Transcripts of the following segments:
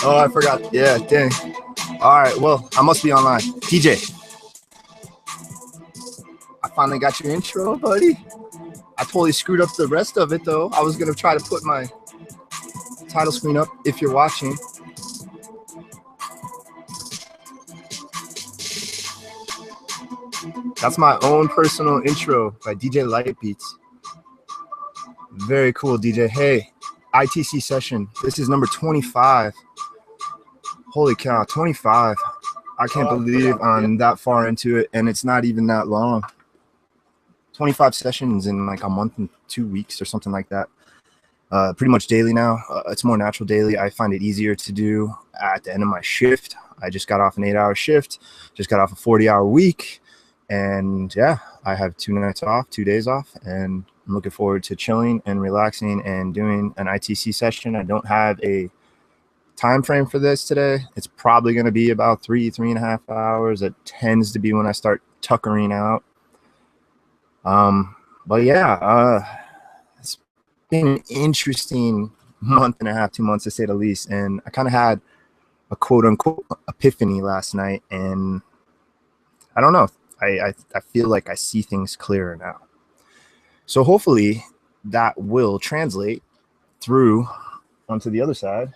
Oh, I forgot. Yeah, dang. All right, well, I must be online. DJ, I finally got your intro, buddy. I totally screwed up the rest of it, though. I was going to try to put my title screen up if you're watching. That's my own personal intro by DJ Lightbeats. Very cool, DJ. Hey, ITC session. This is number 25. Holy cow, 25. I can't believe I'm that far into it, and it's not even that long. 25 sessions in like a month and 2 weeks or something like that. Pretty much daily now. It's more natural daily. I find it easier to do at the end of my shift. I just got off an 8-hour shift, just got off a 40-hour week. And yeah, I have 2 nights off, 2 days off, and I'm looking forward to chilling and relaxing and doing an ITC session. I don't have a time frame for this today. It's probably going to be about 3.5 hours. It tends to be when I start tuckering out. But yeah, it's been an interesting month and a half, 2 months to say the least. And I kind of had a quote unquote epiphany last night, and I don't know. I feel like I see things clearer now. So hopefully that will translate through onto the other side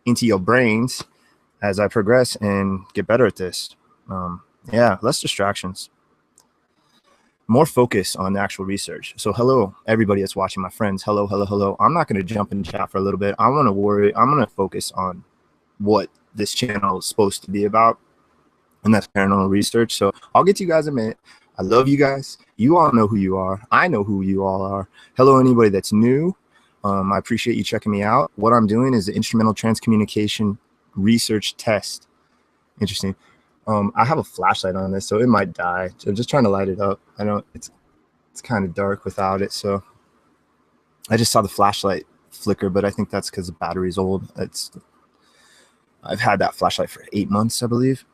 into your brains as I progress and get better at this. Yeah, less distractions, more focus on the actual research. So hello, everybody that's watching, my friends. Hello, hello, hello. I'm not going to jump in chat for a little bit. I'm going to focus on what this channel is supposed to be about, and that's paranormal research. So I'll get to you guys in a minute. I love you guys. You all know who you are. I know who you all are. Hello, anybody that's new. I appreciate you checking me out. What I'm doing is the instrumental transcommunication research test. Interesting. I have a flashlight on this, so it might die. So I'm just trying to light it up. I know it's kind of dark without it. So I just saw the flashlight flicker, but I think that's because the battery's old. I've had that flashlight for 8 months, I believe.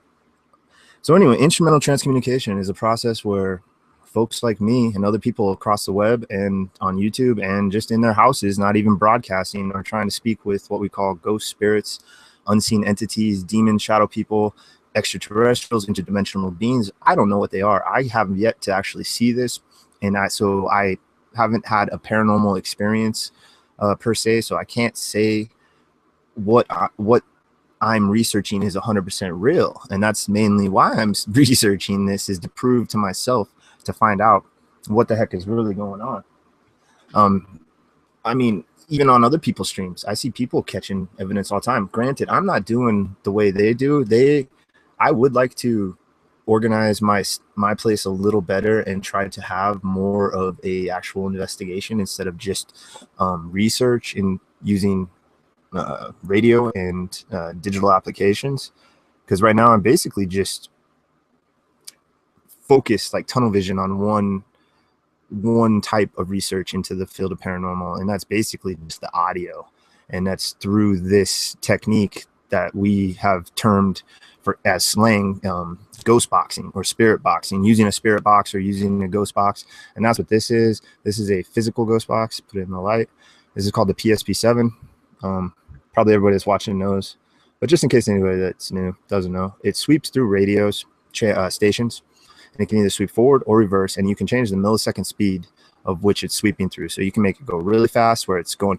So anyway, instrumental transcommunication is a process where folks like me and other people across the web and on YouTube and just in their houses, not even broadcasting, are trying to speak with what we call ghost spirits, unseen entities, demons, shadow people, extraterrestrials, interdimensional beings. I don't know what they are. I haven't yet to actually see this, and so I haven't had a paranormal experience per se. So I can't say what I'm researching is 100% real, and that's mainly why I'm researching this, is to prove to myself, to find out what the heck is really going on. I mean, even on other people's streams, I see people catching evidence all the time. Granted, I'm not doing the way they do. I would like to organize my place a little better and try to have more of a actual investigation instead of just research and using radio and digital applications, because right now I'm basically just focused like tunnel vision on one type of research into the field of paranormal, and that's basically just the audio, and that's through this technique that we have termed as slang ghost boxing or spirit boxing, using a spirit box or using a ghost box. And that's what this is. This is a physical ghost box. Put it in the light. This is called the PSP7. Probably everybody that's watching knows, but just in case anybody that's new doesn't know, it sweeps through radios stations, and it can either sweep forward or reverse, and you can change the millisecond speed of which it's sweeping through. So you can make it go really fast where it's going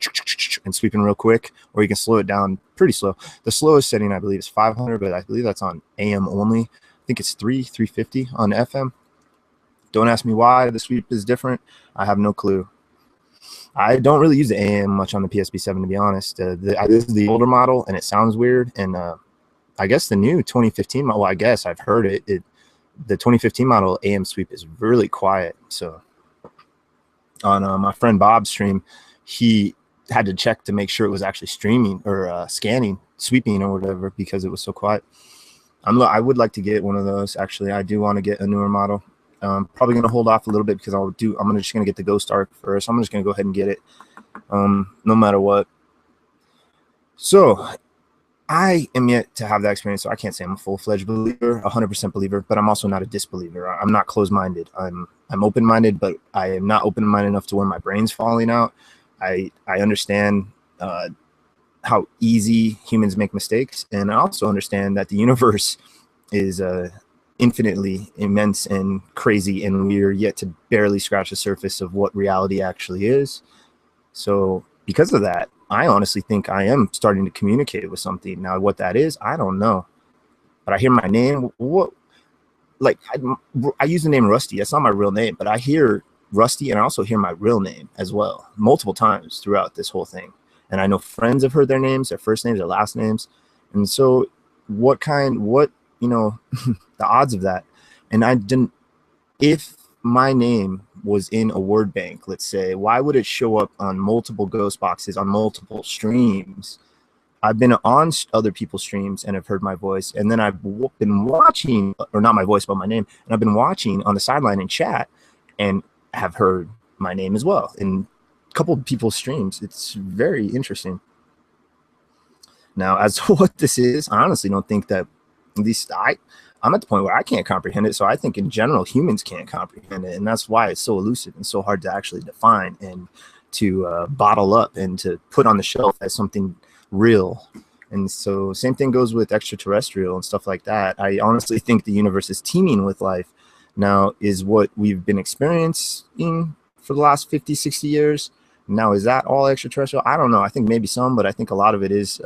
and sweeping real quick, or you can slow it down pretty slow. The slowest setting I believe is 500, but I believe that's on AM only. I think it's 350 on FM. Don't ask me why the sweep is different. I have no clue. I don't really use the AM much on the PSP7, to be honest. This is the older model, and it sounds weird. And I guess the new 2015 model, well, I guess I've heard it. The 2015 model AM sweep is really quiet. So on my friend Bob's stream, he had to check to make sure it was actually streaming or scanning, sweeping or whatever, because it was so quiet. I would like to get one of those. Actually, I do want to get a newer model. Probably going to hold off a little bit because I'm just going to get the Ghost Arc first. I'm just going to go ahead and get it no matter what. So I am yet to have that experience, so I can't say I'm a full-fledged believer, 100% believer, but I'm also not a disbeliever. I'm not closed-minded. I'm open-minded, but I am not open-minded enough to where my brain's falling out. I understand how easy humans make mistakes. And I also understand that the universe is infinitely immense and crazy, and we're yet to barely scratch the surface of what reality actually is. So because of that, I honestly think I am starting to communicate with something. Now, what that is, I don't know. But I hear my name. What? Like, I use the name Rusty. That's not my real name, but I hear Rusty, and I also hear my real name as well multiple times throughout this whole thing. And I know friends have heard their names, their first names, their last names. And so what, you know, the odds of that? And I didn't, if my name was in a word bank, let's say, why would it show up on multiple ghost boxes on multiple streams? I've been on other people's streams and have heard my voice, and then I've been watching, or not my voice, but my name, and I've been watching on the sideline in chat and have heard my name as well in a couple of people's streams. It's very interesting. Now, as to what this is, I honestly don't think that, at least I'm at the point where I can't comprehend it. So I think in general, humans can't comprehend it. And that's why it's so elusive and so hard to actually define and to bottle up and to put on the shelf as something real. And so same thing goes with extraterrestrial and stuff like that. I honestly think the universe is teeming with life. Now, is what we've been experiencing for the last 50, 60 years. Now, is that all extraterrestrial? I don't know. I think maybe some, but I think a lot of it is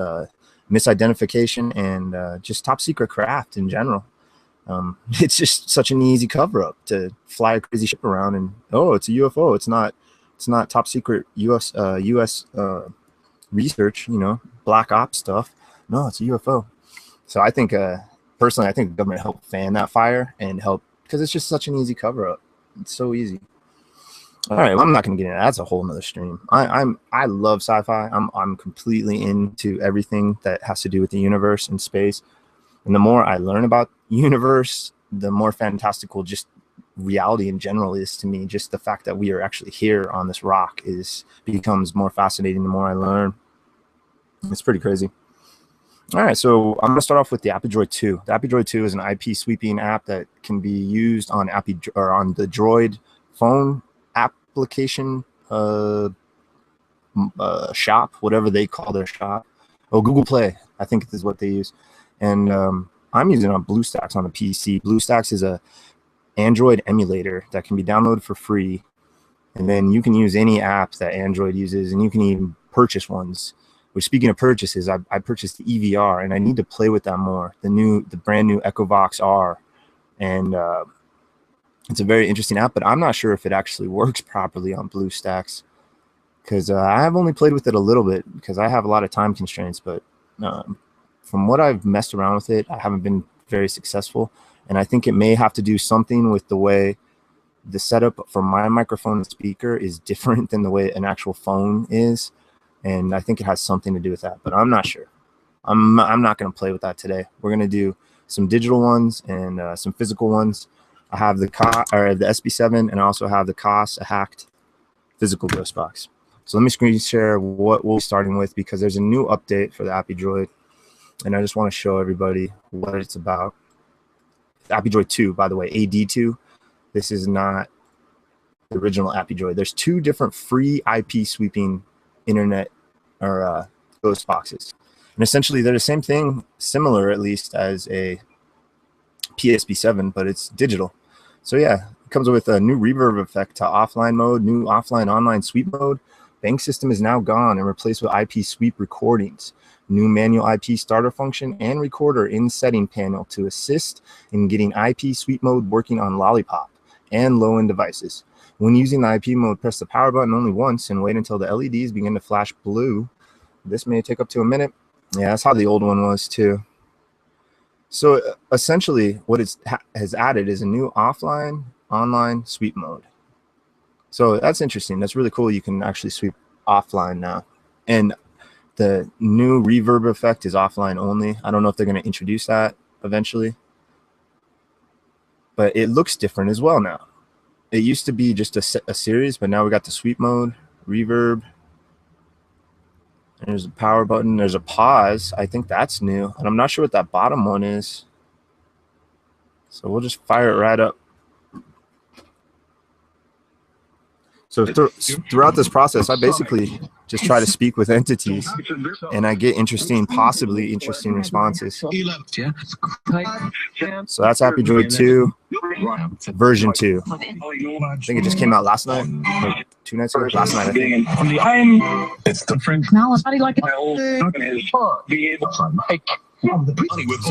misidentification and just top secret craft in general. It's just such an easy cover up to fly a crazy ship around and, oh, it's a UFO. It's not top secret US research, you know, black ops stuff. No, it's a UFO. So I think personally, I think the government helped fan that fire and help, because it's just such an easy cover up. It's so easy. All right, well, I'm not going to get into that. That's a whole nother stream. I love sci-fi. I'm completely into everything that has to do with the universe and space. And the more I learn about the universe, the more fantastical just reality in general is to me. Just the fact that we are actually here on this rock becomes more fascinating the more I learn. It's pretty crazy. All right, so I'm going to start off with the AppDroid-II. The AppDroid-II is an IP sweeping app that can be used on on the Droid phone application shop, whatever they call their shop. Oh, Google Play, I think is what they use. And I'm using it on BlueStacks on the PC. BlueStacks is a Android emulator that can be downloaded for free. And then you can use any app that Android uses, and you can even purchase ones. Which, speaking of purchases, I purchased the EVR, and I need to play with that more. The brand new EchoVox R, and it's a very interesting app. But I'm not sure if it actually works properly on BlueStacks, because I have only played with it a little bit because I have a lot of time constraints. But from what I've messed around with it, I haven't been very successful, and I think it may have to do something with the way the setup for my microphone and speaker is different than the way an actual phone is. And I think it has something to do with that, but I'm not sure. I'm not going to play with that today. We're going to do some digital ones and some physical ones. I have the SB7, and I also have the Koss, a hacked physical ghost box. So let me screen share what we'll be starting with, because there's a new update for the AppDroid, and I just want to show everybody what it's about. AppDroid-II, by the way, AD2. This is not the original AppDroid. There's two different free IP sweeping internet or ghost boxes, and essentially they're the same thing, similar at least, as a PSB7, but it's digital. So yeah, it comes with a new reverb effect to offline mode, new offline online sweep mode. Bank system is now gone and replaced with IP sweep recordings. New manual IP starter function and recorder in setting panel to assist in getting IP sweep mode working on Lollipop and low-end devices. When using the IP mode, press the power button only once and wait until the LEDs begin to flash blue. This may take up to a minute. Yeah, that's how the old one was too. So essentially what it has added is a new offline online sweep mode. So that's interesting. That's really cool. You can actually sweep offline now. And the new reverb effect is offline only. I don't know if they're going to introduce that eventually, but it looks different as well now. It used to be just a series, but now we got the sweep mode, reverb. There's a power button. There's a pause. I think that's new. And I'm not sure what that bottom one is. So we'll just fire it right up. So throughout this process, I basically just try to speak with entities, and I get possibly interesting responses. So that's AppDroid-II version 2. I think it just came out last night, or 2 nights ago. Last night, I think. It's different. So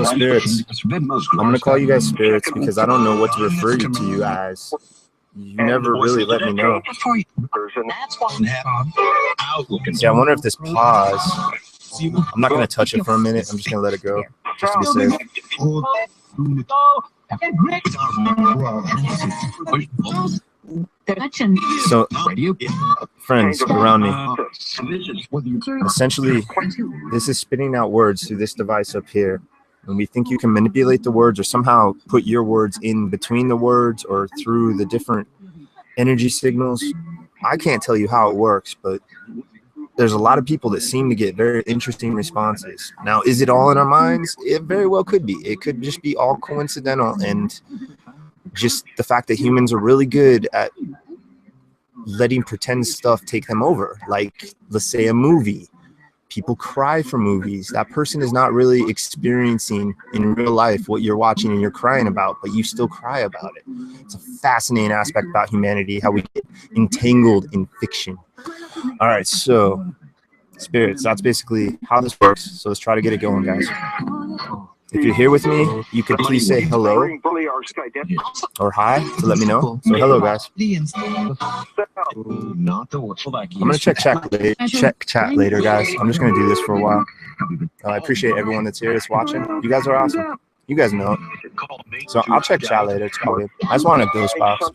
spirits, I'm gonna call you guys spirits because I don't know what to refer to you as. You never really let me know. See, I wonder if this pause, I'm not going to touch it for a minute. I'm just going to let it go, just to be safe. So, friends around me, essentially, this is spitting out words through this device up here. And we think you can manipulate the words or somehow put your words in between the words or through the different energy signals. I can't tell you how it works, but there's a lot of people that seem to get very interesting responses. Now, is it all in our minds? It very well could be. It could just be all coincidental, and just the fact that humans are really good at letting pretend stuff take them over. Like, let's say a movie. People cry for movies. That person is not really experiencing in real life what you're watching and you're crying about, but you still cry about it. It's a fascinating aspect about humanity, how we get entangled in fiction. All right, so spirits, that's basically how this works. So let's try to get it going, guys. If you're here with me, you could please say hello or hi to let me know. So hello, guys. I'm gonna check chat later, guys. I'm just gonna do this for a while. I appreciate everyone that's here, that's watching. You guys are awesome. You guys know it. So I'll check chat later. It's all good. I just want a ghost box. I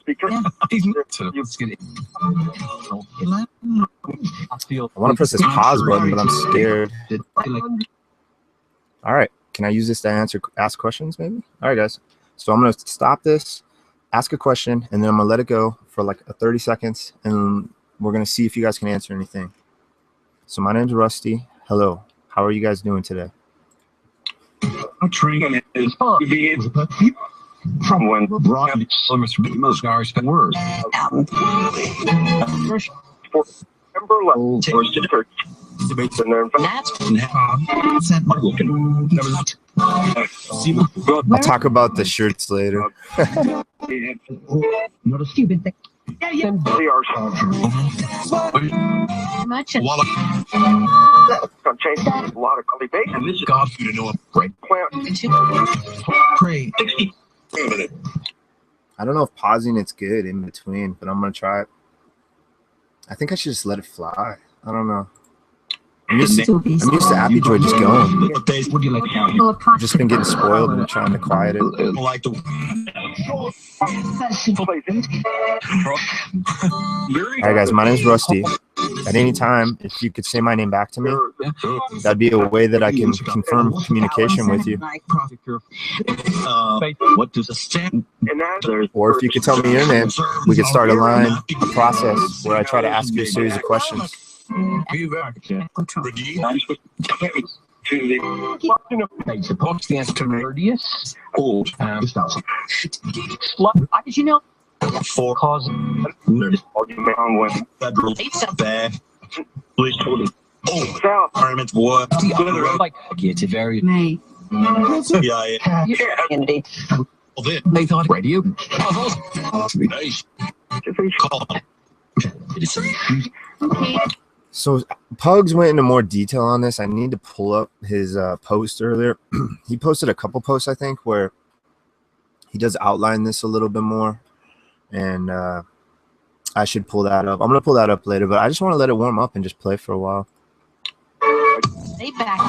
want to press this pause button, but I'm scared. All right. Can I use this to ask questions, maybe? All right, guys. So I'm going to stop this, ask a question, and then I'm going to let it go for like 30 seconds, and we're going to see if you guys can answer anything. So my name's Rusty. Hello. How are you guys doing today? Training is from when Brock most guys spend words. I'll talk about the shirts later. Not a stupid thing. Yeah. They are Much. Gonna change a lot of cultivation. This is God for you to know a great plant. Pray. I don't know if pausing it's good in between, but I'm gonna try it. I think I should just let it fly. I don't know. I'm used to AppDroid just going. Would you like I've just been getting spoiled and trying to quiet it. like the All right, guys, my name's Rusty. At any time, if you could say my name back to me, that'd be a way that I can confirm communication with you. What does a stand? Or if you could tell me your name, we could start a process where I try to ask you a series of questions. Supposed the answer to radius. Old. Just outside. How did you know? For cause. Federal bad. Police told him. Oh, Parliament what? Like, get it very. May. Yeah. They thought radio. Nice. Call. Okay. So Pugs went into more detail on this. I need to pull up his post earlier. He posted a couple posts, I think, where he does outline this a little bit more. And I should pull that up. I'm going to pull that up later, but I just want to let it warm up and just play for a while. They back.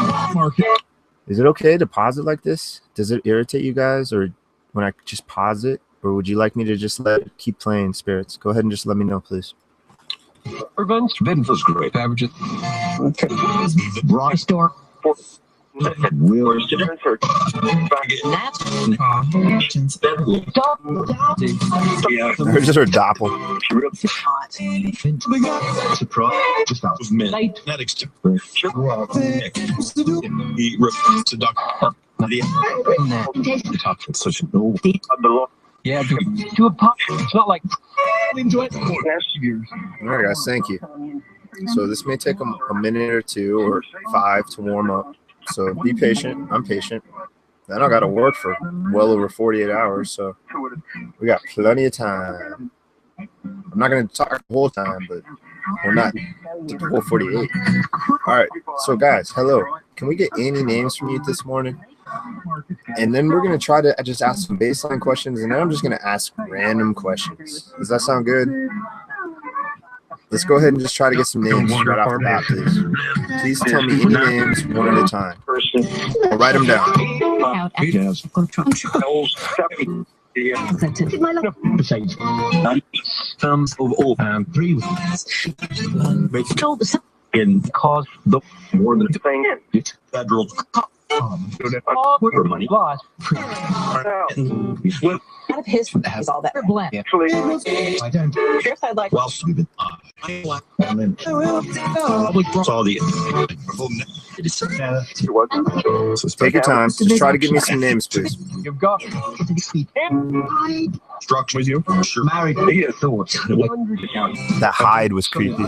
Is it okay to pause it like this? Does it irritate you guys, or when I just pause it? Or would you like me to just let it keep playing, spirits? Go ahead and just let me know, please. Revenge was great. Averages. Okay. Broad Store. Wheels to Or just her doppel. Just out of men. Genetics to such an old Yeah, do a pop. It's not like enjoy it. All right, guys, thank you. So this may take a minute or two or 5 to warm up. So be patient. I'm patient. Then I got to work for well over 48 hours. So we got plenty of time. I'm not going to talk the whole time, but we're not the whole 48. All right. So guys, hello. Can we get any names from you this morning? And then we're going to try to just ask some baseline questions, and then I'm just going to ask random questions. Does that sound good? Let's go ahead and just try to get some names right off the bat, please. Please tell me any names one at a time. I'll write them down. Thumbs of all and 3 in cause the more than thing it's federal money lost Out of his is all that black. Actually, I don't First, I'd like well stupid saw the Take your time. Just try to give me some names, please. you've got structure with you sure married thoughts That hide was creepy.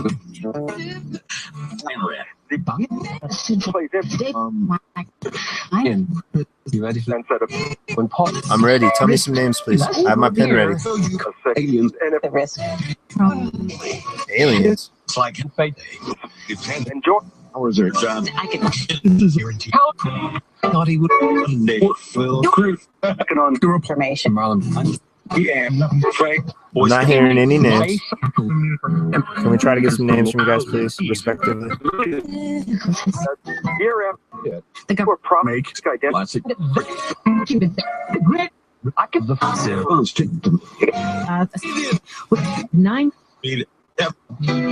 You ready for instead of when Paul I'm ready. Tell me some names, please. I have my pen ready. aliens and the risk. Aliens. it's like fate enjoy. hours are job I can thought he would will Working on information. Marlon yeah, Frank. I'm not hearing any names. Can we try to get some names from you guys, please, respectively? Year The after government promise identity. classic I can with 9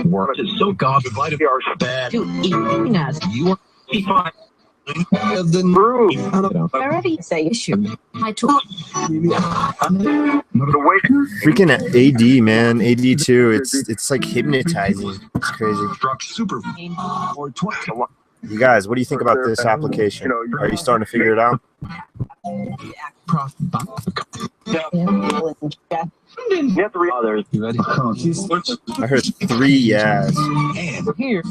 work is so god divided bad to eating us. you are fine Brew. Wherever you say issue, I took The way Freaking AD, man. AD2. It's like hypnotizing. It's crazy. struck super or 20 You guys, what do you think about this application? Are you starting to figure it out? you have to read others. you ready I heard 3 yes. and here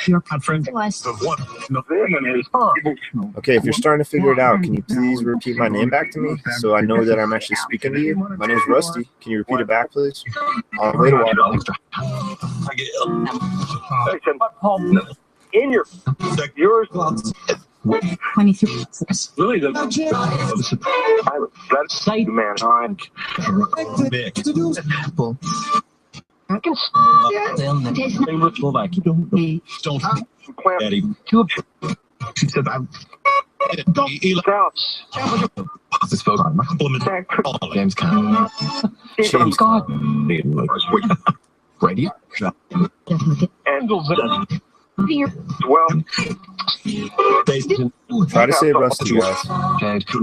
your friend last of one The thing is, Okay, if you're starting to figure it out, can you please repeat my name back to me so I know that I'm actually speaking to you? My name's Rusty. Can you repeat it back, please? I'll wait a while. listen, in your yours. 23. Really, that's man. I can go back don't Plant daddy she said I'm south. this folks compliment all James Conn James God radio And here. well, Try to say Rusty, guys, if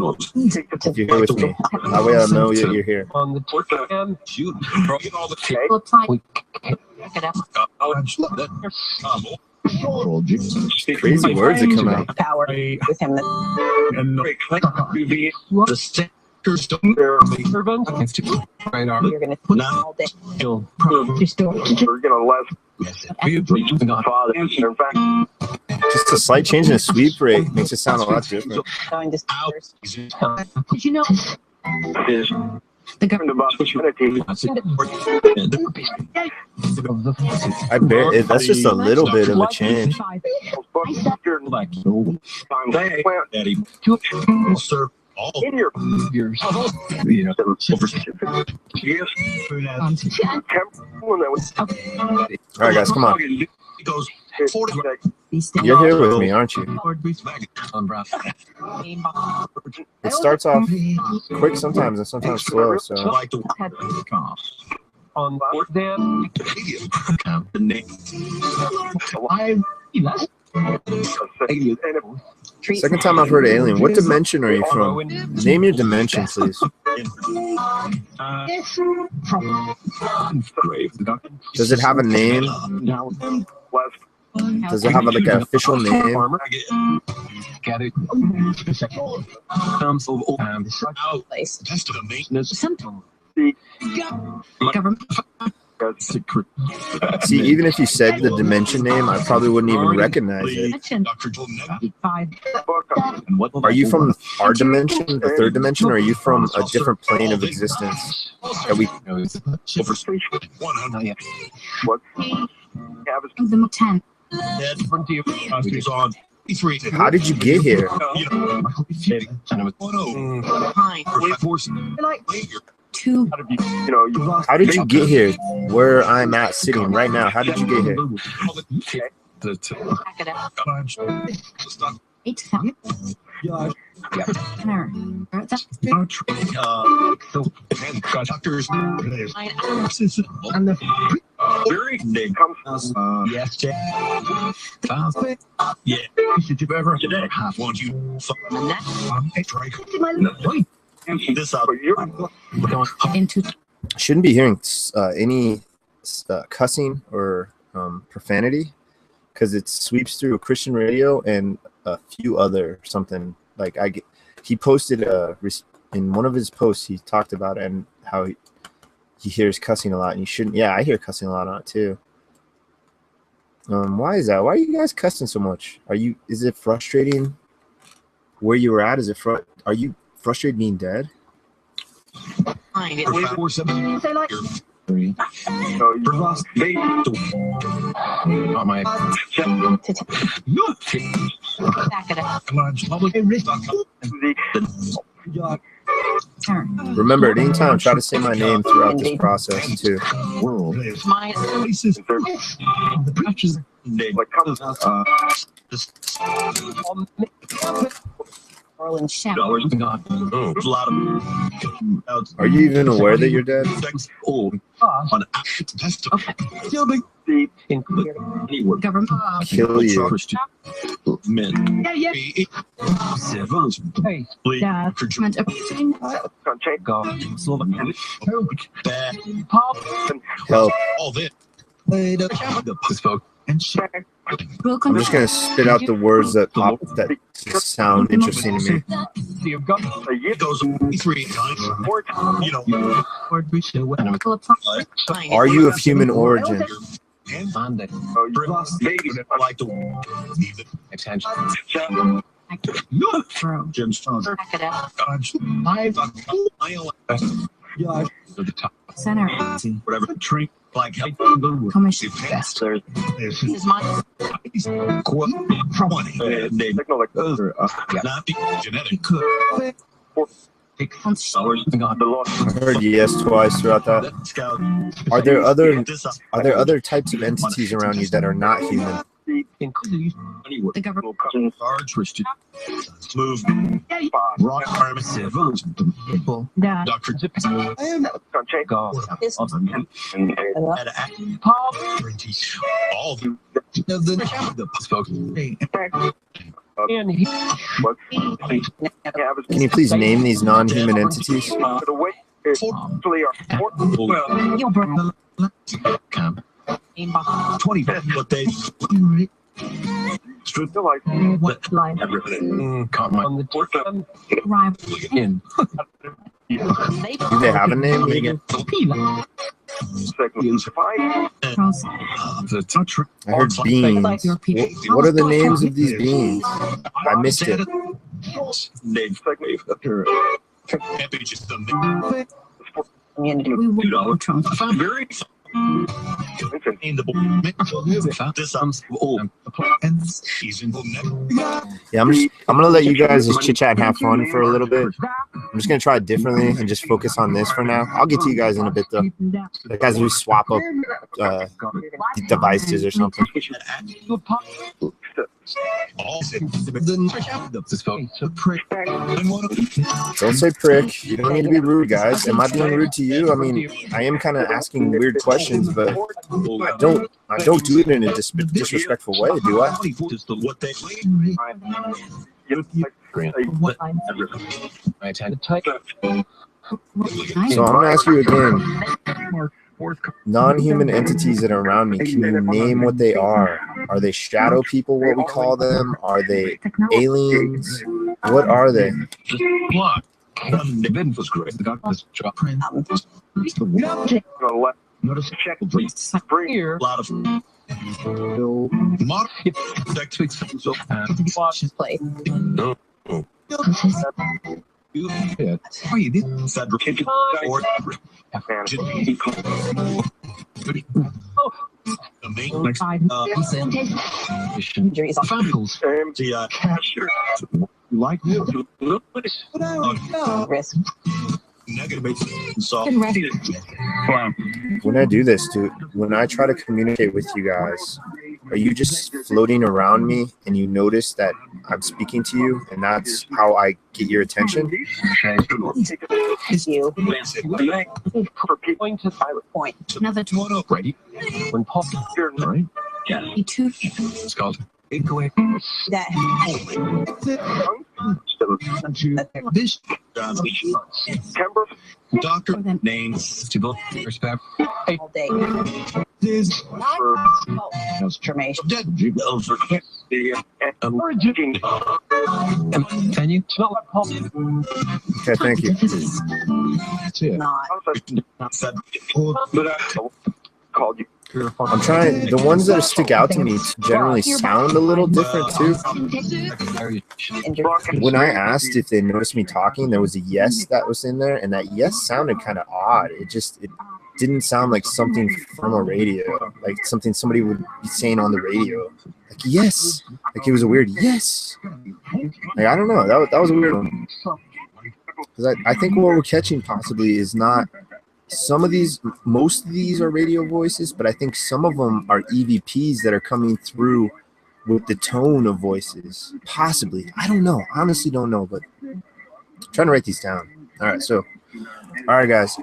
you're here with me. That way I'll know that you're here. on the and shoot all the We'll apply. we It up. Crazy words that come out. Power with him. That and the stickers don't they're radar you're gonna put all day. still Just do it. we're gonna let father. In fact, Just a slight change in the sweep rate makes it sound a lot different. Going to stairs. out Did you know is the government? about humanity. I bet that's just a little bit of a change. like no Plant daddy will serve all in your years you know over yes. Temple that was All right, guys, come on. it goes 40 You're here with me, aren't you? on brown It starts off quick sometimes and sometimes slow. So like the on then the name second time I've heard alien. What dimension are you from? Name your dimension, please. Does it have a name? Does it have like an official name? Farmer. Get it. Comes over out. Place. Test of the maintenance. Sometimes. The Government. Secret. See, even if you said the dimension name, I probably wouldn't even recognize it. Mention Dr. Joel Neff. 5. And what Are you from our dimension, the third dimension, or are you from a different plane of existence? That we over 100. what? Of the 10. Dead frontier. Masters on 3. How did you get here? You know, and it was 1-0. Behind. Force. Like 2. You know, you How did you get here? Where I'm at sitting right now. How did you get here? Back it up. 8,000. Center. Doctors. And the Very big. comes Yes, Jack. Yeah. Should you ever today? Want you? and that Strike. my This out. but you're into Shouldn't be hearing any cussing or profanity because it sweeps through Christian radio and a few other something like he posted in one of his posts he talked about it and how he hears cussing a lot and you shouldn't. Yeah, I hear cussing a lot on it too. Why is that? Why are you guys cussing so much? Is it frustrating where you were at? Are you frustrated being dead? behind it. 4-7. So like you know, you Not my. back it up. Public. the Turn. Remember, at any time, try to say my name throughout this process too. World. My Places. The patches. like comes Orland Chef. Dollars. God. Oh, a lot of. Are you even aware that you're dead? Old. On action test. Okay. Still big. the Include anywhere. Government. Kill you. Christian men. Yeah. Civils. Hey. Yeah. Treatment. Approaching. can check Slovan. Bad. Help. All this. The spoke. And shit. Will I'm just gonna spit out the words that just sound interesting to me. a year It goes 3 times. more You know. Will apply. Behind Are it. you of human origin? And so you baby like the even attention. Throw. Jim's phone. Back it up. The top, Center. whatever drink like Commission. best. This is my 20. signal like Not be genetic. on Dollars. the law I heard yes twice throughout that. Scout. Are there other types of entities around you that are not human? Include anywhere. the government. Large Christian. Move. five Rock arm. Civils. People. Yeah. Doctor. can check This and At all the spoke. and he what Can you please name these non-human entities? the way actually are well You'll bring Camp. aim behind. 20. What they strip still like what Line. everything. Caught my Rival. in. They Do they have a name, Megan? second five Cross. The touch. I heard beings. Like your people. What are the names of these beings? I missed it. Name. Happy just the We will control. very in the book. This old season. Yeah, I'm gonna let you guys just chit chat and have fun for a little bit. I'm just gonna try it differently and just focus on this for now. I'll get to you guys in a bit though. Like as we swap up devices or something. Don't say prick. You don't need to be rude, guys. Am I being rude to you? I mean, I am kind of asking weird questions, but I don't do it in a disrespectful way, do I? What they So I'm gonna ask you again. non-human entities that are around me. Can you name what they are? Are they shadow people, what we call them? Are they aliens? What are they? Notice check here. A lot of Play. No. Injuries on risk. When I do this, dude, when I try to communicate with you guys, are you just floating around me and you notice that I'm speaking to you and that's how I get your attention? You. For going to pilot Point. Another total. Ready? when possible. Right? Two. It's called That. this September doctor name to respect All day. Information. the origin. can you Okay, thank you. Not. But I called you. I'm trying, the ones that stick out to me generally sound a little different too. When I asked if they noticed me talking, there was a yes that was in there, and that yes sounded kind of odd. It didn't sound like something from a radio, like something somebody would be saying on the radio. Like yes, like it was a weird yes. Like I don't know, that was a weird one. Because I think what we're catching possibly is not. Most of these are radio voices, but I think some of them are EVPs that are coming through with the tone of voices. Possibly. I don't know. Honestly don't know, but I'm trying to write these down. All right, guys.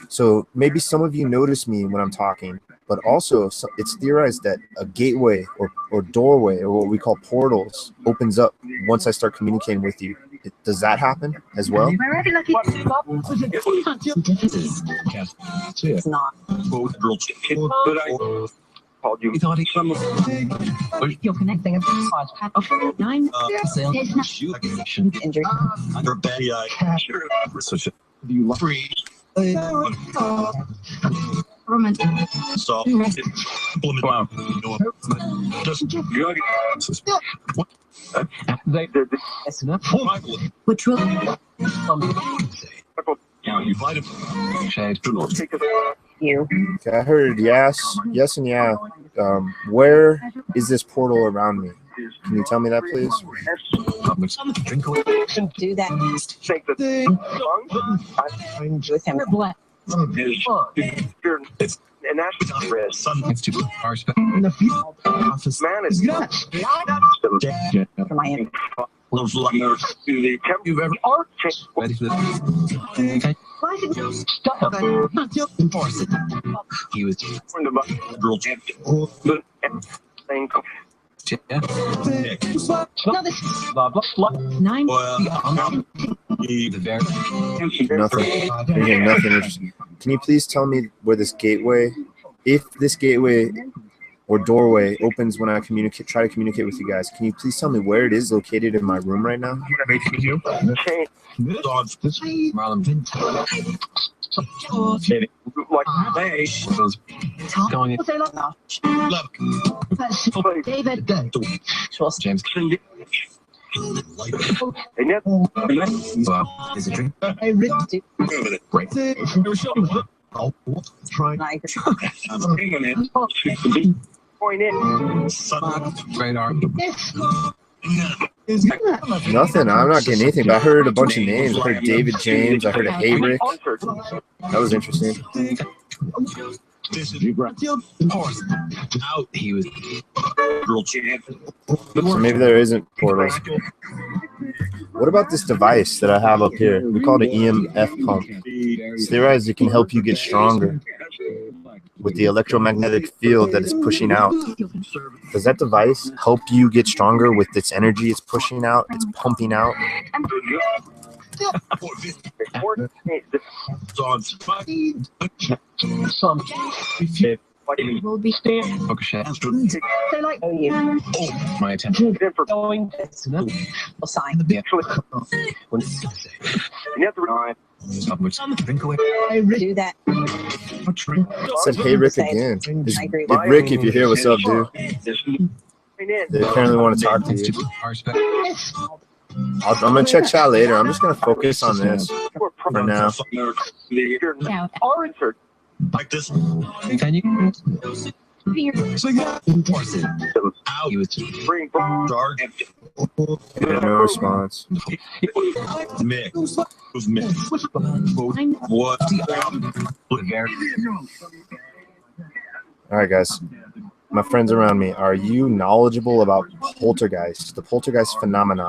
So maybe some of you notice me when I'm talking, but also it's theorized that a gateway or doorway or what we call portals opens up once I start communicating with you. Does that happen as well? It's not. But I called you. You're connecting a 9. Injury. Government. Which will you. Okay, I heard yes and yeah. Where is this portal around me? Can you tell me that, please? Do that Take the with him. and that's risk. in the field office Man is For my end. the you've ever ready for this. Stop. Enforce it. He was yeah. No, this 9. Nothing. Again, nothing interesting. Can you please tell me where this gateway, if this gateway or doorway opens when I try to communicate with you guys? Can you please tell me where it is located in my room right now? Going in. David. James. And yet, Is it drink? Great. Try. point in. Great art. Nothing. I'm not getting anything, but I heard a bunch of names. I heard David James. I heard a Hayrick. That was interesting. Out. He was. So maybe there isn't portals. What about this device that I have up here? We call it an EMF pump. It's theorized it can help you get stronger. with the electromagnetic field that it's pushing out. Does that device help you get stronger with its energy it's pushing out, it's pumping out? Will be stand. They like you. My attention. For going We'll sign the Yeah. when you have to rely. Drink away. do that. Said, hey, Rick again. If Rick, if you're here, what's up, dude? They apparently want to talk to you. I'm going to check chat later. I'm just going to focus on this for now. Like this. Can you? Enforce it. How you bring dark. Yeah, no response. Mix. Who's mix? What? All right, guys. My friends around me, are you knowledgeable about poltergeist, the poltergeist phenomena?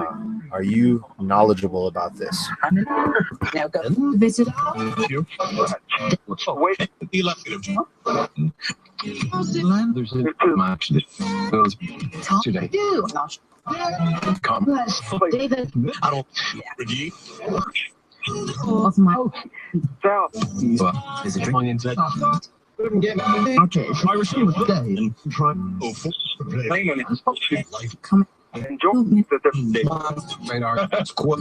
Are you knowledgeable about this? Now go visit. Wait. There's a match goes today. Do. Come. David. I don't. Ricky. Of my. South. Is it going into that? Okay. I receive a day and try. Come. Enjoy that they're Radar. That's cool.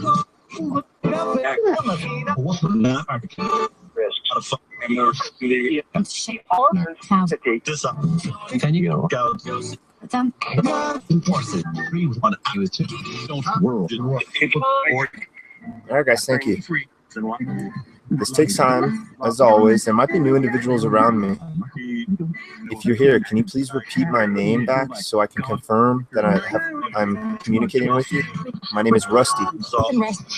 This up. Can you go? Enforce it. All right, guys, thank you. This takes time, as always. There might be new individuals around me. If you're here, can you please repeat my name back so I can confirm that I'm communicating with you? My name is Rusty. So it is.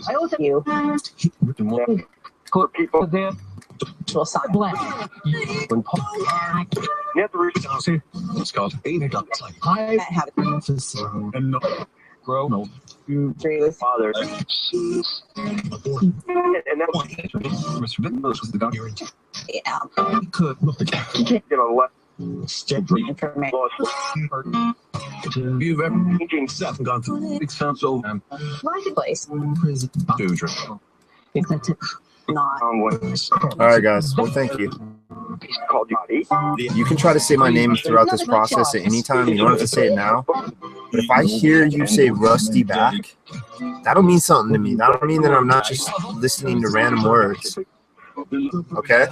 I also you. People there. Will sign. you have to reach It's called I have it. and grow no You agree with father. And that was the doctor. yeah. Could left Information. you've ever changing stuff and gone through expense over Life place. prison That's it. Not. All right, guys. Well, thank you. Called you. You can try to say my name throughout this process at any time. You don't have to say it now. But if I hear you say Rusty back, that'll mean something to me. That'll mean that I'm not just listening to random words. Okay?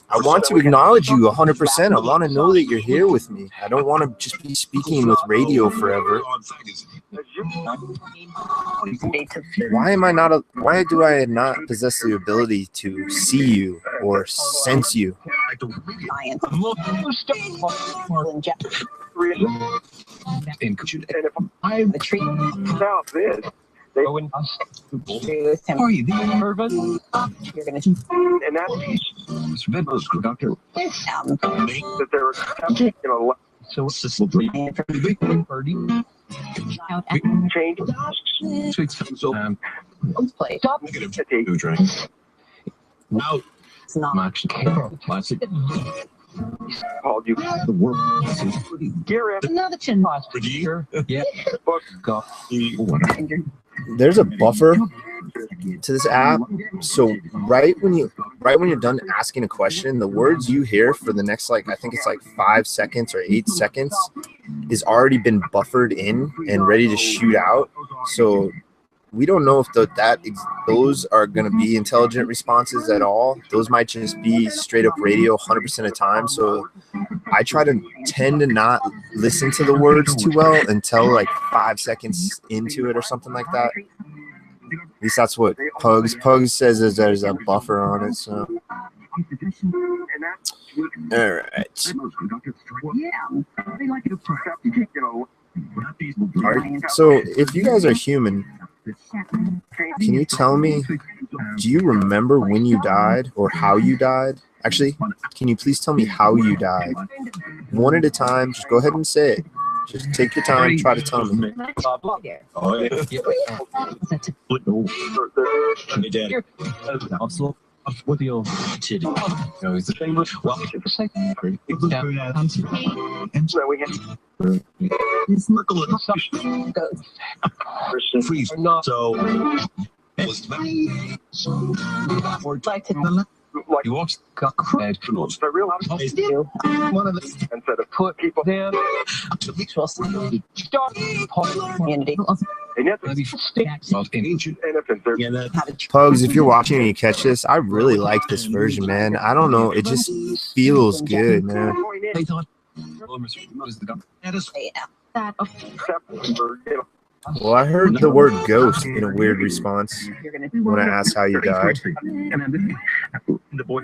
I want to acknowledge you 100%. I want to know that you're here with me. I don't want to just be speaking with radio forever. Why do I not possess the ability to see you or sense you? Science. The tree. South is. They Agree with him. Are you the You're gonna. and that's doctor? that they're So what's this little change. so Play. negative drink. Now It's not. much classic Called you. the world. Gear up. Another chin boss. Yeah. Book. There's a buffer to this app, so right when you're done asking a question, the words you hear for the next, like, I think it's like 5 seconds or 8 seconds is already been buffered in and ready to shoot out. So we don't know if those are going to be intelligent responses at all. Those might just be straight up radio 100% of the time. So I tend to not listen to the words too well until like 5 seconds into it or something like that. At least that's what Pugs says is there's a buffer on it. So all right. So if you guys are human, can you tell me, do you remember when you died or how you died? Actually, can you please tell me how you died? one at a time. Just go ahead and say it. Just take your time. Try to tell me. Oh, yeah. With your Titty. It's the same. Well, and so we have freeze. not So, or like to you watch the real one of the instead of put people down start community and yet ancient Pugs, if you're watching and you catch this, I really like this version, man. I don't know. It just feels good, man. they thought Well, I heard the word ghost in a weird response when I asked how you died. the boy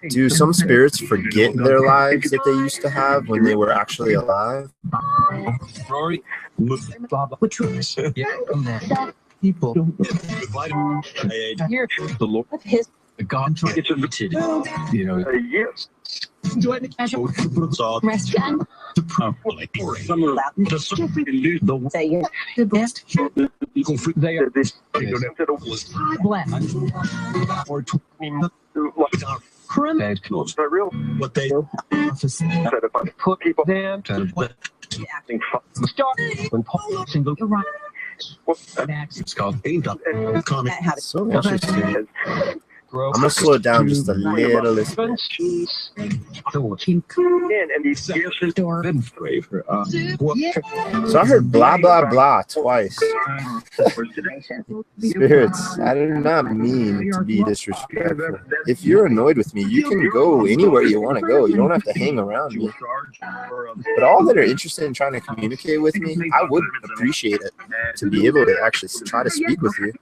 Do some spirits forget their lives that they used to have when they were actually alive? Rory which was people here the Lord of his the God it's a titty. You know, yes saw restaurant the properly the say the best they are this black or criminal the real what they instead of put people down acting start when Paul single right it's called ain't up comic So interesting. I'm gonna slow it down just a little. and these So I heard blah blah blah twice. Spirits, I do not mean to be disrespectful. If you're annoyed with me, you can go anywhere you want to go. You don't have to hang around me. But all that are interested in trying to communicate with me, I would appreciate it to be able to actually try to speak with you.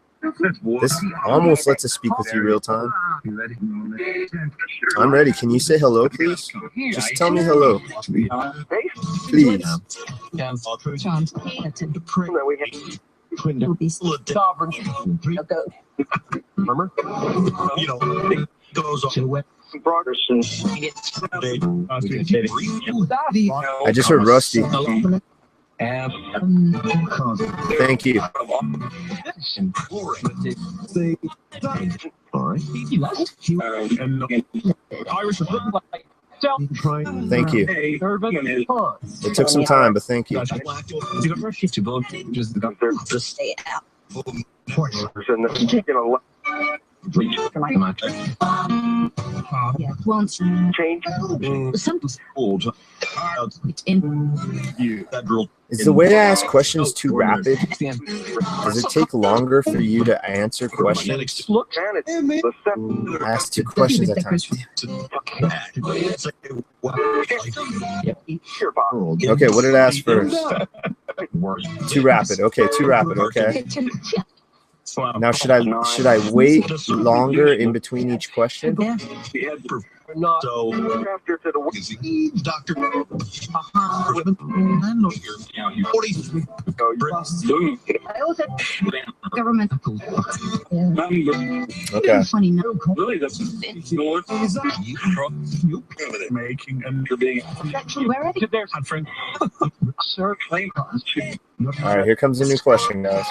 This almost lets us speak with you real time. I'm ready. Can you say hello, please? Just tell me hello. Please. sovereign remember you know it goes on I just heard Rusty. Thank you. Thank you. It took some time, but thank you. won't change Is the way I ask questions too rapid? Does it take longer for you to answer questions? I ask two questions at a time. Okay, what did I ask first? Too rapid. Okay, too rapid. Okay. Now should I wait longer in between each question? So Doctor government Okay. funny no making and being sir claim All right, here comes a new question, guys.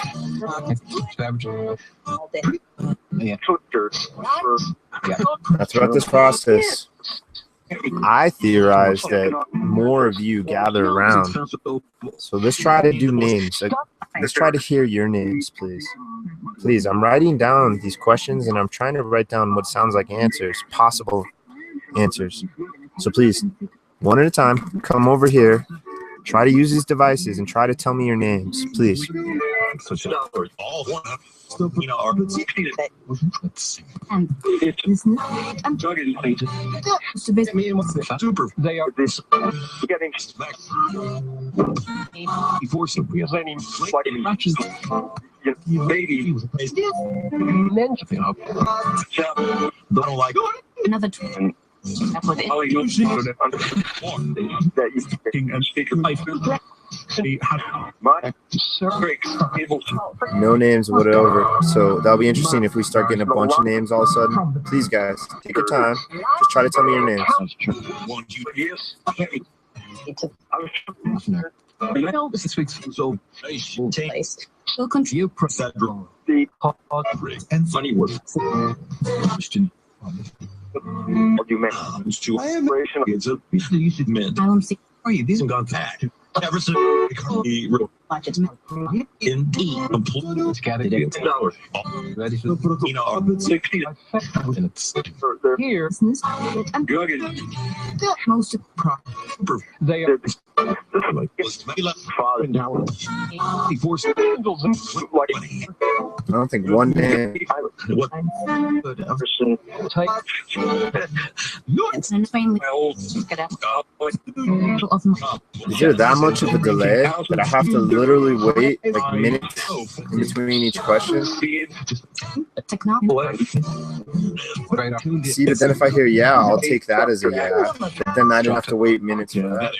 Now, throughout this process, I theorize that more of you gather around. So let's try to do names. Let's try to hear your names, please. Please, I'm writing down these questions, and I'm trying to write down what sounds like answers, possible answers. So please, one at a time, come over here. Try to use these devices and try to tell me your names, please. they are this getting baby don't like another No names, whatever. So that'll be interesting if we start getting a bunch of names all of a sudden. Please, guys, take your time. Just try to tell me your names. This week's so you federal and funny work. Question. What you meant? I am it's a you should admit. Are you these gone back? Ever since in complete candidate dollars. Ready for the 60 minutes. Here, most they are like before I don't think one name. what Is there that much of a delay that I have to literally wait like minutes in between each question? See, but then if I hear yeah, I'll take that as a yeah. But then I don't have to wait minutes for that.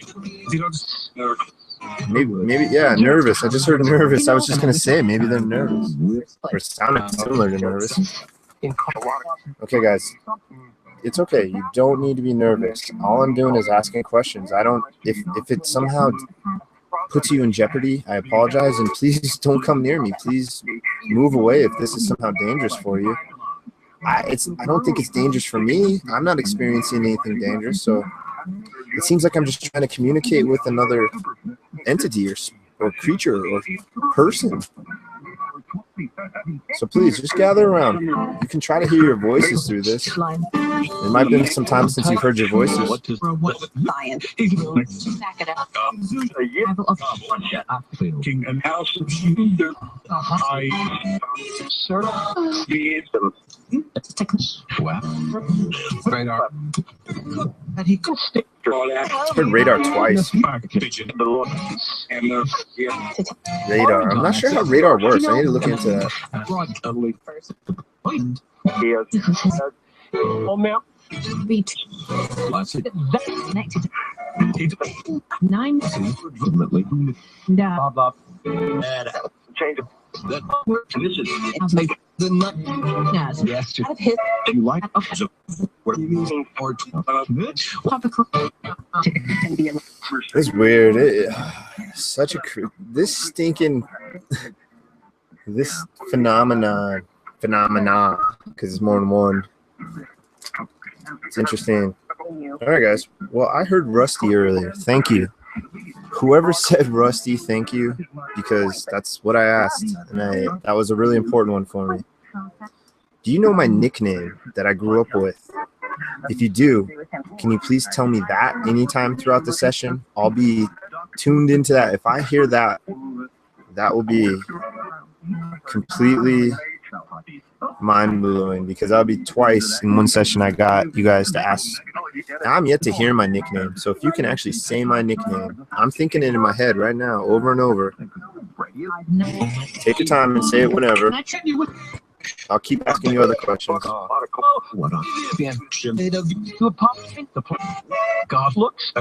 Maybe yeah, nervous. I just heard nervous. I was just gonna say maybe they're nervous, or it sounded similar to nervous. Okay, guys, it's okay. You don't need to be nervous. All I'm doing is asking questions. I don't. If it somehow puts you in jeopardy, I apologize, and please don't come near me. Please move away if this is somehow dangerous for you. I don't think it's dangerous for me. I'm not experiencing anything dangerous, so it seems like I'm just trying to communicate with another entity or creature or person. So please, just gather around. You can try to hear your voices through this. It might have been some time since you've heard your voices. King and house of radar. I've heard radar twice. Radar. I'm not sure how radar works. I need to look into that. It's weird. Such a this stinking this phenomena because it's more than one. It's interesting. All right, guys. Well, I heard Rusty earlier. Thank you. Whoever said Rusty, thank you, because that's what I asked, and that was a really important one for me. Do you know my nickname that I grew up with? If you do, can you please tell me that anytime throughout the session? I'll be tuned into that. If I hear that, that will be completely mind-blowing, because I'll be twice in one session I got you guys to ask. Now, I'm yet to hear my nickname, so if you can actually say my nickname, I'm thinking it in my head right now over and over. Take your time and say it whenever. I'll keep asking you other questions. God looks.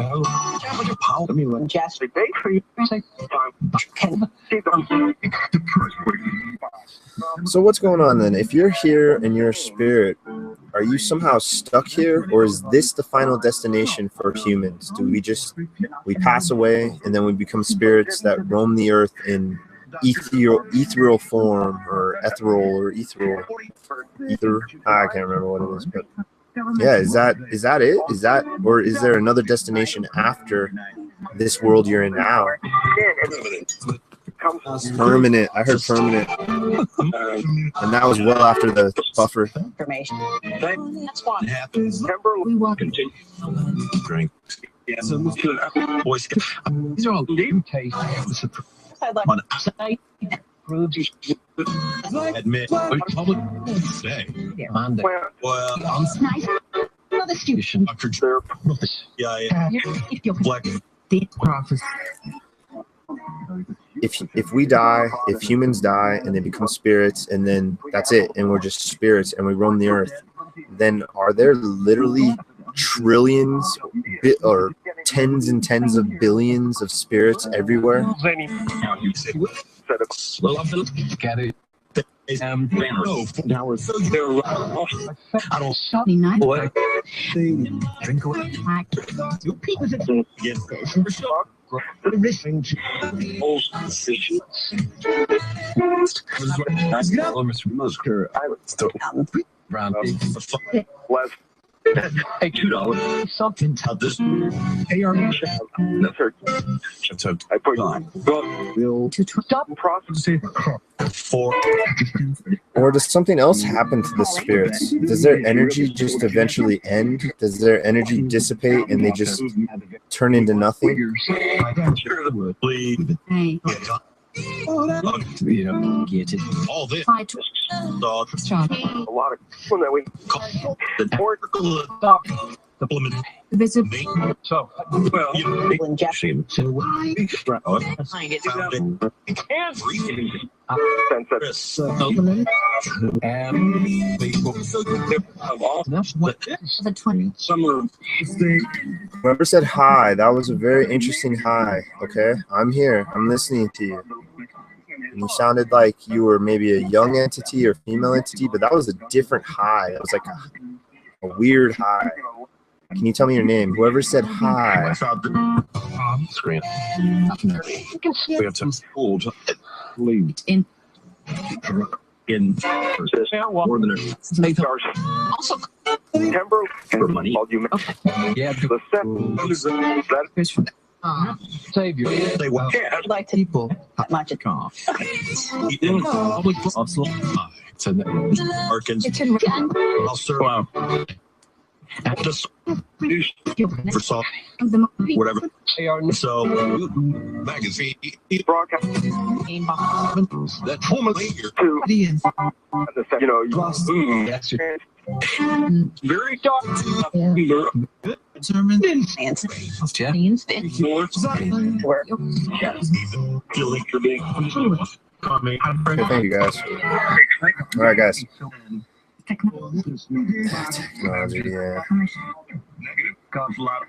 So what's going on then? If you're here and you're a spirit, are you somehow stuck here, or is this the final destination for humans? Do we pass away and then we become spirits that roam the earth in ethereal form, or ethereal, ether? I can't remember what it is, but yeah, is that it? Is that, or is there another destination after this world you're in now? Permanent. I heard permanent, and that was well after the buffer. That's what happens. We want to continue. Drink. Yeah, so boys. These are all new tastes. I'd like to say, Admit, public say. Monday. Well, nice. Another student. yeah. Black. If we die, if humans die and they become spirits, and then that's it, and we're just spirits and we roam the earth, then are there literally trillions or tens and tens of billions of spirits everywhere. Hey, $2 something. This AR. I put on. To stop processing. Or does something else happen to the spirits? Does their energy just eventually end? Does their energy dissipate and they just turn into nothing? You know, get it. All this dog. A lot of people that we Call the particle supplement. so well injection. The 20. Whoever said hi, that was a very interesting hi. Okay, I'm here. I'm listening to you. And you sounded like you were maybe a young entity or female entity, but that was a different hi. That was like a weird hi. Can you tell me your name? Whoever said hi. Screen. We have some school In more than also September for money. Yeah, the save you. They want like to people much it off. Public also. Arkansas. it's in I'll serve out. Just for salt, the whatever. So, magazine Broadcast that woman here. to you know That's very dark. determined. Where Feeling for being Okay, thank you guys. All right, guys. Technology, yeah. God's lot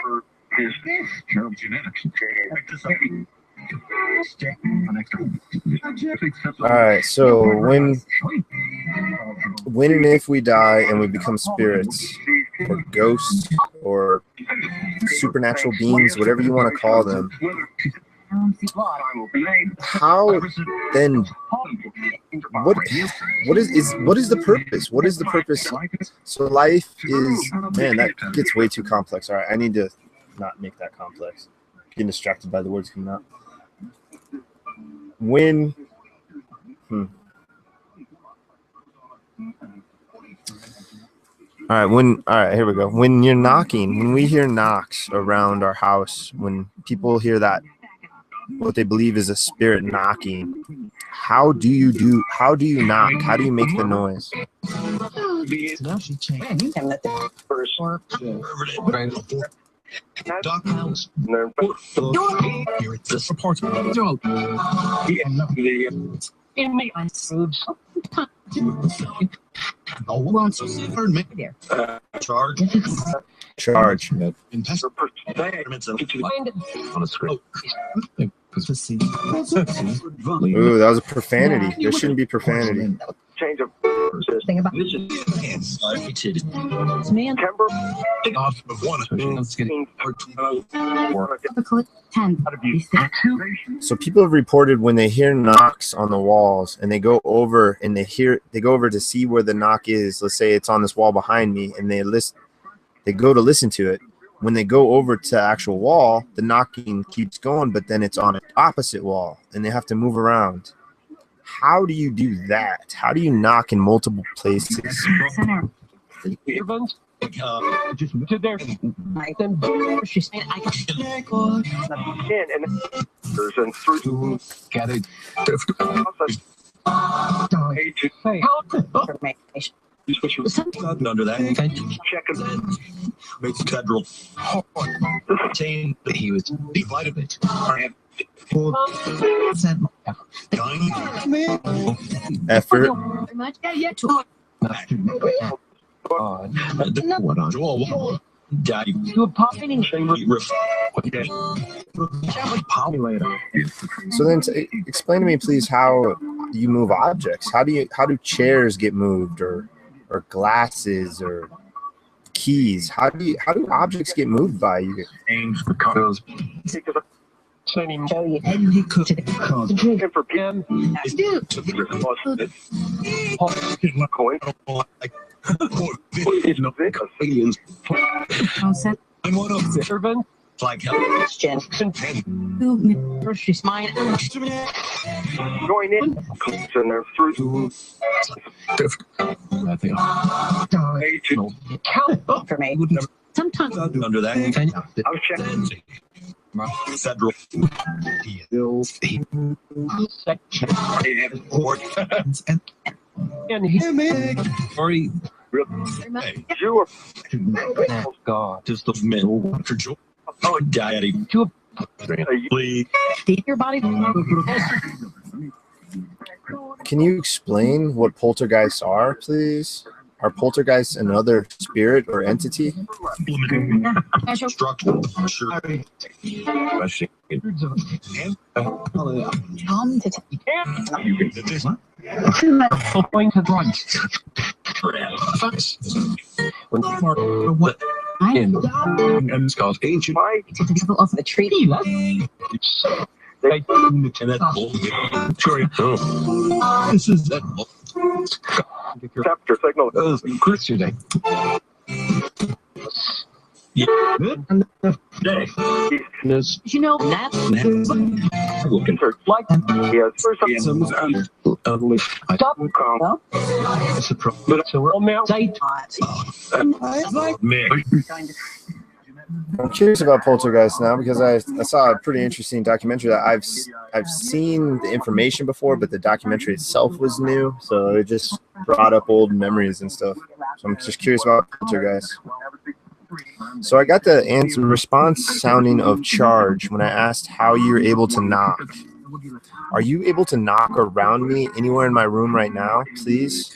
for his genetics. All right, so when and if we die and we become spirits or ghosts or supernatural beings, whatever you want to call them, how then what is the purpose? What is the purpose? So life is, man, that gets way too complex. All right, I need to not make that complex. Getting distracted by the words coming out. When all right, here we go. When you're knocking, when we hear knocks around our house, when people hear that, what they believe is a spirit knocking, how do you knock? How do you make the noise? Charge. Ooh, that was a profanity. There shouldn't be profanity. Change of thing about man. Typical 10. So people have reported when they hear knocks on the walls and they go over to see where the knock is. Let's say it's on this wall behind me, and they go to listen to it. When they go over to the actual wall, the knocking keeps going, but then it's on an opposite wall and they have to move around. How do you do that? How do you knock in multiple places? just to their She's saying I and through Got it. information. Under that, check it. Makes the federal saying that he was D-vitamin. Effort. die. To a popping chamber. So then, explain to me, please, how you move objects. How do chairs get moved, or glasses, or keys? How do objects get moved by you? Change the colors. Sending Show you. to the concentrate for PM. Do. Coin. Aliens. Concept. I'm one of them. Servant. Like Question. Who? She's mine. Going in. And they're through. I think Count For me. Sometimes. under that. I'll check. Federal. Section. And And he. sorry. Hey, you are. Oh, God. Just the middle. Oh, daddy. To Please. Your body. Can you explain what poltergeists are, please? Are poltergeists another spirit or entity? Structure. Sure. Tom to going to run. What? I And it's called ancient. to the devil of the treaty. And that's sorry. Oh. This is that. Chapter signal. Christian Day. Yeah. Day. This. You know that. Looking for Like he has first some stop. Well, it's a problem. So we're all now. Date. Me. I'm curious about poltergeists now because I saw a pretty interesting documentary that I've seen the information before, but the documentary itself was new, so it just brought up old memories and stuff. So I'm just curious about poltergeists. So I got the response sounding of charge when I asked how you're able to knock. Are you able to knock around me anywhere in my room right now, please?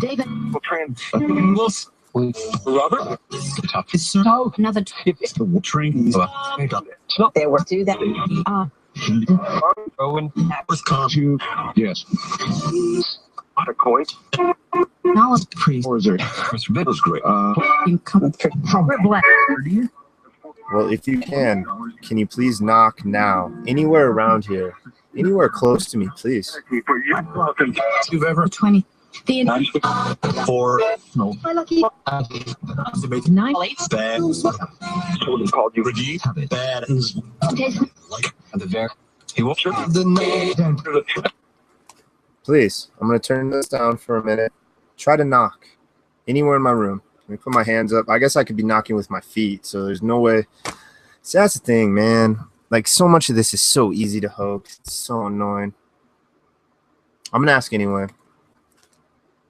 David. Robert. So another. Train. There were two that. Owen. With conju. Yes. A coin. Knowledge. That was great. You come from black. Well, if you can you please knock now? Anywhere around here. Anywhere close to me, please. You've ever 20. The for no lucky. 9 late. bad Someone called you. bad like at the very he won't Please, I'm going to turn this down for a minute. Try to knock anywhere in my room. Let me put my hands up. I guess I could be knocking with my feet, so there's no way. See, that's the thing, man. Like, so much of this is so easy to hoax. It's so annoying. I'm going to ask anyway.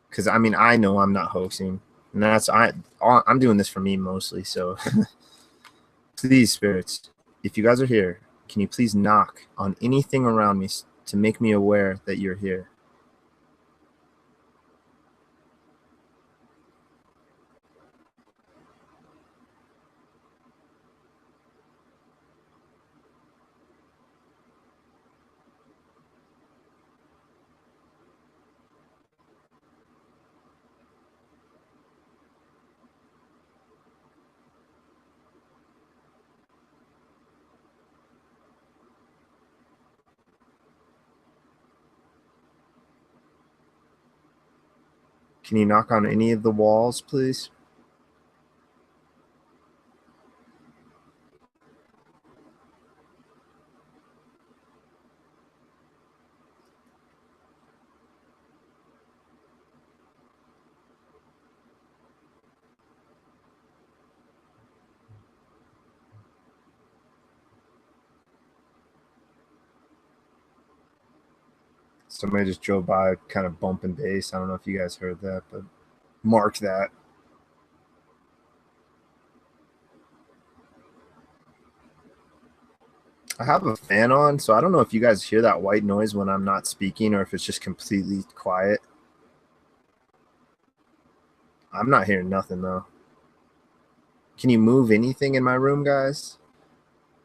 Because, I mean, I know I'm not hoaxing. And I'm doing this for me mostly, so. Please, spirits, if you guys are here, can you please knock on anything around me to make me aware that you're here? Can you knock on any of the walls, please? Somebody just drove by kind of bumping bass. I don't know if you guys heard that, but mark that. I have a fan on, so I don't know if you guys hear that white noise when I'm not speaking or if it's just completely quiet. I'm not hearing nothing, though. Can you move anything in my room, guys?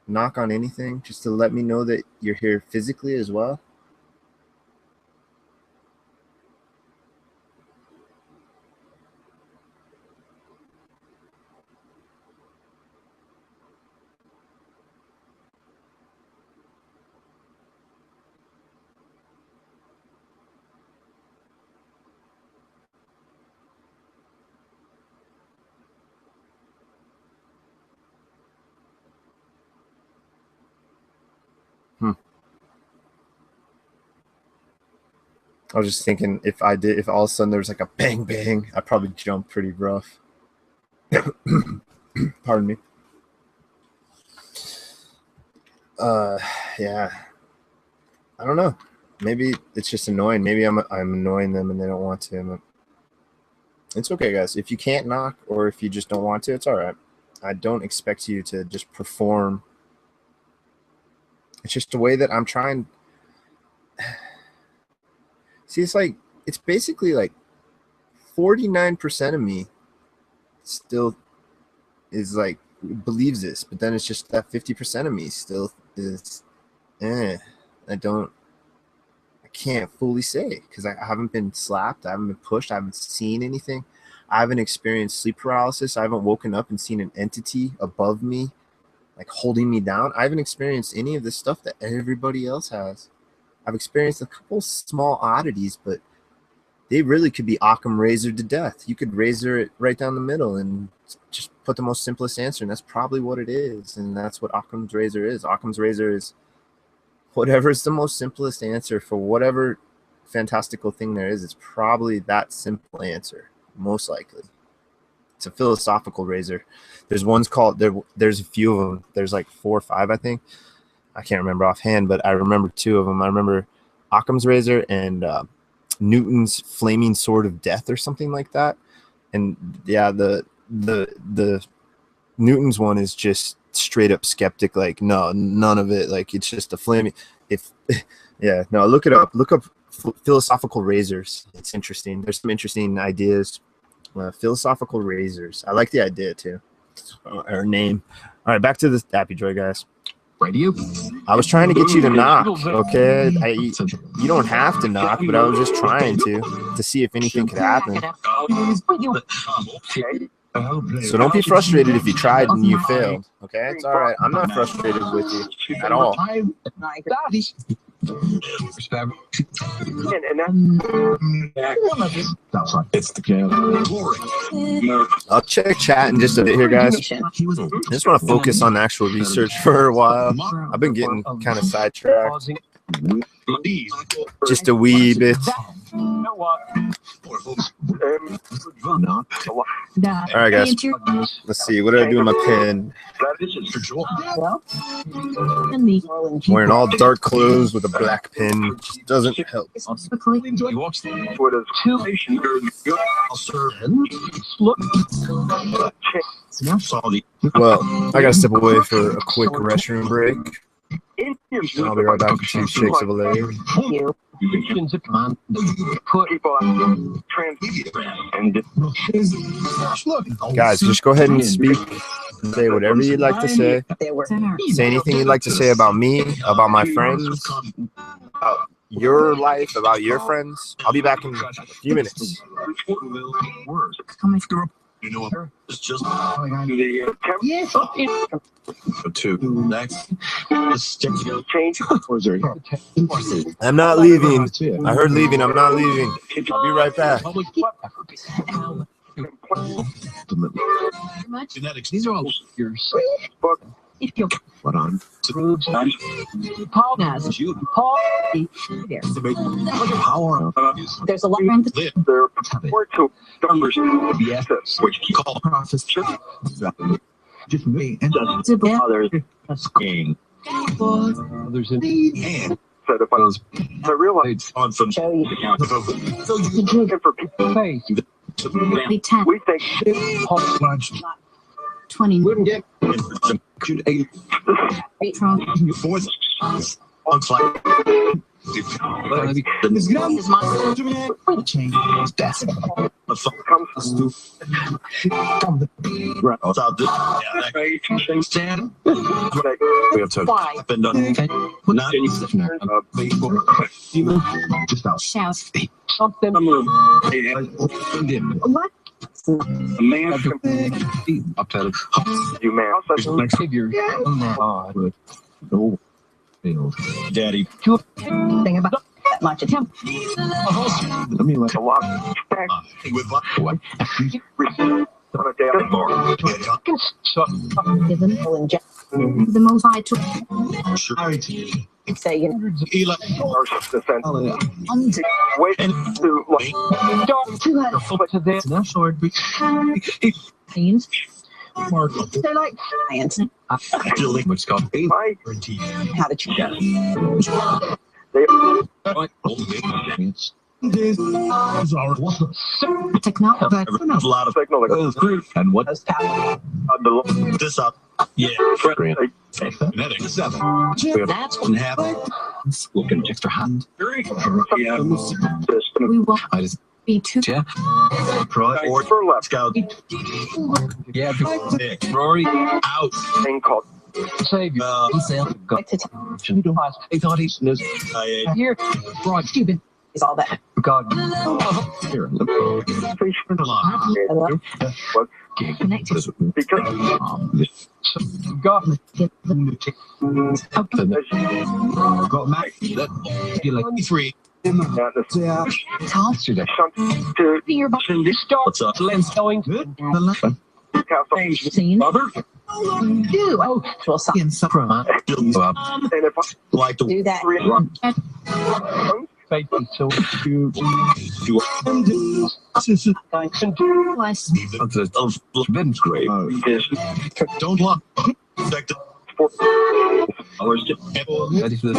Knock on anything just to let me know that you're here physically as well. I was just thinking if all of a sudden there was like a bang bang, I'd probably jump pretty rough. Pardon me. Yeah. I don't know. Maybe it's just annoying. Maybe I'm annoying them and they don't want to. It's okay, guys. If you can't knock or if you just don't want to, it's all right. I don't expect you to just perform. It's just a way that I'm trying. See, it's basically like 49% of me still is like believes this, but then it's just that 50% of me still is I can't fully say because I haven't been slapped, I haven't been pushed, I haven't seen anything, I haven't experienced sleep paralysis, I haven't woken up and seen an entity above me like holding me down. I haven't experienced any of the stuff that everybody else has. I've experienced a couple small oddities, but they really could be Occam razored to death. You could razor it right down the middle and just put the most simplest answer, and that's probably what it is. And that's what Occam's razor is. Occam's razor is whatever is the most simplest answer for whatever fantastical thing there is. It's probably that simple answer, most likely. It's a philosophical razor. There's ones called there's a few of them. There's like 4 or 5, I think. I can't remember offhand, but I remember 2 of them. I remember Occam's razor and Newton's flaming sword of death or something like that. And yeah, the Newton's one is just straight up skeptic, like no, none of it, like it's just a flaming yeah, no, look it up. Look up philosophical razors. It's interesting. There's some interesting ideas. Philosophical razors. I like the idea too. Or name. All right, back to this AppDroid, guys. Radio. I was trying to get you to knock, okay? You don't have to knock, but I was just trying to see if anything could happen. So don't be frustrated if you tried and you failed, okay? It's all right. I'm not frustrated with you at all. I'll check chat in just a bit here, guys. I just want to focus on actual research for a while. I've been getting kind of sidetracked. Just a wee bit. All right, guys. Let's see. What did I do with my pen? Wearing all dark clothes with a black pen just doesn't help. Well, I gotta step away for a quick restroom break. I'll be right back with 2 shakes of a leg. Guys, just go ahead and speak. Say whatever you'd like to say. Say anything you'd like to say about me, about my friends, about your life, about your friends. I'll be back in a few minutes. You know, it's just two next. I'm not leaving. I heard leaving. I'm not leaving. I'll be right back. Genetics. These are all yours. What on? Paul does. Paul. Power. There's a lot around the There were 2 numbers. Yes, which you call process. Just me and others. Skiing. Others in And set up those. I realized on some. So you can for people. face. be 10, We think 20, wouldn't get Trump, fourth on flight. Is mine. Change. That's comes Without this, stand. we have to Why? been done. Not just out. Shout. Something. What? A man Up to you man. the next figure. Oh, daddy. Thing about that much attempt. I mean, like A lot of With what? what? on a daily Given the most I took. Sure. Say you know. Eli. defense. Wait to like Too hard To this national teams. mark. They're like science. Actually, what's called a my How to check. they Technology. a lot of signal like And what? the this up. Yeah. Kinetic 7. That's And half. Looking extra hand. Yeah. we will I just be too. yeah. Or for left scout. Yeah. Nick. Rory Out. thing called Savior. Sail. Go. Like to I thought he was here. broad. Stupid is all that. God. Here. Connected. because God. Got Mac. That. You like 3. Tall. to Your button. What's up? Lens going. castle Scene. Mother. Do. Oh, well, some and if I Like to do that. Faithful to you. Was of Ben's grave. Don't lock. Protect hours to Ready for this?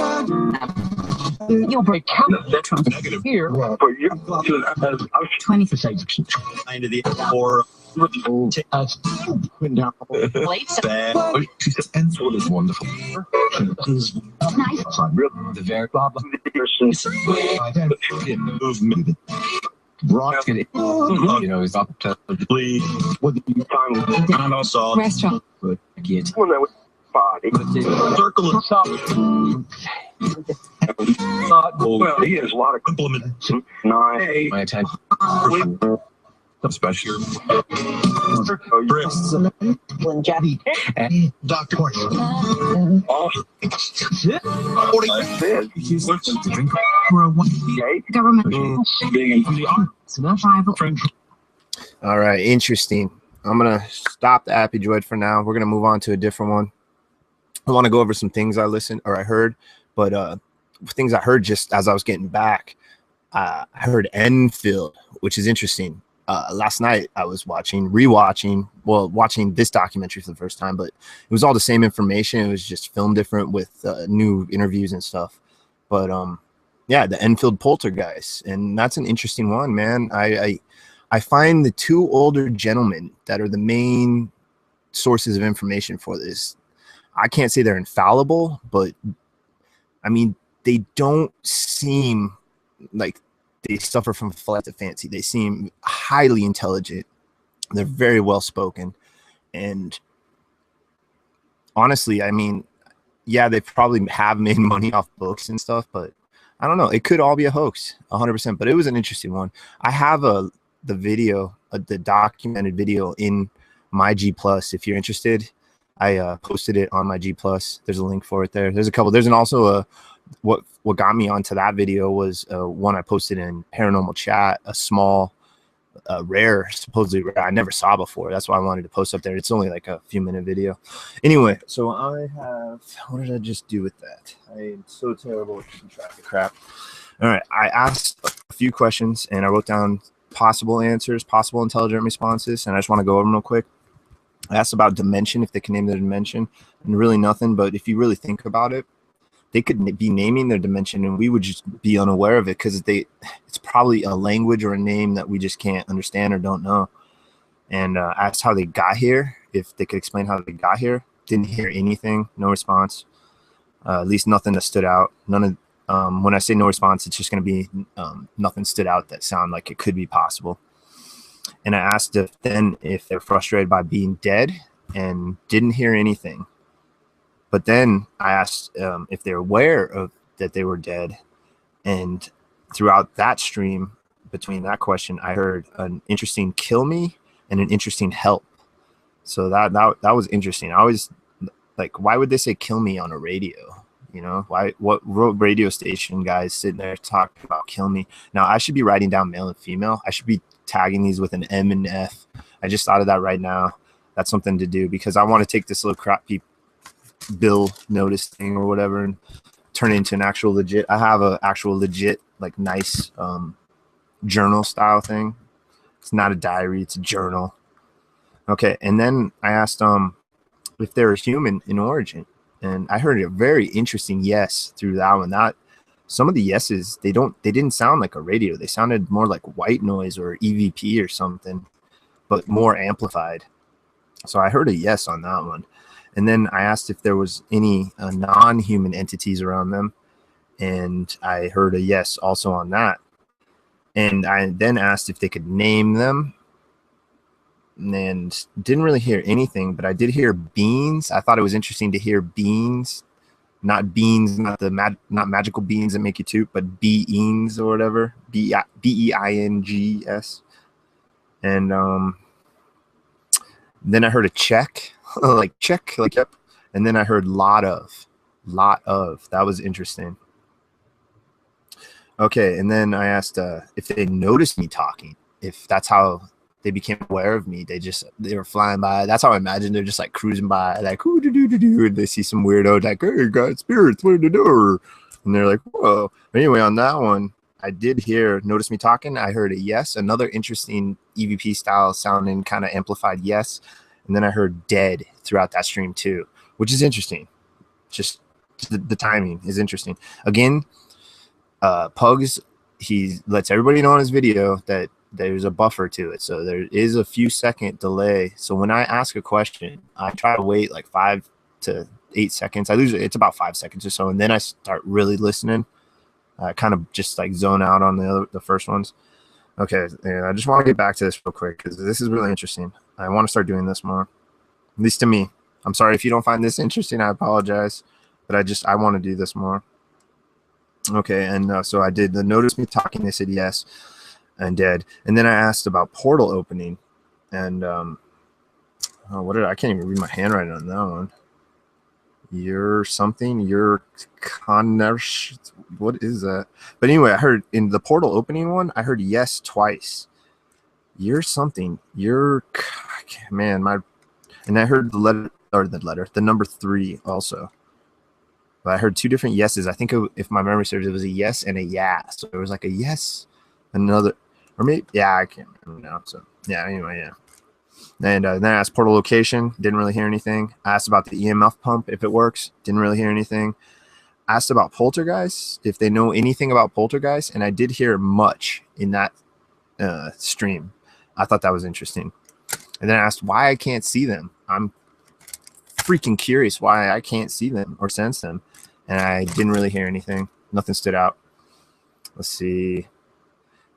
you'll break count. negative Here. for you 20 9 to the 4 plates. bad. She said, and so is wonderful. Nice. The very blah blah. Movement. Rock it. You know, he's up to Please. with the time And also Restaurant. get. when that was body. circle of Well, he has a lot of implement. 9 My attention. Special. Bricks. When Jack. Dr. awesome. 40. Drink for a one. Government. Being Rival. All right, interesting. I'm gonna stop the AppDroid for now. We're gonna move on to a different one. I want to go over some things I listened or I heard, but things I heard just as I was getting back. I heard Enfield, which is interesting. Last night I was watching this documentary for the first time, but it was all the same information. It was just filmed different with new interviews and stuff. But yeah, the Enfield poltergeist, and that's an interesting one, man. I find the two older gentlemen that are the main sources of information for this. I can't say they're infallible, but I mean, they don't seem like they suffer from flight of fancy. They seem highly intelligent. They're very well spoken. And honestly, I mean, yeah, they probably have made money off books and stuff, but I don't know. It could all be a hoax, 100%. But it was an interesting one. I have the video, the documented video in my G Plus. If you're interested, I posted it on my G Plus. There's a link for it there. There's a couple. There's also what got me onto that video was one I posted in Paranormal Chat, a small, rare, supposedly rare, I never saw before. That's why I wanted to post up there. It's only like a few-minute video. Anyway, so I have, what did I just do with that? I am so terrible at keeping track of crap. All right, I asked a few questions and I wrote down possible answers, possible intelligent responses, and I just want to go over them real quick. I asked about dimension, if they can name their dimension, and really nothing. But if you really think about it, they could be naming their dimension and we would just be unaware of it because it's probably a language or a name that we just can't understand or don't know. And asked how they got here, if they could explain how they got here. Didn't hear anything, no response. At least nothing that stood out. None of When I say no response, it's just going to be nothing stood out that sound like it could be possible. And I asked if they're frustrated by being dead, and didn't hear anything. But then I asked if they're aware of that they were dead, and throughout that stream, between that question, I heard an interesting "kill me" and an interesting "help." So that was interesting. I always like, why would they say "kill me" on a radio? You know, why? What radio station guys sitting there talking about "kill me"? Now I should be writing down male and female. I should be tagging these with an M and F. I just thought of that right now. That's something to do, because I want to take this little crappy bill notice thing or whatever and turn it into an actual legit. I have an actual legit, like, nice journal style thing. It's not a diary, it's a journal. Okay, and then I asked if they're human in origin, and I heard a very interesting yes through that one. That some of the yeses, they didn't sound like a radio. They sounded more like white noise or EVP or something, but more amplified. So I heard a yes on that one. And then I asked if there was any non-human entities around them, and I heard a yes also on that. And I then asked if they could name them, and didn't really hear anything, but I did hear beans. I thought it was interesting to hear beans, not not magical beans that make you toot, but beans or whatever, BEINGS. And then I heard a check, like check, like yep. And then I heard lot of. That was interesting. Okay, and then I asked if they noticed me talking, if that's how they became aware of me. They were flying by. That's how I imagine they're just like cruising by, like ooh, do do do do. They see some weirdo like, hey, God, spirits, what did they do? And they're like, whoa. Anyway, on that one, I did hear notice me talking. I heard a yes, another interesting EVP style sounding kind of amplified yes. And then I heard dead throughout that stream too, which is interesting. Just the timing is interesting. Again, Pugs, he lets everybody know in his video that there's a buffer to it. So there is a few second delay. So when I ask a question, I try to wait like 5 to 8 seconds. It's about 5 seconds or so. And then I start really listening. I kind of just like zone out on the first ones. Okay, and I just want to get back to this real quick because this is really interesting. I want to start doing this more, at least to me. I'm sorry if you don't find this interesting. I apologize, but I want to do this more. Okay, and so I did the notice me talking. They said yes and dead. And then I asked about portal opening, and I can't even read my handwriting on that one. You're what is that? But anyway, I heard in the portal opening one, I heard yes twice. You're something. And I heard the number 3 also. But I heard 2 different yeses. I think if my memory serves, it was a yes and a yeah. So it was like a yes, another, or maybe, yeah, I can't remember now. So yeah, anyway, yeah. And then I asked portal location, didn't really hear anything. I asked about the EMF pump, if it works, didn't really hear anything. I asked about poltergeists, if they know anything about poltergeists, and I did hear much in that stream. I thought that was interesting. And then I asked why I can't see them. I'm freaking curious why I can't see them or sense them. And I didn't really hear anything. Nothing stood out. Let's see.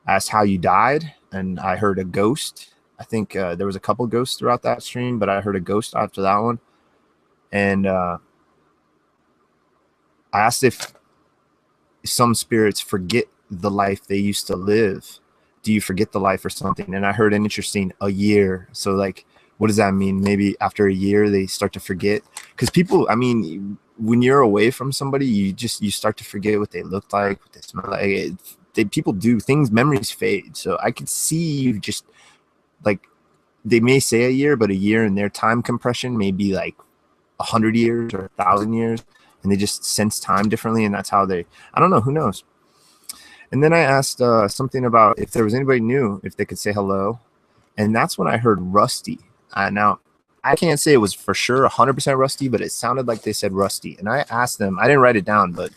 I asked how you died, and I heard a ghost. I think there was a couple ghosts throughout that stream, but I heard a ghost after that one. And I asked if some spirits forget the life they used to live. Do you forget the life or something? And I heard an interesting a year. So like, what does that mean? Maybe after a year they start to forget, because people, I mean, when you're away from somebody, you start to forget what they look like, what they smell like. People do things, memories fade. So I could see you just like, they may say a year, but a year in their time compression may be like 100 years or 1,000 years, and they just sense time differently. And that's how I don't know, who knows? And then I asked something about if there was anybody new, if they could say hello. And that's when I heard Rusty. Now, I can't say it was for sure 100% Rusty, but it sounded like they said Rusty. And I asked them, I didn't write it down, but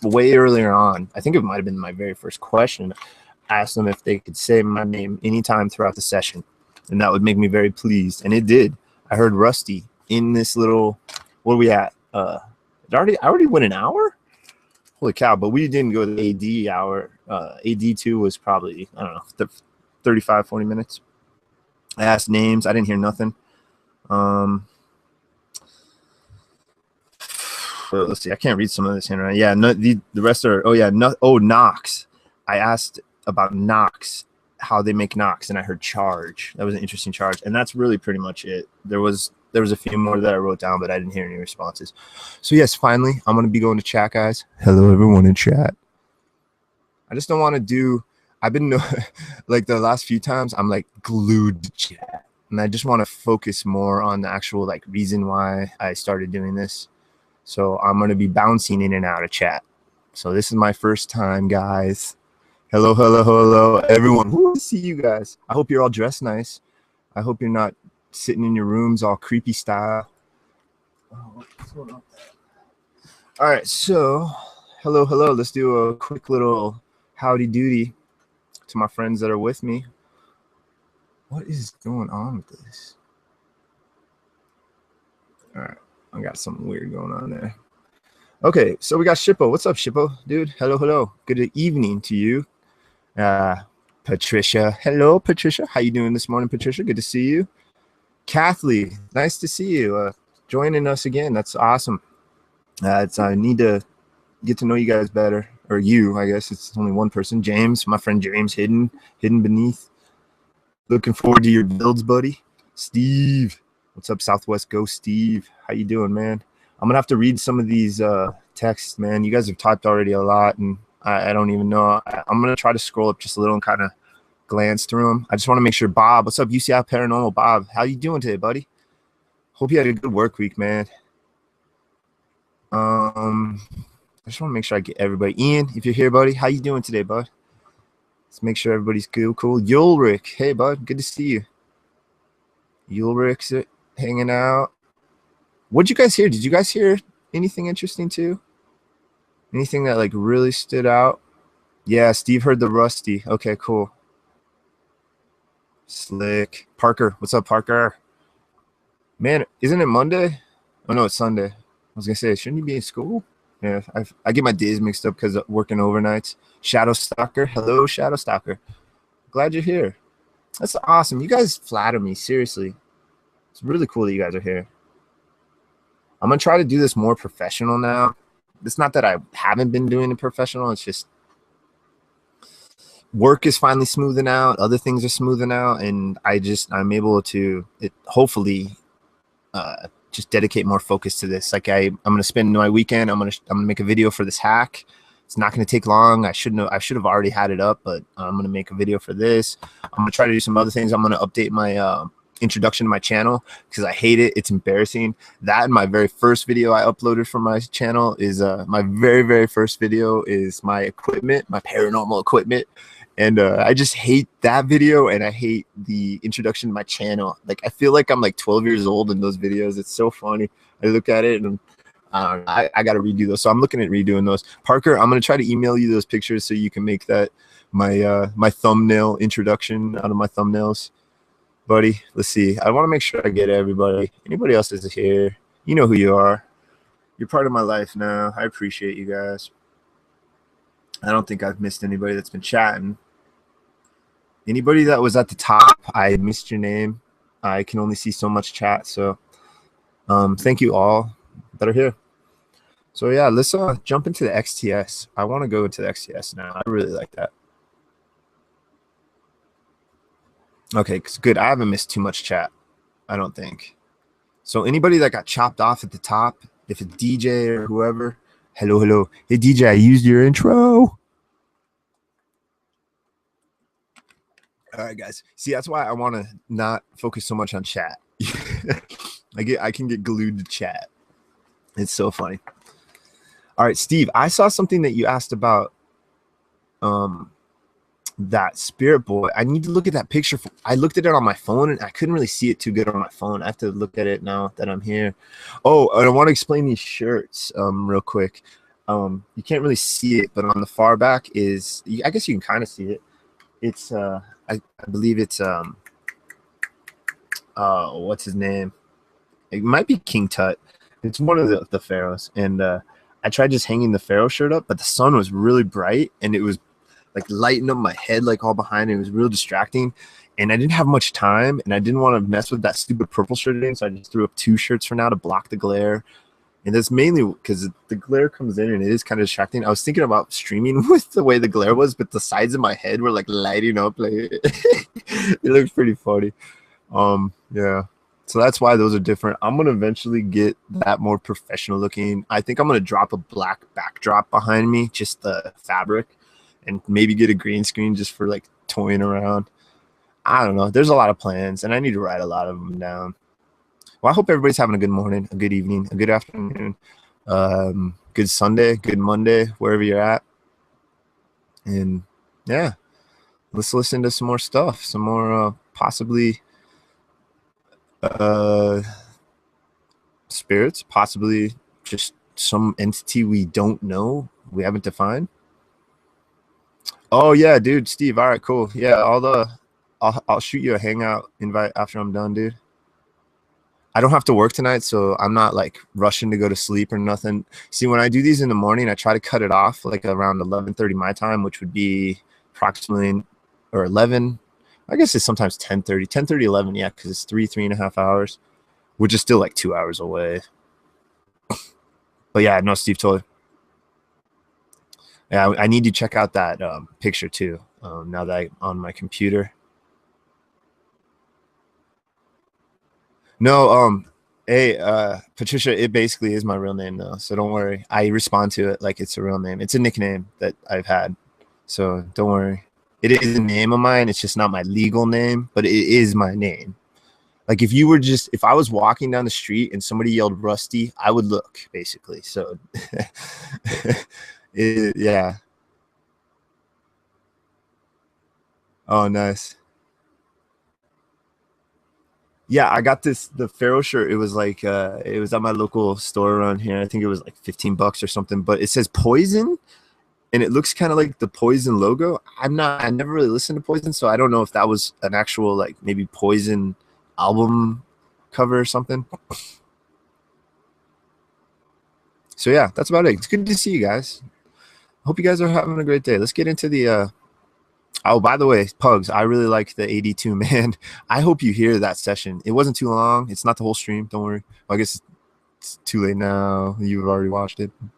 way earlier on, I think it might have been my very first question, I asked them if they could say my name anytime throughout the session. And that would make me very pleased. And it did. I heard Rusty in this little, what are we at? I already went an hour? Holy cow. But we didn't go to the AD hour. AD2 was probably, I don't know, 35, 40 minutes. I asked names. I didn't hear nothing. Let's see. I can't read some of this handwriting. Yeah, no, the rest are. Oh yeah, no. Oh, Knox. I asked about Knox, how they make Knox, and I heard charge. That was an interesting charge, and that's really pretty much it. There was a few more that I wrote down, but I didn't hear any responses. So yes, finally, I'm gonna be going to chat, guys. Hello, everyone in chat. I just don't want to do. I've been like the last few times, I'm like glued to chat, and I just want to focus more on the actual like reason why I started doing this. So I'm going to be bouncing in and out of chat. So this is my first time, guys. Hello, hello, hello, everyone. Woo, see you guys. I hope you're all dressed nice. I hope you're not sitting in your rooms all creepy style. Oh, what's going on? All right, so hello, hello. Let's do a quick little howdy doody to my friends that are with me. What is going on with this? All right. I got something weird going on there. Okay, so we got Shippo. What's up, Shippo? Dude, hello, hello. Good evening to you. Patricia. Hello, Patricia. How you doing this morning, Patricia? Good to see you. Kathleen, nice to see you. Joining us again. That's awesome. I need to get to know you guys better. Or you, I guess. It's only one person. James, my friend James, hidden beneath. Looking forward to your builds, buddy. Steve. What's up, Southwest Ghost Steve? How you doing, man? I'm gonna have to read some of these texts, man. You guys have typed already a lot, and I don't even know. I'm gonna try to scroll up just a little and kind of glance through them. I just want to make sure. Bob, what's up, UCI Paranormal? Bob, how you doing today, buddy? Hope you had a good work week, man. I just want to make sure I get everybody. Ian, if you're here, buddy, how you doing today, bud? Let's make sure everybody's good. Cool. Ulrich, hey, bud, good to see you. Ulrich's hanging out. What'd you guys hear? Did you guys hear anything interesting too? Anything that like really stood out? Yeah, Steve heard the rusty. Okay, cool. Slick. Parker, what's up, Parker? Man, isn't it Monday? Oh no, it's Sunday. I was gonna say, shouldn't you be in school? Yeah, I get my days mixed up because of working overnights. Shadow Stalker, hello, Shadow Stalker. Glad you're here. That's awesome. You guys flatter me, seriously. It's really cool that you guys are here. I'm going to try to do this more professional now. It's not that I haven't been doing it professional. It's just work is finally smoothing out. Other things are smoothing out. And I'm able to hopefully just dedicate more focus to this. Like I'm going to spend my weekend. I'm going to make a video for this hack. It's not going to take long. I should have already had it up, but I'm going to make a video for this. I'm going to try to do some other things. I'm going to update my introduction to my channel because I hate it. It's embarrassing. That and my very first video I uploaded from my channel is my very first video is my equipment, my paranormal equipment. And I just hate that video, and I hate the introduction to my channel. Like I feel like I'm like 12 years old in those videos. It's so funny. I look at it and I got to redo those. So I'm looking at redoing those. Parker, I'm going to try to email you those pictures so you can make that my thumbnail introduction out of my thumbnails. Buddy, let's see. I want to make sure I get everybody. Anybody else is here, you know who you are. You're part of my life now. I appreciate you guys. I don't think I've missed anybody that's been chatting. Anybody that was at the top, I missed your name. I can only see so much chat. So thank you all that are here. So yeah, let's jump into the XTS. I want to go into the XTS now. I really like that. Okay, good. I haven't missed too much chat, I don't think. So anybody that got chopped off at the top, if it's DJ or whoever, hello, hello. Hey, DJ, I used your intro. All right, guys. See, that's why I want to not focus so much on chat. I can get glued to chat. It's so funny. All right, Steve, I saw something that you asked about that spirit boy. I need to look at that picture. I looked at it on my phone and I couldn't really see it too good on my phone. I have to look at it now that I'm here. Oh, and I want to explain these shirts real quick. You can't really see it, but on the far back is, I guess you can kind of see it. It's I believe it's what's his name? It might be King Tut. It's one of the pharaohs, and I tried just hanging the Pharaoh shirt up, but the sun was really bright and it was like lighting up my head like all behind. It was real distracting, and I didn't have much time, and I didn't want to mess with that stupid purple shirt again, so I just threw up 2 shirts for now to block the glare. And that's mainly because the glare comes in and it is kind of distracting. I was thinking about streaming with the way the glare was, but the sides of my head were like lighting up. Like it looks pretty funny. Yeah. So that's why those are different. I'm going to eventually get that more professional looking. I think I'm going to drop a black backdrop behind me, just the fabric, and maybe get a green screen just for like toying around. I don't know. There's a lot of plans, and I need to write a lot of them down. Well, I hope everybody's having a good morning, a good evening, a good afternoon, good Sunday, good Monday, wherever you're at. And yeah, let's listen to some more stuff, some more possibly spirits, possibly just some entity we don't know, we haven't defined. Oh yeah, dude, Steve. All right, cool. Yeah, I'll shoot you a hangout invite after I'm done, dude. I don't have to work tonight, so I'm not like rushing to go to sleep or nothing. See, when I do these in the morning, I try to cut it off like around 11:30 my time, which would be approximately, or 11. I guess it's sometimes 10:30, 11. Yeah, because it's 3.5 hours, which is still like 2 hours away. But yeah, no, Steve, totally. Yeah, I need to check out that picture too. Now that I'm on my computer. No, hey, Patricia, it basically is my real name though, so don't worry. I respond to it like it's a real name. It's a nickname that I've had, so don't worry. It is a name of mine. It's just not my legal name, but it is my name. Like if I was walking down the street and somebody yelled Rusty, I would look basically. So, yeah. Oh, nice. Yeah, I got the Pharaoh shirt. It was like it was at my local store around here. I think it was like $15 or something, but it says Poison and it looks kind of like the Poison logo. I never really listened to Poison, so I don't know if that was an actual like maybe Poison album cover or something. So yeah, that's about it. It's good to see you guys. Hope you guys are having a great day. Let's get into the oh, by the way, Pugs, I really like the 82, man. I hope you hear that session. It wasn't too long. It's not the whole stream. Don't worry. Well, I guess it's too late now. You've already watched it. All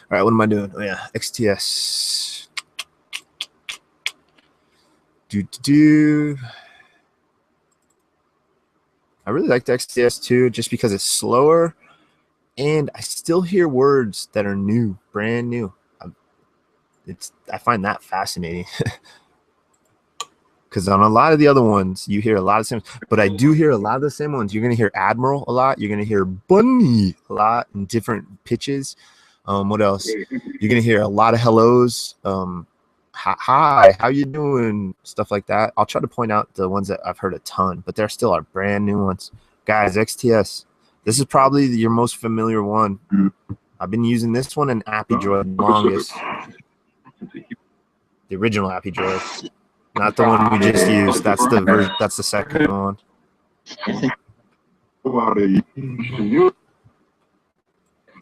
right, what am I doing? Oh, yeah, XTS. I really like the XTS too, just because it's slower, and I still hear words that are new, brand new. I find that fascinating. Because on a lot of the other ones, you hear a lot of same, but I do hear a lot of the same ones. You're going to hear Admiral a lot. You're going to hear Bunny a lot in different pitches. What else? You're going to hear a lot of hellos. Hi, how you doing? Stuff like that. I'll try to point out the ones that I've heard a ton, but there still are brand new ones. Guys, XTS. This is probably your most familiar one. I've been using this one and AppDroid longest. The original AppDroid. Not the one we just used. That's the second one.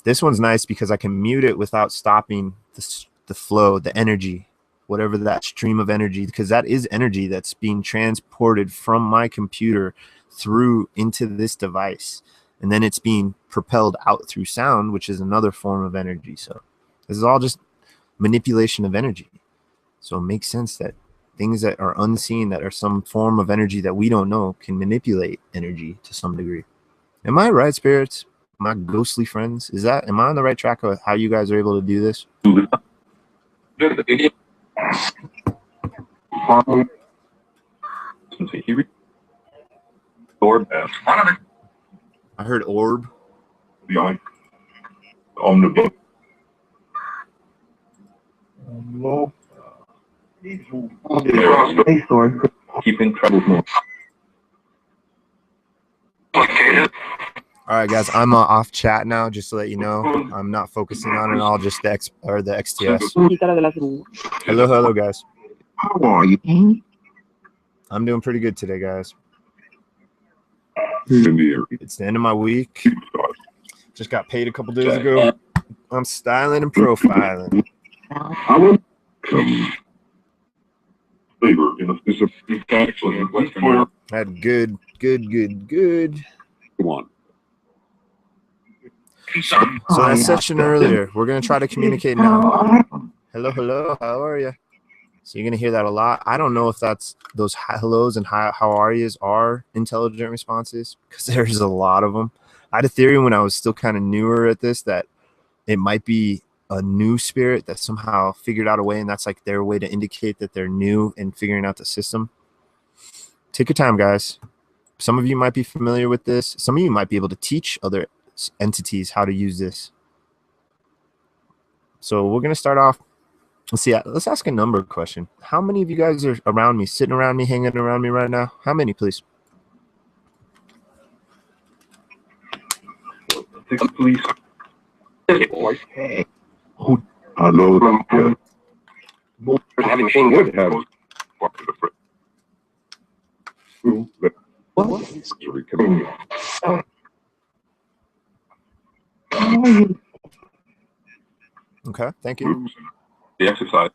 This one's nice because I can mute it without stopping the flow, the energy, whatever that stream of energy, because that is energy that's being transported from my computer through into this device. And then it's being propelled out through sound, which is another form of energy. So this is all just manipulation of energy. So it makes sense that things that are unseen, that are some form of energy that we don't know, can manipulate energy to some degree. Am I right, spirits? My ghostly friends? Am I on the right track of how you guys are able to do this? I heard orb. Keeping trouble more. All right, guys, I'm off chat now, just to let you know. I'm not focusing on it all, just the XTS. Hello, guys. How are you? I'm doing pretty good today, guys. It's the end of my week. Just got paid a couple days ago. I'm styling and profiling. I would favor in a specific action. Had good. One. So that session earlier, we're going to try to communicate now. Hello, how are you? So you're going to hear that a lot. I don't know if that's those hellos and how are yous are intelligent responses, because there's a lot of them. I had a theory when I was still kind of newer at this that it might be a new spirit that somehow figured out a way, and that's like their way to indicate that they're new and figuring out the system. Take your time, guys. Some of you might be familiar with this. Some of you might be able to teach other entities how to use this. So we're going to start off. Let's see. Let's ask a number question. How many of you guys are around me, sitting around me, hanging around me right now? How many, please? Please. Hey. Hello. Having machine would have. Okay, thank you. The exercise.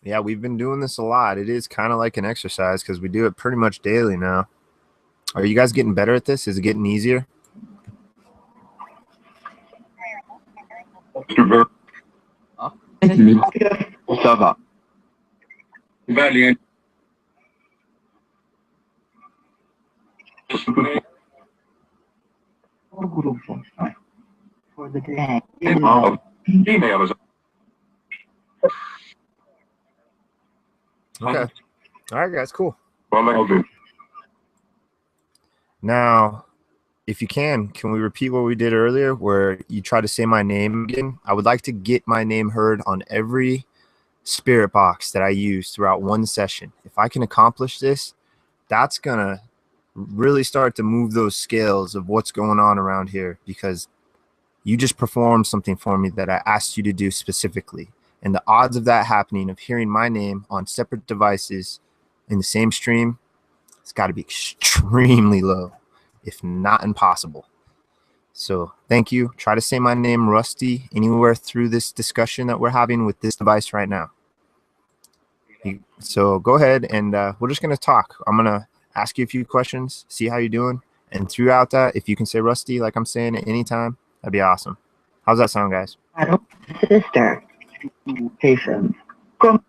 Yeah, we've been doing this a lot. It is kind of like an exercise because we do it pretty much daily now. Are you guys getting better at this? Is it getting easier? Ça va. For the day. Email is Okay. All right, guys, cool. well, Now, if you can we repeat what we did earlier where you try to say my name again? I would like to get my name heard on every spirit box that I use throughout one session. If I can accomplish this, that's going to really start to move those scales of what's going on around here, because you just performed something for me that I asked you to do specifically. And the odds of that happening, of hearing my name on separate devices in the same stream, it's got to be extremely low, if not impossible. So thank you. Try to say my name, Rusty, anywhere through this discussion that we're having with this device right now. So go ahead, and we're just going to talk. I'm going to ask you a few questions, see how you're doing. And throughout that, if you can say Rusty like I'm saying at any time, that'd be awesome. How's that sound, guys? Sister. Patience. Come.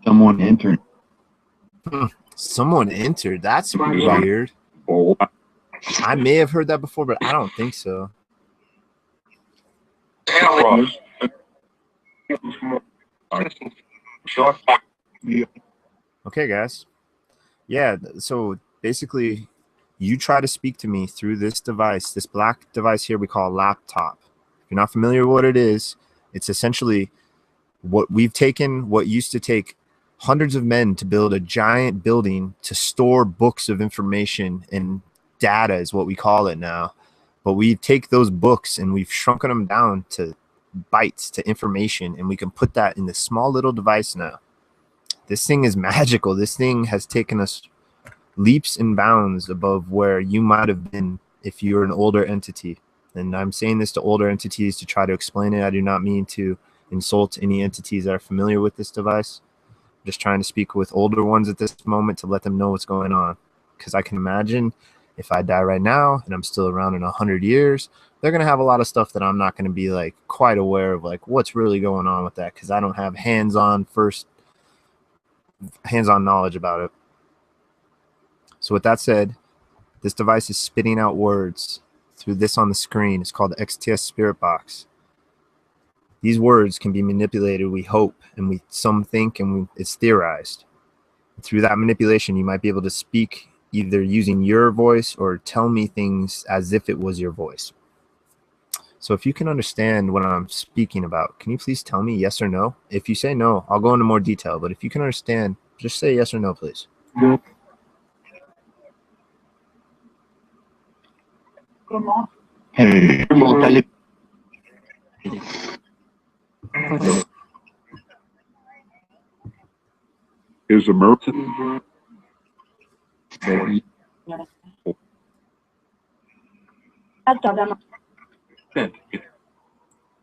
Someone entered. Someone entered. That's weird. I may have heard that before, but I don't think so. Okay, guys. Yeah, so basically, you try to speak to me through this device, this black device here we call a laptop. If you're not familiar with what it is, it's essentially what we've taken, what used to take hundreds of men to build a giant building to store books of information, and data is what we call it now. But we take those books and we've shrunken them down to bytes, to information, and we can put that in this small little device now. This thing is magical. This thing has taken us leaps and bounds above where you might have been if you're an older entity. And I'm saying this to older entities to try to explain it. I do not mean to insult any entities that are familiar with this device. I'm just trying to speak with older ones at this moment to let them know what's going on. Because I can imagine if I die right now and I'm still around in 100 years, they're going to have a lot of stuff that I'm not going to be like quite aware of, like what's really going on with that, because I don't have hands-on knowledge about it. So with that said, this device is spitting out words through this on the screen. It's called the XTS Spirit Box. These words can be manipulated, we hope, and some think, and it's theorized. Through that manipulation, you might be able to speak either using your voice or tell me things as if it was your voice. So if you can understand what I'm speaking about, can you please tell me yes or no? If you say no, I'll go into more detail. But if you can understand, just say yes or no, please. Is American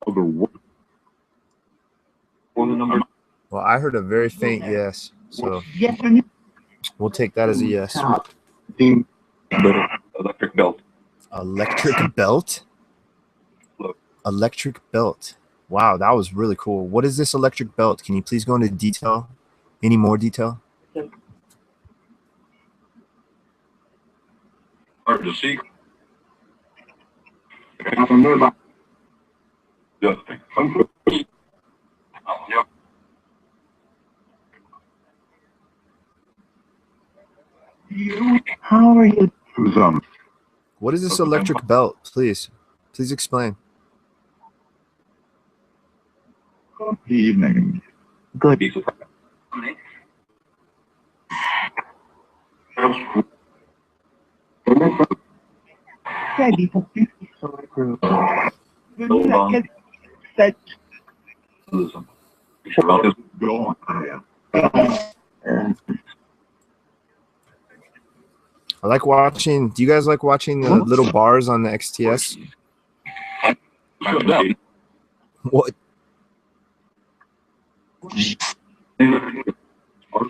other work? Well, I heard a very faint yes. So we'll take that as a yes. Electric belt. Electric belt? Electric belt. Wow, that was really cool. What is this electric belt? Can you please go into detail? Any more detail? Hard to see. Just yep. How are you? What is this electric belt? Please explain. Good evening. Good. I like watching. Do you guys like watching the little bars on the XTS? What?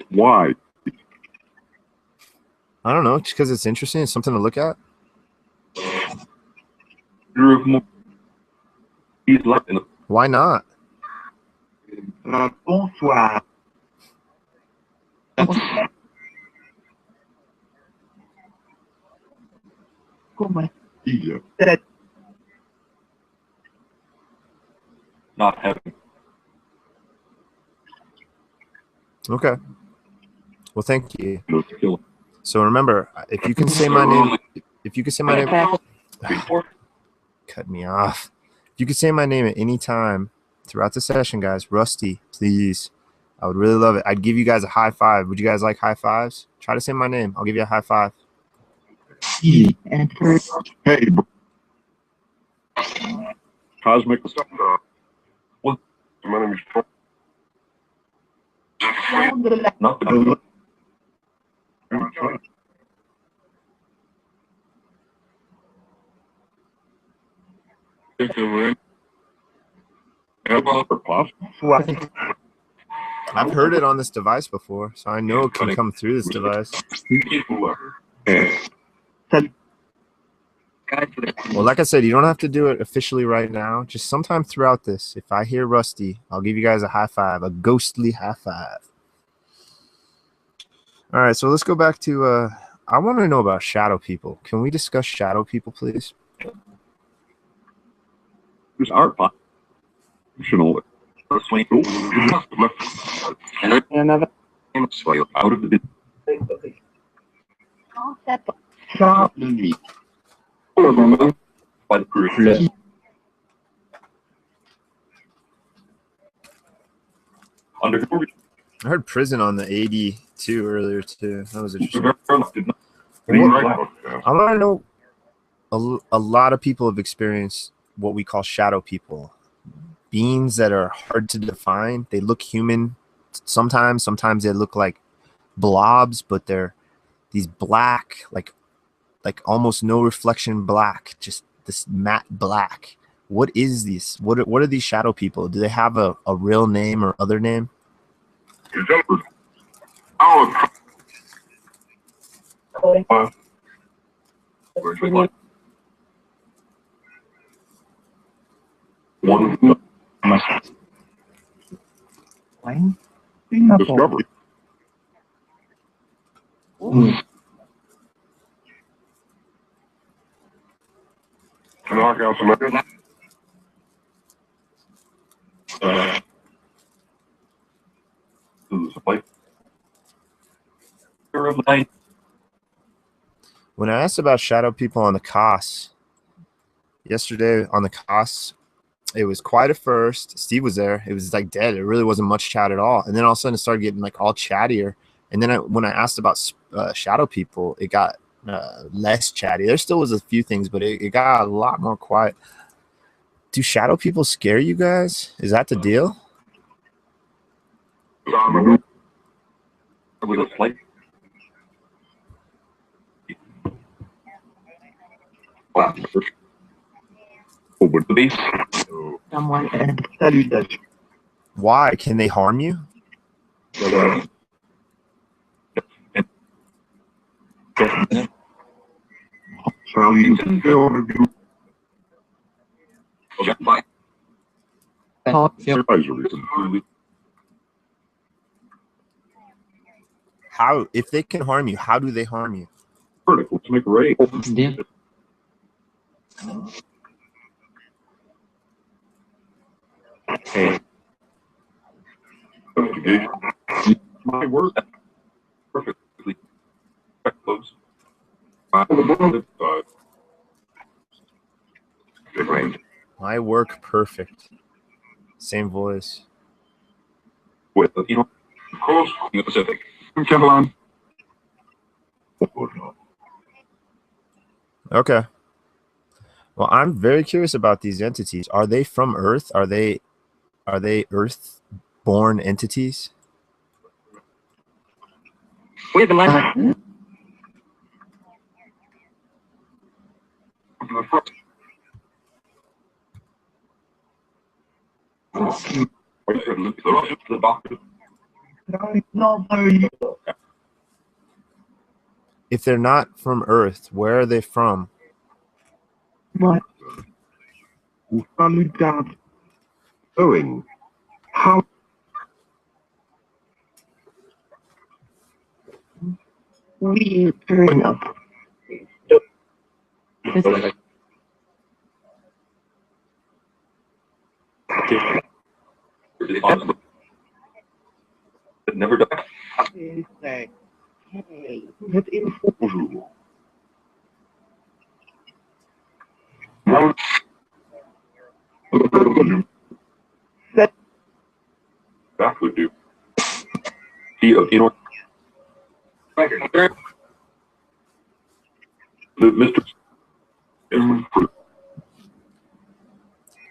Why? I don't know. Just because it's interesting. It's something to look at. Why not? Bonsoir. Comment? Not having. Okay. Well, thank you. So remember, if you can say my name, cut me off. If you could say my name at any time throughout the session, guys, Rusty, please. I would really love it. I'd give you guys a high five. Would you guys like high fives? Try to say my name. I'll give you a high five. And first, Hey, Cosmic stuff. What? My name is not the I've heard it on this device before, so I know it can come through this device. Well, like I said, you don't have to do it officially right now. Just sometime throughout this, if I hear Rusty, I'll give you guys a high five, a ghostly high five. All right, so let's go back to, I want to know about shadow people. Can we discuss shadow people, please? There's art functional. another Out of the concept. Sharply. by the group. Under I heard prison on the 82 earlier, too. That was interesting. I want to know, a lot of people have experienced what we call shadow people. Beings that are hard to define. They look human sometimes. Sometimes they look like blobs, but they're these black, like almost no reflection black, just this matte black. What is this? What are these shadow people? Do they have a real name or other name? Discovery. Knock out some. When I asked about shadow people on the Koss, yesterday on the Koss. It was quiet at first. Steve was there. It was like dead. It really wasn't much chat at all. And then all of a sudden it started getting like all chattier. And then when I asked about shadow people, it got less chatty. There still was a few things, but it got a lot more quiet. Do shadow people scare you guys? Is that the deal? With a slight over the base. Someone and salutation. Why? Can they harm you? How, if they can harm you, how do they harm you? Vertical to make a ray. My work perfectly close. My work perfect. Same voice. With the Koss in the Pacific. Kevlon. Okay. Well, I'm very curious about these entities. Are they from Earth? Are they Earth-born entities? We have been like If they're not from Earth, where are they from? what? Owing. How We turn up. never die. Hey, het info. That would do. You know, Mr.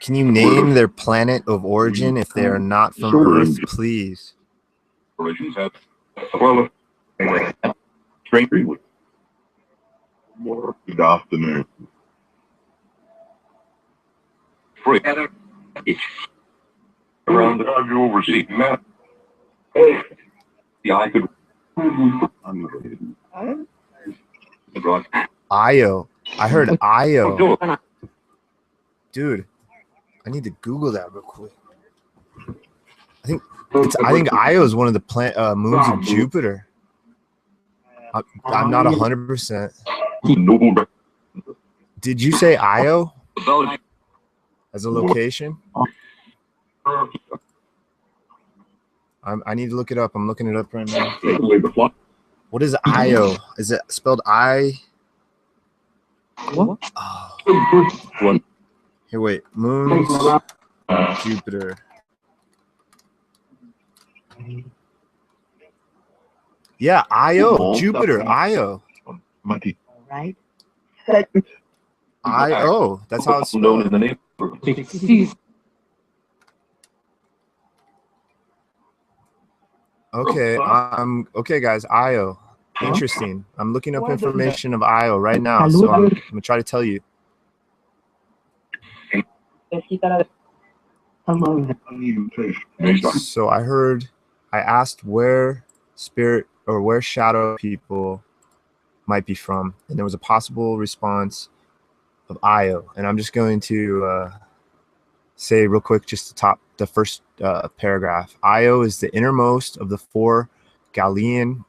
Can you name their planet of origin if they are not from Earth, please? Relations have well, strange Greenwood. More good afternoon. Free. Around the you oversee map. The eye could. Io. I heard Io. Dude, I need to Google that real quick. I think Io is one of the moons of Jupiter. I'm not 100%. Did you say Io as a location? I need to look it up. I'm looking it up right now. What is Io? Is it spelled I? What? Oh. Here, wait. Moons, Jupiter. Yeah, Io, Jupiter, Io. Right? Io. That's how it's known in spelled. the neighborhood. Okay, okay, guys. Io. Interesting. I'm looking up information of Io right now, so I'm gonna try to tell you. So I asked where spirit or where shadow people might be from, and there was a possible response of Io, and I'm just going to say real quick, just the first paragraph. Io is the innermost of the four Galilean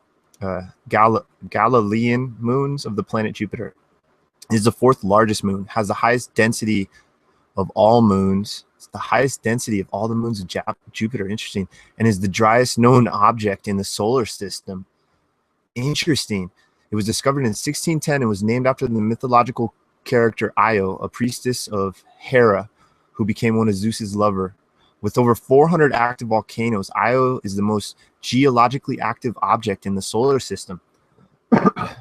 moons of the planet Jupiter. It is the fourth largest moon, has the highest density of all moons. It's the highest density of all the moons of Jupiter. Interesting. And is the driest known object in the solar system. Interesting. It was discovered in 1610 and was named after the mythological character Io, a priestess of Hera, who became one of Zeus's lover. With over 400 active volcanoes, Io is the most geologically active object in the solar system.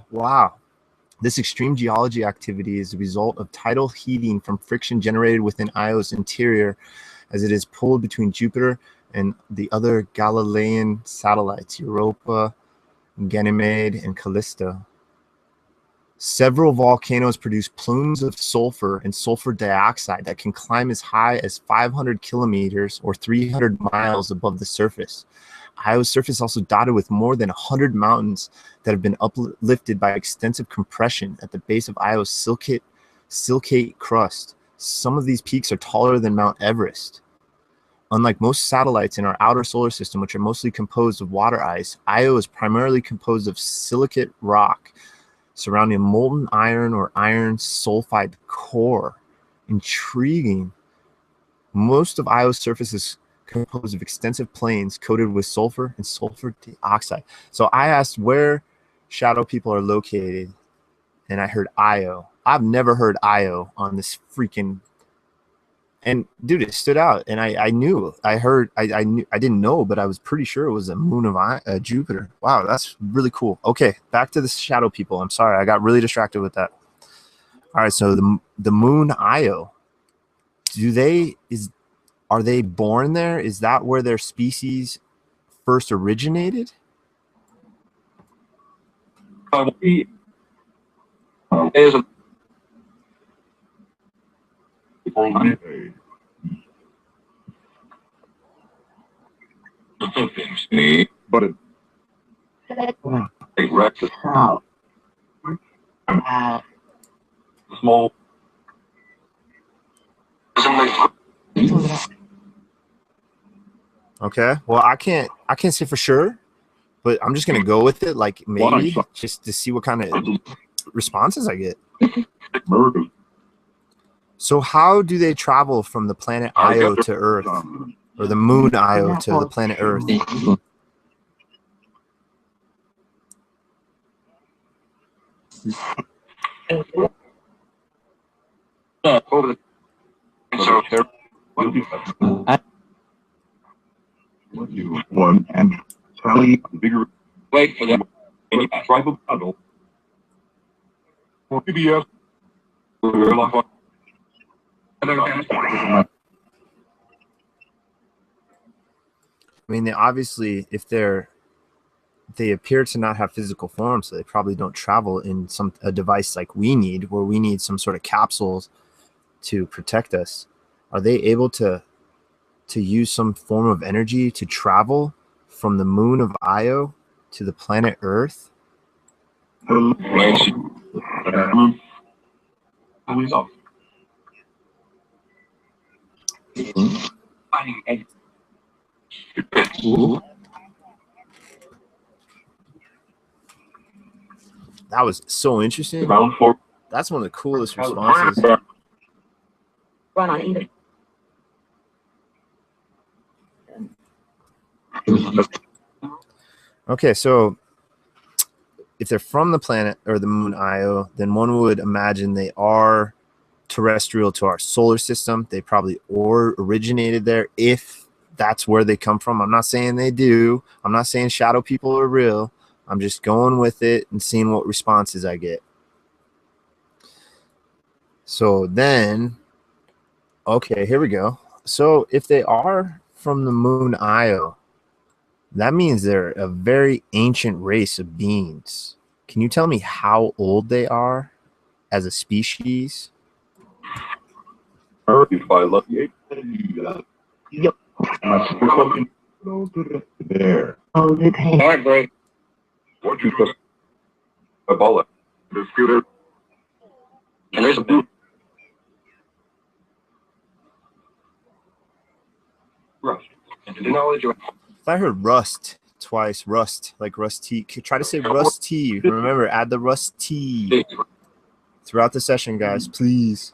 Wow. This extreme geology activity is the result of tidal heating from friction generated within Io's interior as it is pulled between Jupiter and the other Galilean satellites, Europa, Ganymede, and Callisto. Several volcanoes produce plumes of sulfur and sulfur dioxide that can climb as high as 500 kilometers or 300 miles above the surface. Io's surface is also dotted with more than 100 mountains that have been uplifted by extensive compression at the base of Io's silicate crust. Some of these peaks are taller than Mount Everest. Unlike most satellites in our outer solar system, which are mostly composed of water ice, Io is primarily composed of silicate rock surrounding a molten iron or iron sulfide core. Intriguing. Most of Io's surface is composed of extensive plains coated with sulfur and sulfur dioxide. So I asked where shadow people are located, and I heard Io. I've never heard Io on this freaking, and dude, it stood out. And I knew, I didn't know, but I was pretty sure it was a moon of Jupiter. Wow, that's really cool. Okay, back to the shadow people. I'm sorry, I got really distracted with that. All right, so the moon Io, are they born there? Is that where their species first originated? But it small. Okay, well, I can't say for sure, but I'm just gonna go with it, like maybe just to see what kind of responses I get. So how do they travel from the planet Io to Earth, or the moon Io to the planet Earth? One and tally bigger. Wait for them. Tribal puddle. For PBS. I mean, they obviously, if they appear to not have physical form, so they probably don't travel in a device like we need, where we need some sort of capsules to protect us. Are they able to use some form of energy to travel from the moon of Io to the planet Earth? That was so interesting. That's one of the coolest responses. Run on either. Okay, so if they're from the planet or the moon Io, then one would imagine they are terrestrial to our solar system. They probably originated there, if that's where they come from. I'm not saying they do. I'm not saying shadow people are real. I'm just going with it and seeing what responses I get. So then, okay, here we go. So if they are from the moon Io, that means they're a very ancient race of beings. Can you tell me how old they are as a species? Yep. There. Oh, the pain. All right, great. What you just a bullet. The scooter. And there's a boot. Rust. And the knowledge of If I heard rust twice, rust, like rusty, try to say rusty. Remember, add the rusty throughout the session, guys, please.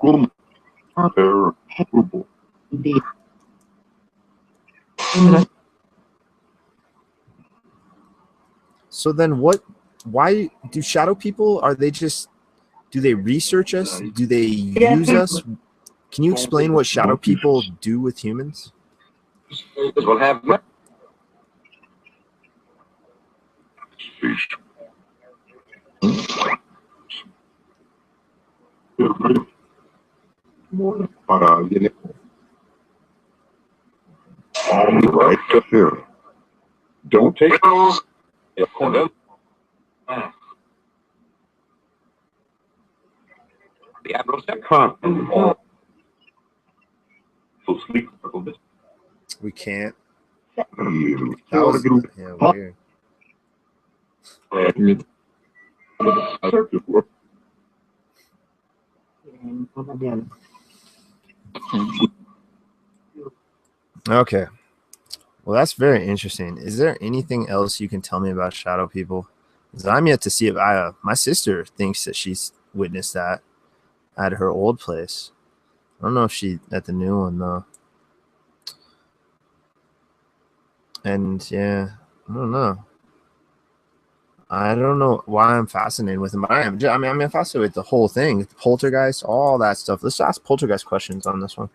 So then why do shadow people, are they just Do they research us? Do they use us? Can you explain what shadow people do with humans? We'll have para viene right to here. Don't take those. the AppDroid-II. So sleep. We can't. That was weird. Okay. Well, that's very interesting. Is there anything else you can tell me about shadow people? Because I'm yet to see it. My sister thinks that she's witnessed that at her old place. I don't know if she at the new one though. And yeah, I don't know. I don't know why I'm fascinated with them, but I'm fascinated with the whole thing, poltergeist, all that stuff. Let's ask poltergeist questions on this one.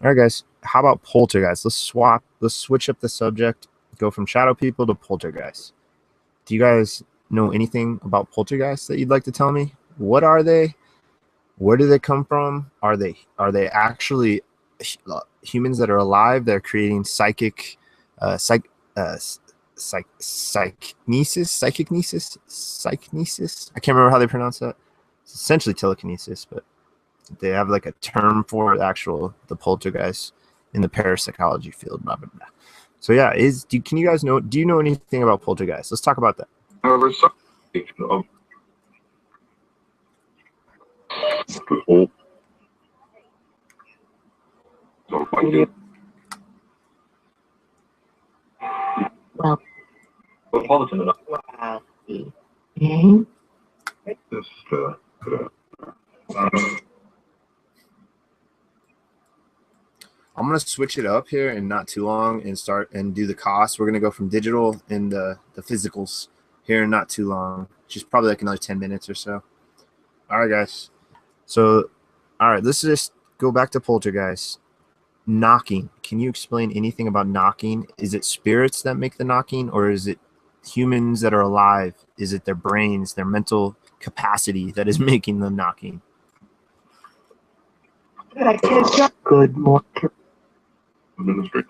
All right, guys, how about poltergeist? Let's switch up the subject, go from shadow people to poltergeist. Do you guys know anything about poltergeists that you'd like to tell me? What are they? Where do they come from? Are they actually humans that are alive? They're creating psychic psychnesis. I can't remember how they pronounce that. It's essentially telekinesis, but they have like a term for the poltergeist in the parapsychology field. Blah, blah, blah. So yeah, can you guys know? Do you know anything about poltergeist? Let's talk about that. However, I'm going to switch it up here in not too long and start and do the Koss. We're going to go from digital and the physicals here in not too long, just probably like another 10 minutes or so. All right, guys. So, all right, let's just go back to poltergeist. Knocking. Can you explain anything about knocking? Is it spirits that make the knocking, or is it humans that are alive? Is it their brains, their mental capacity that is making the knocking? Good morning. administrator.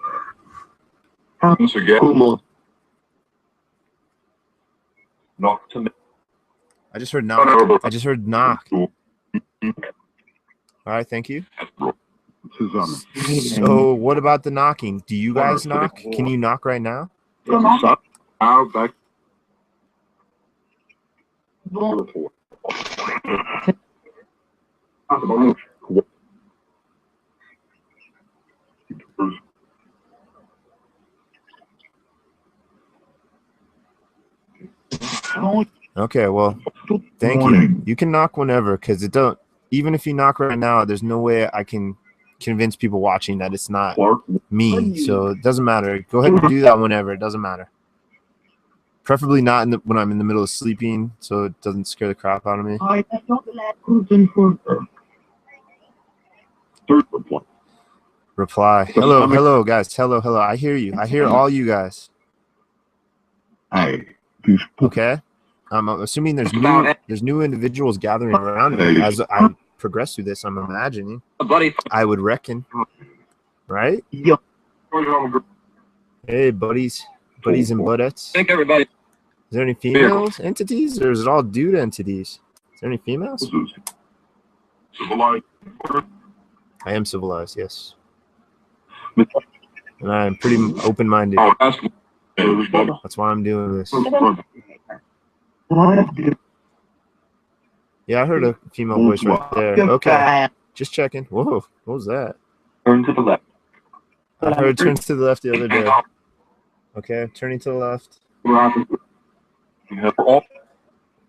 Once again, knock to me. I just heard knock. I just heard knock. All right, thank you. So what about the knocking? Do you guys knock? Can you knock right now? Back. Okay, well, thank you. You can knock whenever, because it don't. Even if you knock right now, there's no way I can convince people watching that it's not me. So it doesn't matter. Go ahead and do that whenever. It doesn't matter. Preferably not when I'm in the middle of sleeping, so it doesn't scare the crap out of me. Reply. Hello, guys. Hello. I hear you. I hear all you guys. Okay. I'm assuming there's new individuals gathering around me as I progress through this. I'm imagining. I would reckon. Right? Hey, buddies and buddettes. Thank everybody. Is there any females entities, or is it all dude entities? Is there any females? I am civilized, yes. And I'm pretty open-minded. That's why I'm doing this. Yeah, I heard a female voice right there. Okay, just checking. Whoa, what was that? Turn to the left. I heard turn to the left the other day. Okay, turning to the left.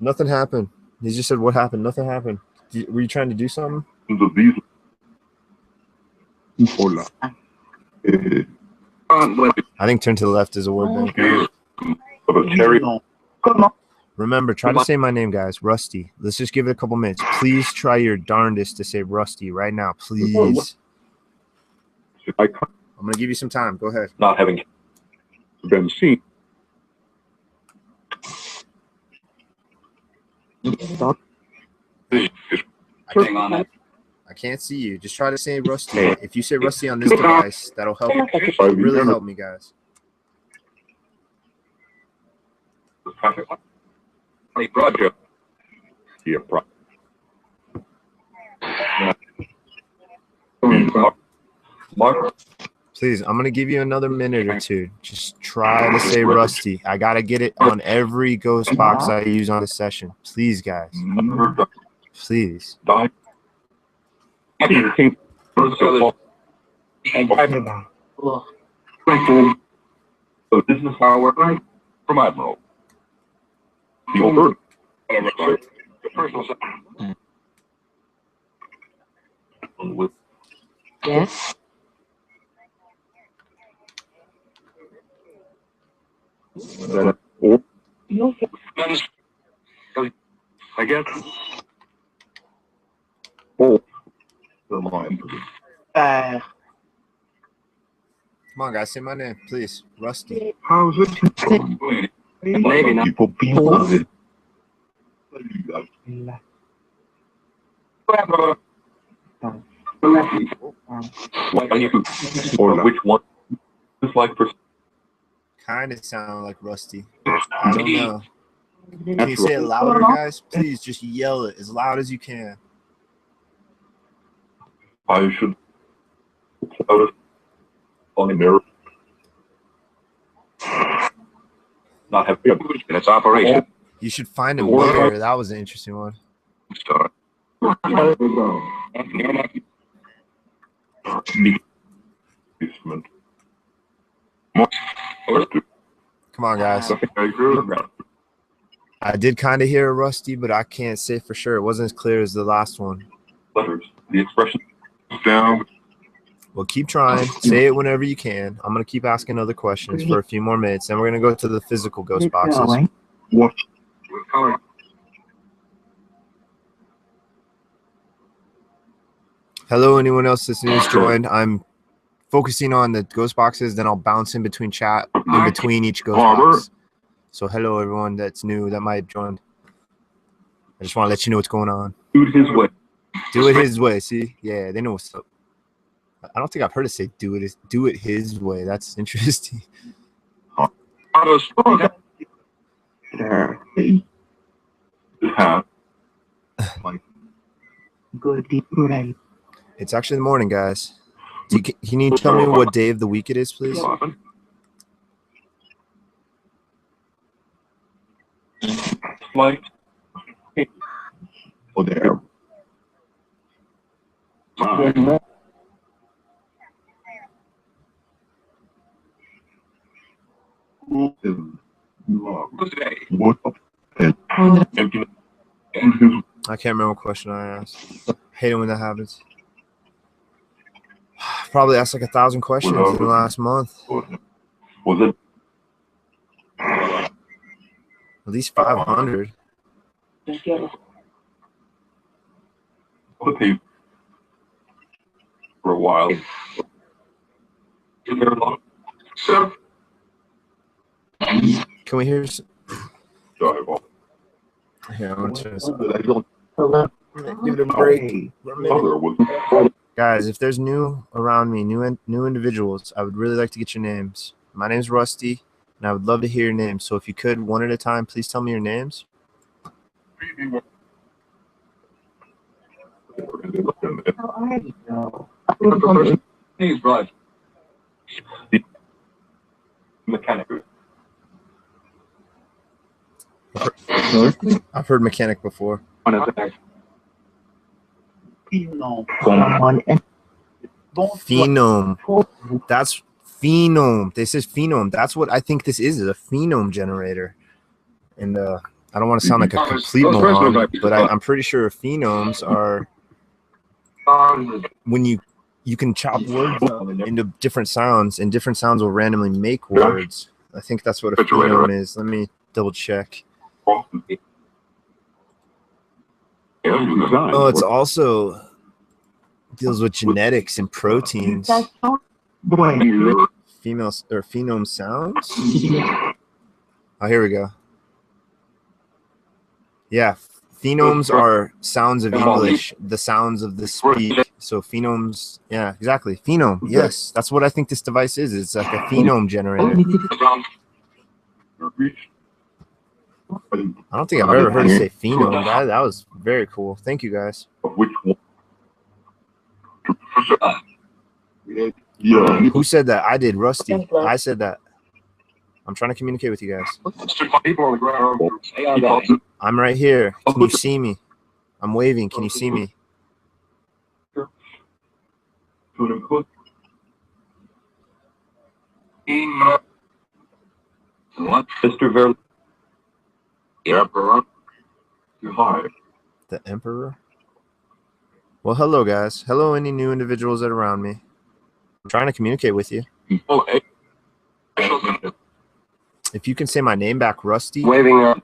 Nothing happened. He just said, what happened? Nothing happened. Were you trying to do something? I think turn to the left is a word bank. Remember, try to say my name, guys. Rusty. Let's just give it a couple minutes. Please try your darndest to say Rusty right now, please. I'm going to give you some time. Go ahead. Not having been seen. Hang on it. I can't see you. Just try to say Rusty. If you say Rusty on this device, that'll help. Really help me, guys. Roger. Yeah, Mark. Please, I'm going to give you another minute or two. Just try to say Rusty. I got to get it on every ghost box I use on the session. Please, guys. Please. So this is how we're right from Admiral. The over. The personal side. With Yes. that, or I guess. Oh, the line. Come on, guys. Say my name, please. Rusty. How's it? Maybe not. People. Or which one is like for Kind of sound like Rusty. I don't know. Can you say it louder, guys? Please just yell it as loud as you can. I should cloud it on the mirror. Not have in its operation. You should find him where. That was an interesting one. Start. Come on, guys. I did kind of hear a Rusty, but I can't say for sure. It wasn't as clear as the last one. Letters. The expression down. Well, keep trying. Say it whenever you can. I'm going to keep asking other questions for a few more minutes. Then we're going to go to the physical ghost boxes. What? Hello, anyone else that's new has joined. I'm focusing on the ghost boxes, then I'll bounce in between chat, in between each ghost box. So hello, everyone that's new that might have joined. I just want to let you know what's going on. Do it his way. Do it his way, see? Yeah, they know what's up. I don't think I've heard it say do it his way. That's interesting. It's actually the morning, guys. Can you tell me what day of the week it is, please? Flight. Oh, there. What? I can't remember what question I asked. I hate it when that happens. Probably asked like 1,000 questions in the last month. Was it? At least 500. For a while. Can we hear? Here, I'm gonna turn this up. Give it a break. Guys, if there's new around me, new individuals, I would really like to get your names. My name's Rusty, and I would love to hear your names. So if you could, one at a time, please tell me your names. He's right. Mechanic. I've heard mechanic before. Phenome. That's phenome. This is phenome. That's what I think this is a phenome generator. And I don't want to sound like a complete moron, but I'm pretty sure phenomes are when you can chop words up into different sounds, and different sounds will randomly make words. I think that's what a phenome is. Let me double check. Oh, it's also deals with genetics and proteins. Female or phenome sounds. Oh, here we go. Yeah, phenomes are sounds of English, the sounds of the speech. So phenomes, yeah, exactly. Phenome, yes, that's what I think this device is. It's like a phenome generator. I don't think I've ever heard it say phenome. That was very cool. Thank you, guys. Which one? Yeah. Who said that? I did, Rusty. I said that. I'm trying to communicate with you guys. I'm right here. Can you see me? I'm waving. Can you see me? What, Mr. Ver? The Emperor? Hi. The Emperor? Well, hello, guys. Hello, any new individuals that are around me. I'm trying to communicate with you. If you can say my name back, Rusty. Waving.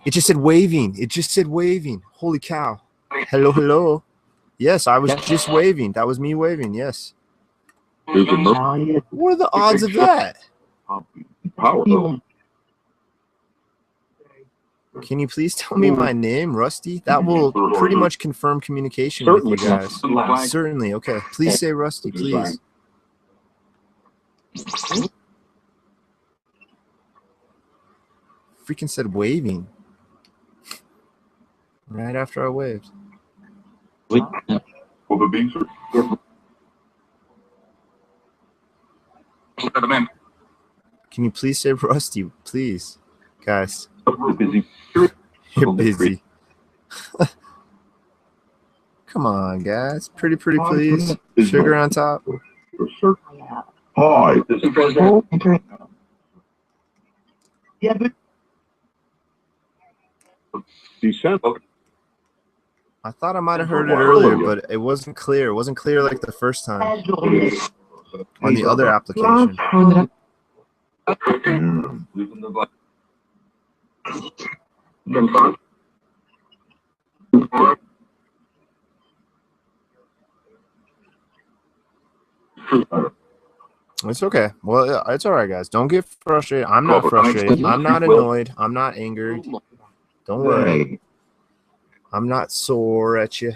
It just said waving. It just said waving. Holy cow. Hello, hello. Yes, I was just waving. That was me waving. Yes. What are the odds of that? Can you please tell me my name, Rusty? That will pretty much confirm communication with you guys. Certainly. Okay. Please say Rusty, please. Freaking said waving. Right after I waved. Can you please say Rusty, please? Guys. You're busy. Come on, guys. Pretty, please. Sugar on top. Hi. Yeah, but I thought I might have heard it earlier, but it wasn't clear. It wasn't clear like the first time on the other application. It's okay. Well, yeah, it's all right, guys. Don't get frustrated. I'm not frustrated. I'm not annoyed. I'm not angered. Don't worry. I'm not sore at you.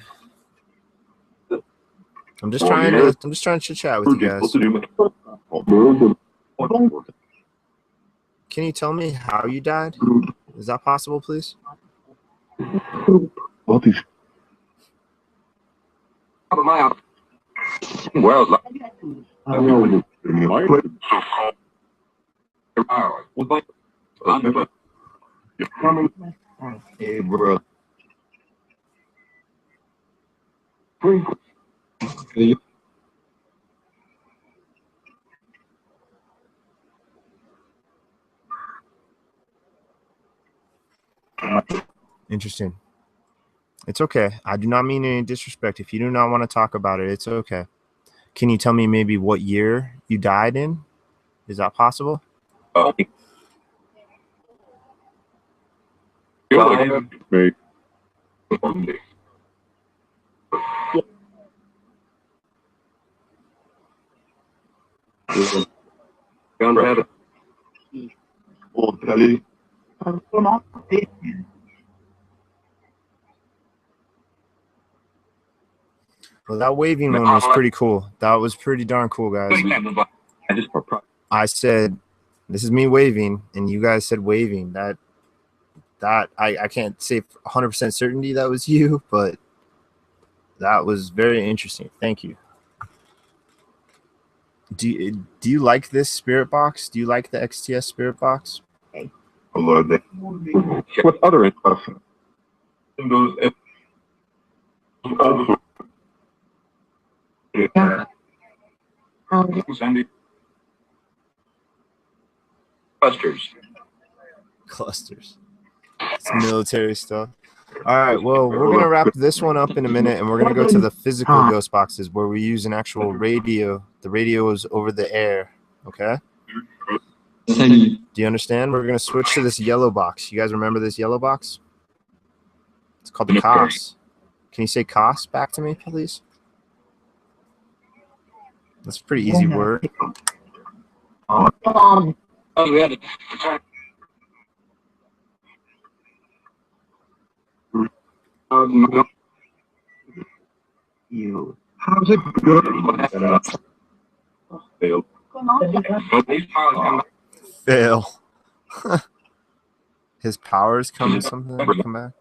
I'm just trying to chit chat with you guys. Can you tell me how you died? Is that possible, please? Well, hey, bro. Interesting. It's okay. I do not mean any disrespect. If you do not want to talk about it, it's okay. Can you tell me maybe what year you died in? Is that possible? Well, that waving one was pretty cool. That was pretty darn cool, guys. I said, this is me waving, and you guys said waving. That I can't say 100% certainty that was you, but that was very interesting. Thank you. Do you like this spirit box? Do you like the XTS spirit box? What other stuff? Clusters. It's military stuff. All right, well, we're going to wrap this one up in a minute, and we're going to go to the physical ghost boxes where we use an actual radio. The radio is over the air, okay? Salut. Do you understand? We're going to switch to this yellow box. You guys remember this yellow box? It's called the Koss. Can you say Koss back to me, please? That's a pretty easy word. Oh, we had it. You. How's it good? Failed. These pilots come back. Fail. His powers come back.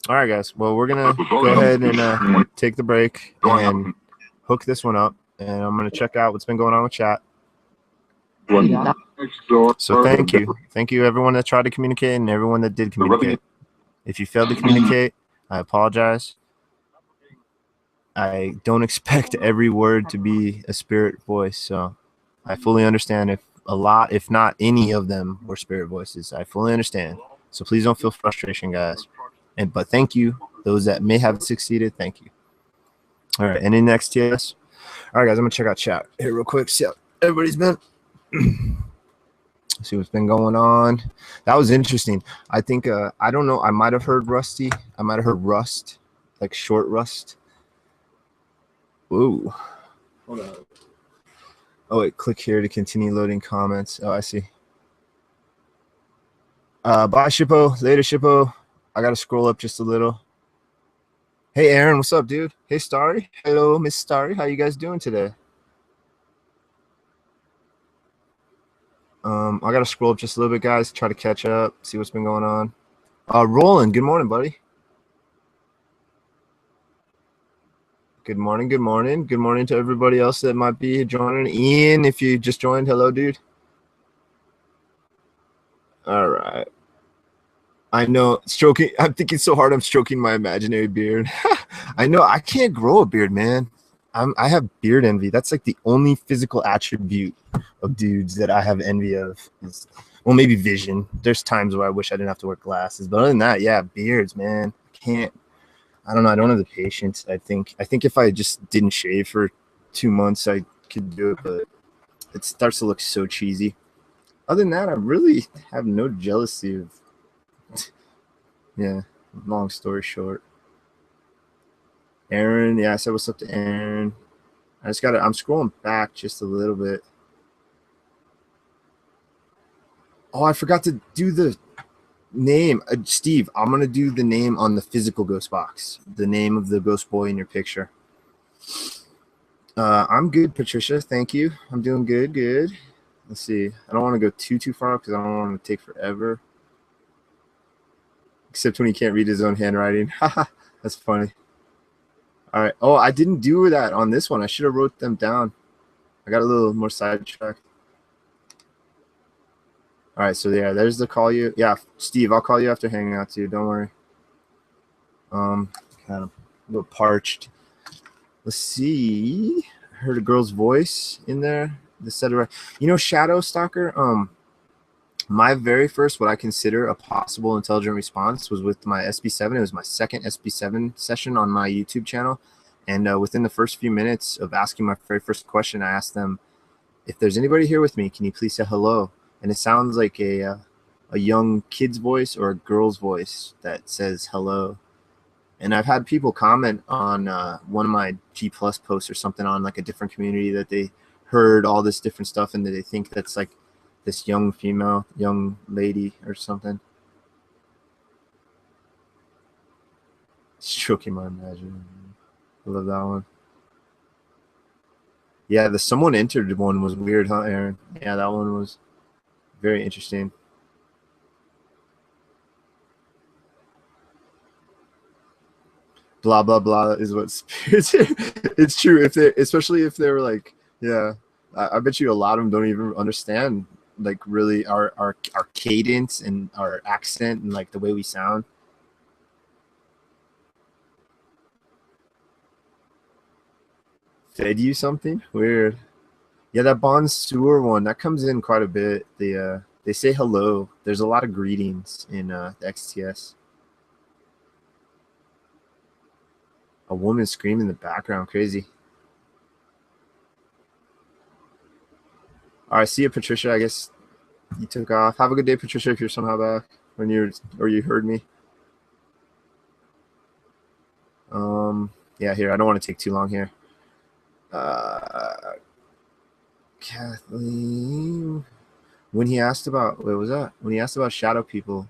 All right, guys. Well, we're going to go ahead and take the break and hook this one up. And I'm going to check out what's been going on with chat. So thank you. Thank you, everyone that tried to communicate and everyone that did communicate. If you failed to communicate, I apologize. I don't expect every word to be a spirit voice. So I fully understand if a lot, if not any of them were spirit voices. I fully understand. So please don't feel frustration, guys. But thank you. Those that may have succeeded, thank you. All right. Any next XTS? All right, guys, I'm going to check out chat here real quick. See how everybody's been. See what's been going on. That was interesting. I think, I don't know. I might have heard Rusty. I might have heard Rust, like short Rust. Ooh. Hold on. Oh, wait. Click here to continue loading comments. Oh, I see. Bye, Shippo. Later, Shippo. I got to scroll up just a little. Hey, Aaron. What's up, dude? Hey, Starry. Hello, Miss Starry. How you guys doing today? I got to scroll up just a little bit, guys. Try to catch up. See what's been going on. Roland. Good morning, buddy. Good morning. Good morning. Good morning to everybody else that might be joining. Ian, if you just joined, hello, dude. All right. I know stroking. I'm thinking so hard. I'm stroking my imaginary beard. I know I can't grow a beard, man. I have beard envy. That's like the only physical attribute of dudes that I have envy of. Well, maybe vision. There's times where I wish I didn't have to wear glasses, but other than that, yeah, beards, man. I don't know. I don't have the patience. I think if I just didn't shave for 2 months, I could do it, but it starts to look so cheesy. Other than that, I really have no jealousy of. Yeah, long story short. Aaron, yeah, I said what's up to Aaron. I'm scrolling back just a little bit. Oh, I forgot to do the name. Steve, I'm going to do the name on the physical ghost box. The name of the ghost boy in your picture. I'm good, Patricia. Thank you. I'm doing good. Let's see. I don't want to go too far because I don't want to take forever. Except when he can't read his own handwriting. That's funny. All right. Oh, I didn't do that on this one. I should have wrote them down. I got a little more sidetracked. All right. So, yeah, there's the call you. Yeah, Steve, I'll call you after hanging out too. Don't worry. Kind of a little parched. Let's see. I heard a girl's voice in there. Shadow Stalker. My very first, what I consider a possible intelligent response was with my SB7. It was my second SB7 session on my YouTube channel. And within the first few minutes of asking my very first question, I asked them, if there's anybody here with me, can you please say hello? And it sounds like a young kid's voice or a girl's voice that says hello. And I've had people comment on one of my G+ posts or something on like a different community that they heard all this different stuff and that they think that's like this young lady or something. Stroking my imagination. I love that one. Yeah, the someone entered one was weird, huh, Aaron? Yeah, that one was very interesting. Blah blah blah is what spirits. It's true especially if they're like, yeah. I bet you a lot of them don't even understand like really our cadence and our accent and like the way we sound. Fed you something weird. Yeah, that Bond Sewer one that comes in quite a bit. They say hello. There's a lot of greetings in the XTS. A woman screaming in the background, crazy. All right, see you, Patricia. I guess you took off. Have a good day, Patricia, if you're somehow back or you heard me. Yeah, here. I don't want to take too long here. Kathleen, when he asked about when he asked about shadow people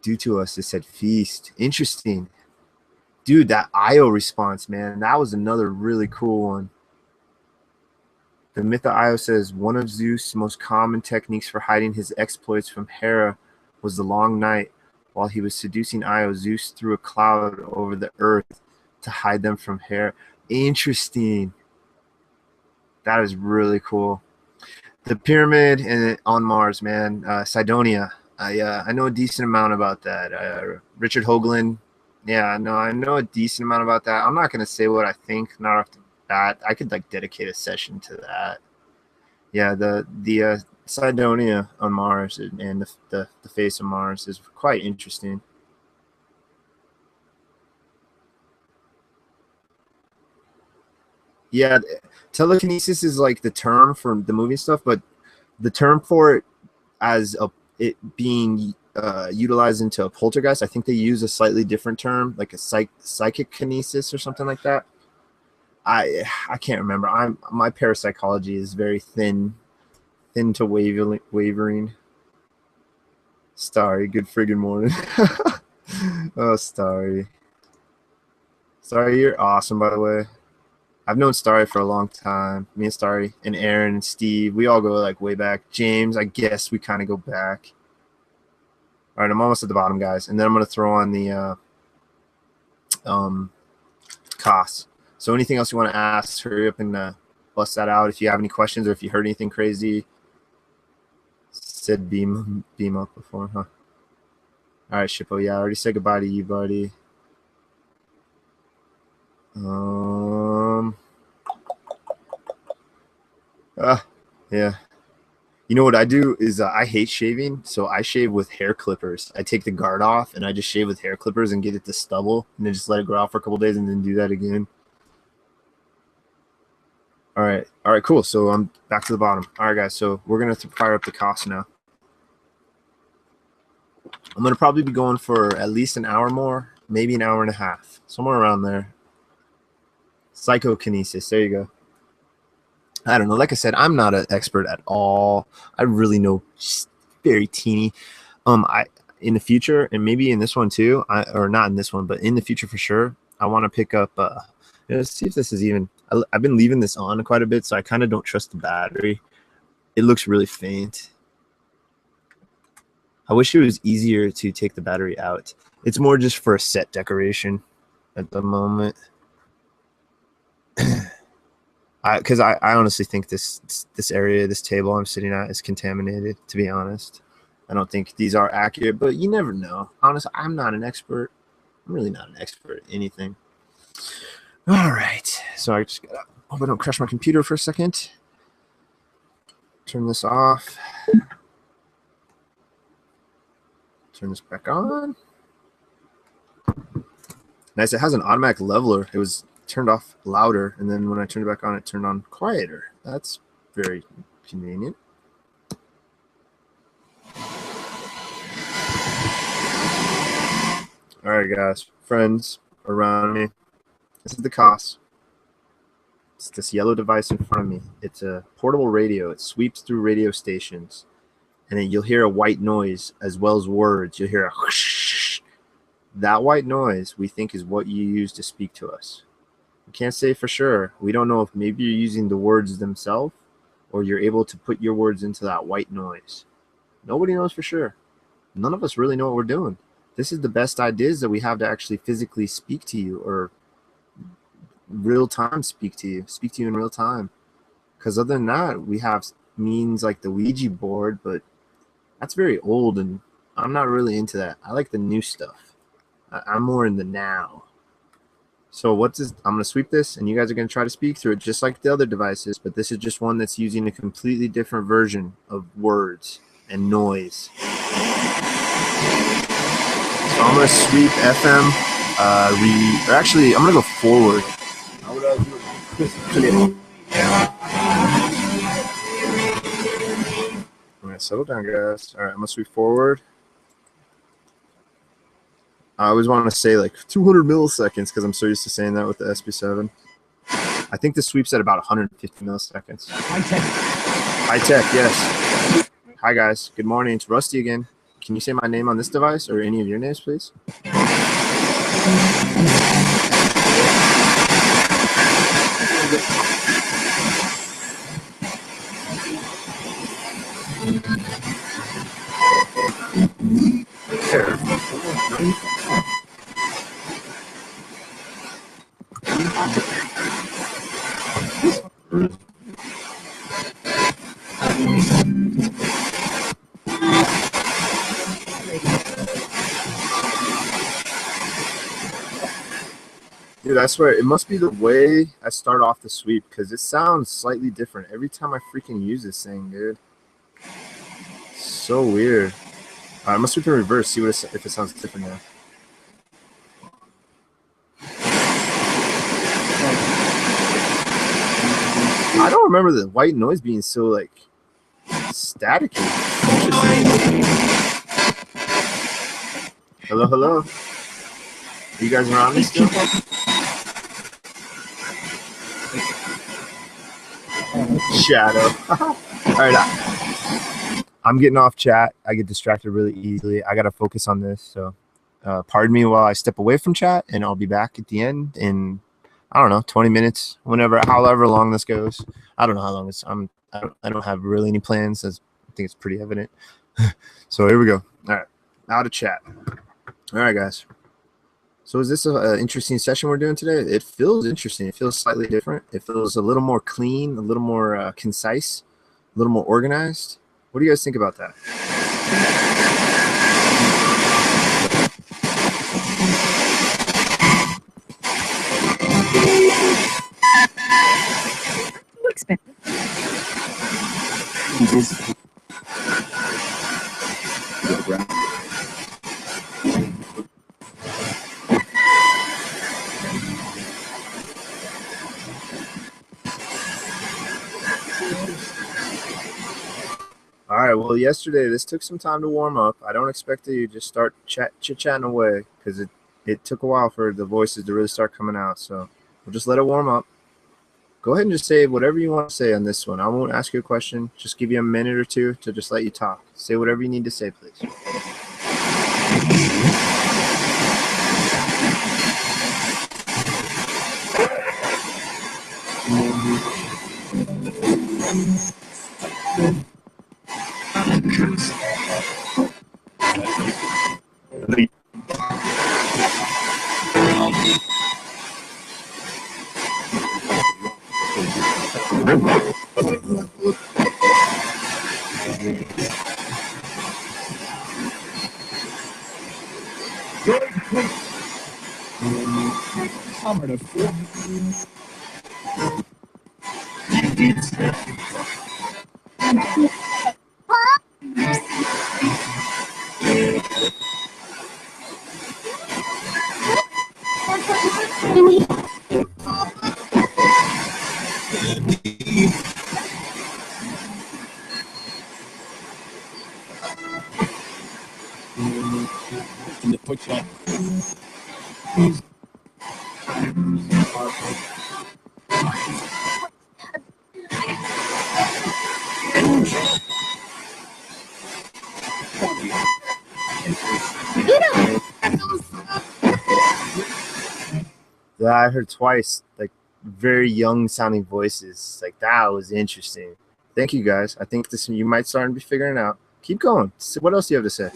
due to us, it said feast. Interesting, dude. That Io response, man, that was another really cool one. The myth of Io says one of Zeus' most common techniques for hiding his exploits from Hera was the long night. While he was seducing Io, Zeus threw a cloud over the earth to hide them from Hera. Interesting. That is really cool. The pyramid on Mars, man. Cydonia. I know a decent amount about that. Richard Hoagland. Yeah, I know a decent amount about that. I'm not gonna say what I think, not off the bat. I could like dedicate a session to that. Yeah, the Cydonia on Mars and the face of Mars is quite interesting. Yeah, telekinesis is like the term for the movie stuff, but the term for it as it being utilized into a poltergeist, I think they use a slightly different term, like a psychic kinesis or something like that. I can't remember. My parapsychology is very thin to wavering. Starry, good friggin' morning. Oh, Starry, you're awesome, by the way. I've known Starry for a long time. Me and Starry and Aaron and Steve, we all go like way back. James, I guess we kind of go back. All right, I'm almost at the bottom, guys, and then I'm gonna throw on the Koss. So anything else you want to ask, hurry up and bust that out. If you have any questions or if you heard anything crazy, said beam up before, huh? All right, Shippo. Yeah, I already said goodbye to you, buddy. Yeah. You know what I do is I hate shaving, so I shave with hair clippers. I take the guard off and I just shave with hair clippers and get it to stubble and then just let it grow out for a couple days and then do that again. All right, cool. So I'm back to the bottom. All right, guys. So we're gonna fire up the Koss now. I'm gonna probably be going for at least an hour more, maybe an hour and a half, somewhere around there. Psychokinesis. There you go. I don't know. Like I said, I'm not an expert at all. I really know just very teeny. In the future, and maybe in this one too, or not in this one, but in the future for sure, I want to pick up. Let's see if this is even. I've been leaving this on quite a bit, so I kind of don't trust the battery. It looks really faint. I wish it was easier to take the battery out. It's more just for a set decoration at the moment. Because I honestly think this area, this table I'm sitting at is contaminated, to be honest. I don't think these are accurate, but you never know. Honestly, I'm not an expert. I'm really not an expert at anything. All right. So I just gotta hope I don't crash my computer for a second. Turn this off. Turn this back on. Nice. It has an automatic leveler. It was turned off louder, and then when I turned it back on, it turned on quieter. That's very convenient. All right, guys, friends around me. This is the Koss. It's this yellow device in front of me. It's a portable radio. It sweeps through radio stations, and then you'll hear a white noise as well as words. You'll hear a whoosh. That white noise we think is what you use to speak to us. We can't say for sure. We don't know if maybe you're using the words themselves or you're able to put your words into that white noise. Nobody knows for sure. None of us really know what we're doing. This is the best ideas that we have to actually physically speak to you or real time speak to you in real time. Because other than that, we have means like the Ouija board, but that's very old and I'm not really into that. I like the new stuff. I'm more in the now. So what's this? I'm going to sweep this, and you guys are going to try to speak through it just like the other devices, but this is just one that's using a completely different version of words and noise. So I'm going to sweep FM, or actually, I'm going to go forward. right, settle down, guys. All right, I'm gonna sweep forward. I always want to say like 200 milliseconds because I'm so used to saying that with the SB7. I think the sweep's at about 150 milliseconds. High tech, yes. Hi, guys. Good morning. It's Rusty again. Can you say my name on this device or any of your names, please? Dude, I swear, it must be the way I start off the sweep because it sounds slightly different every time I freaking use this thing, dude. So weird. All right, I'm gonna sweep in reverse, see what if it sounds different now. I don't remember the white noise being so like staticky. Interesting. Hello, hello. Are you guys around me still? Shadow. All right, I'm getting off chat. I get distracted really easily. I gotta focus on this, so pardon me while I step away from chat, and I'll be back at the end in, I don't know, 20 minutes, whenever, however long this goes. I don't know how long it's. I don't have really any plans. I think it's pretty evident. So here we go. All right, out of chat. All right, guys. So is this an interesting session we're doing today? It feels interesting. It feels slightly different. It feels a little more clean, a little more concise, a little more organized. What do you guys think about that? All right, well, yesterday this took some time to warm up. I don't expect you to just start chit-chatting away because it took a while for the voices to really start coming out. So we'll just let it warm up. Go ahead and just say whatever you want to say on this one. I won't ask you a question. Just give you a minute or two to just let you talk. Say whatever you need to say, please. Yeah, I heard twice, like very young sounding voices. Like that was interesting. Thank you guys. I think this you might start to be figuring it out. Keep going. So what else do you have to say?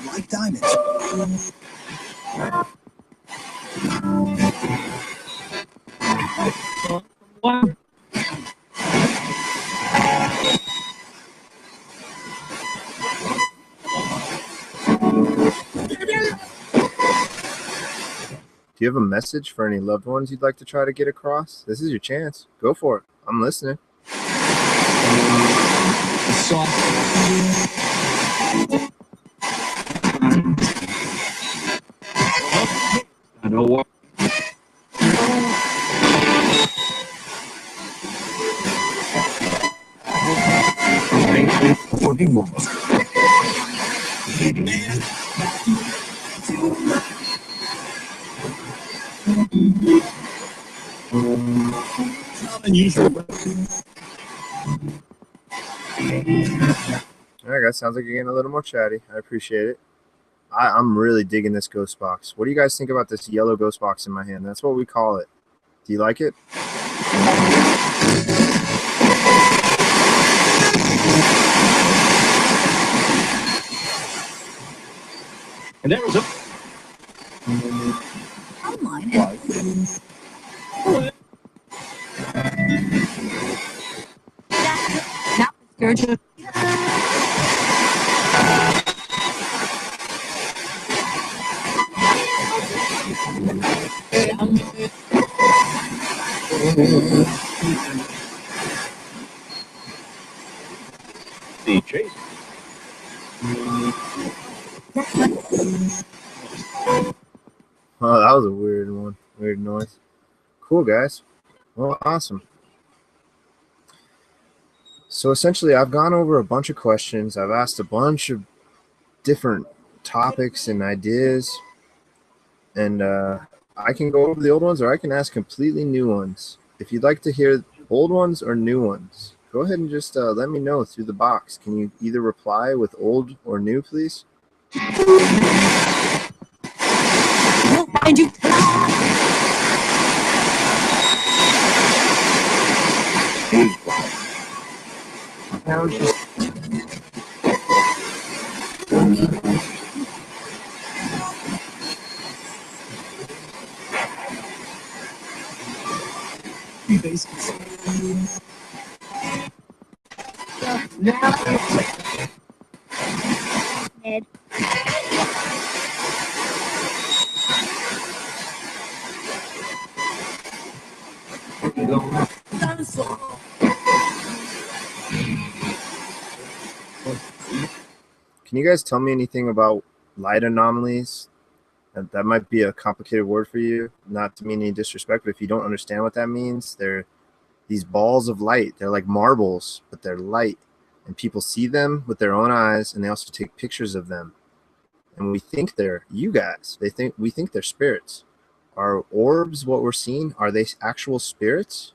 Like diamonds. Do you have a message for any loved ones you'd like to try to get across? This is your chance. Go for it. I'm listening. I know what. All right, guys. Sounds like you're getting a little more chatty. I appreciate it. I'm really digging this ghost box. What do you guys think about this yellow ghost box in my hand? That's what we call it. Do you like it? And there was a online. Now spiritual. the chase. Oh, that was a weird one. Weird noise. Cool, guys. Well, awesome. So essentially, I've gone over a bunch of questions. I've asked a bunch of different topics and ideas. And I can go over the old ones or I can ask completely new ones. If you'd like to hear old ones or new ones, go ahead and just let me know through the box. Can you either reply with old or new, please? And you. Ned. Can you guys tell me anything about light anomalies? That might be a complicated word for you, not to mean any disrespect, but if you don't understand what that means, they're these balls of light. They're like marbles, but they're light. And people see them with their own eyes, and they also take pictures of them. And we think they're you guys. We think they're spirits. Are orbs what we're seeing? Are they actual spirits?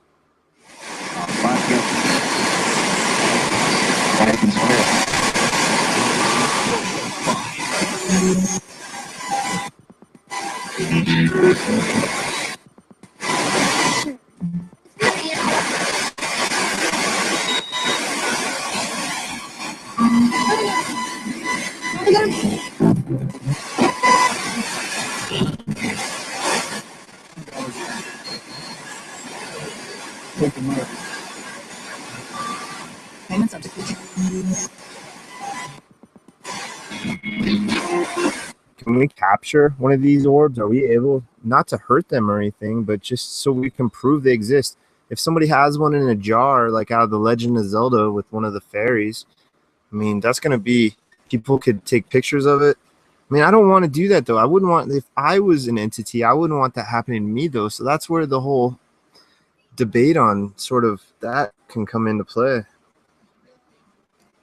Can we capture one of these orbs? Are we able not to hurt them or anything, but just so we can prove they exist? If somebody has one in a jar, like out of the Legend of Zelda with one of the fairies, I mean, that's going to be, people could take pictures of it. I mean, I don't want to do that, though. I wouldn't want, if I was an entity, I wouldn't want that happening to me, though. So that's where the whole debate on sort of that can come into play.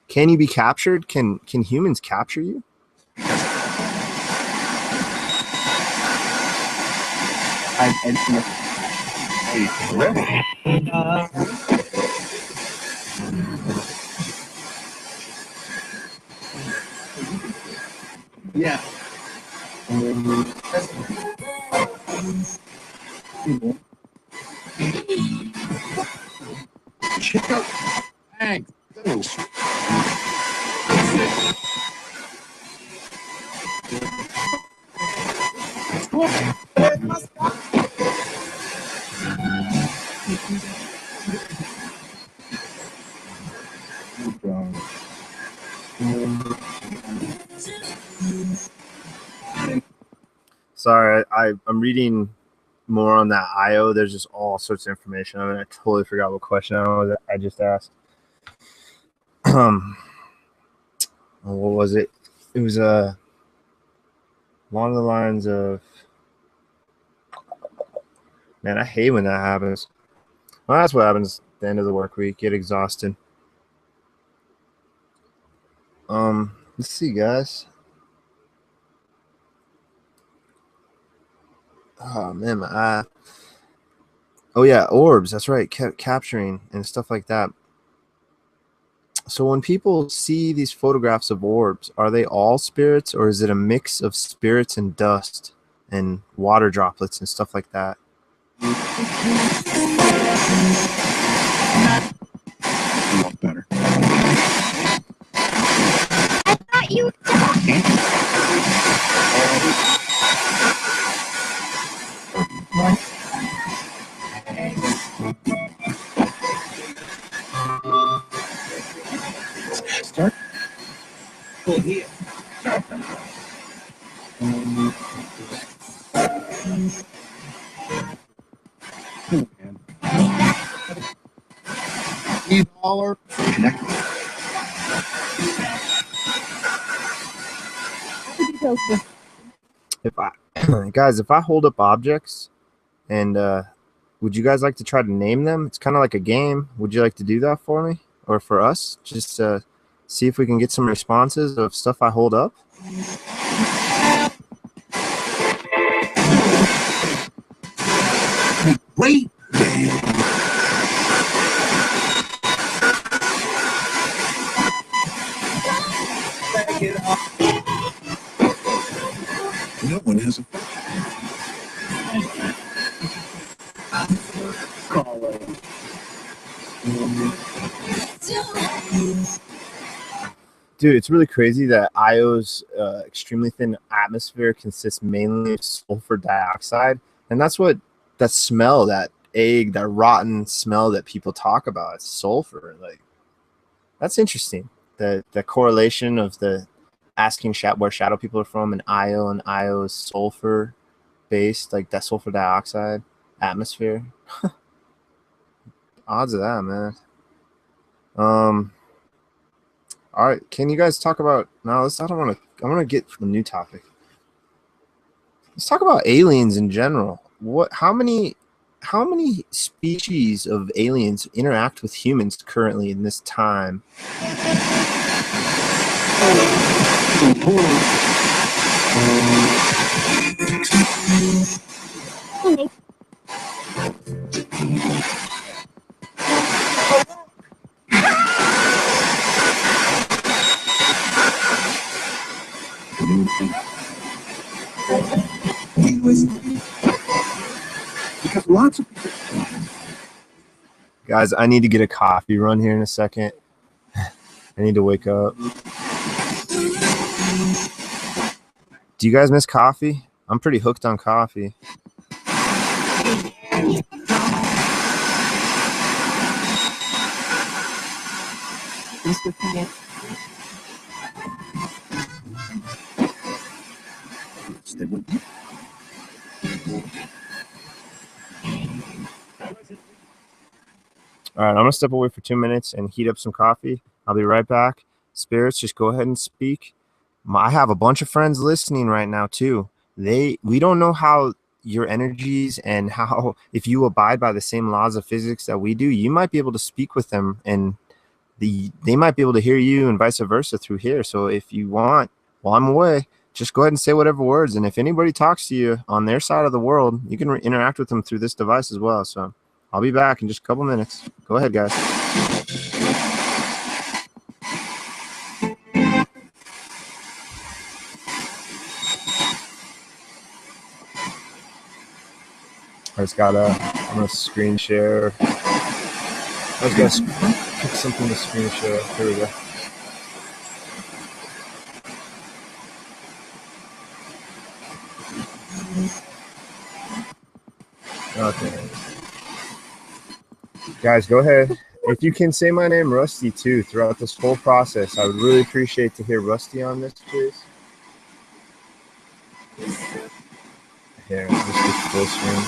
Can you be captured? Can humans capture you? Yeah. Check out. Thanks. Sorry, I'm reading more on that IO. There's just all sorts of information. I mean, I totally forgot what question I just asked. What was it? It was along the lines of, man, I hate when that happens. Well, that's what happens at the end of the work week. Get exhausted. Let's see, guys. Oh man, my eye. Oh yeah, orbs. That's right. Capturing and stuff like that. So when people see these photographs of orbs, are they all spirits, or is it a mix of spirits and dust and water droplets and stuff like that? A lot better. I thought you were talking. Start. Pull here. These all are connected. If I guys, if I hold up objects, and would you guys like to try to name them? It's kind of like a game. Would you like to do that for me or for us? Just see if we can get some responses of stuff I hold up. Wait. No one has a call it. Dude, it's really crazy that Io's extremely thin atmosphere consists mainly of sulfur dioxide, and that's what that smell, that egg, that rotten smell that people talk about. It's sulfur. Like, that's interesting. The correlation of the asking where shadow people are from, and Io is sulfur based, like that sulfur dioxide atmosphere. Odds of that, man. All right, can you guys talk about no? I want to get to a new topic. Let's talk about aliens in general. How many species of aliens interact with humans currently in this time? Because lots of people. Guys, I need to get a coffee run here in a second. I need to wake up. Do you guys miss coffee? I'm pretty hooked on coffee. All right, I'm going to step away for 2 minutes and heat up some coffee. I'll be right back. Spirits, just go ahead and speak. I have a bunch of friends listening right now, too. We don't know how your energies and how, if you abide by the same laws of physics that we do, you might be able to speak with them, and they might be able to hear you and vice versa through here. So if you want, while I'm away, just go ahead and say whatever words. And if anybody talks to you on their side of the world, you can interact with them through this device as well. So I'll be back in just a couple minutes. Go ahead, guys. I just got I'm going to screen share. I was going to pick something to screen share. Here we go. Okay. Guys, go ahead. If you can say my name, Rusty, too, throughout this whole process, I would really appreciate to hear Rusty on this, please. Here, just get full screen.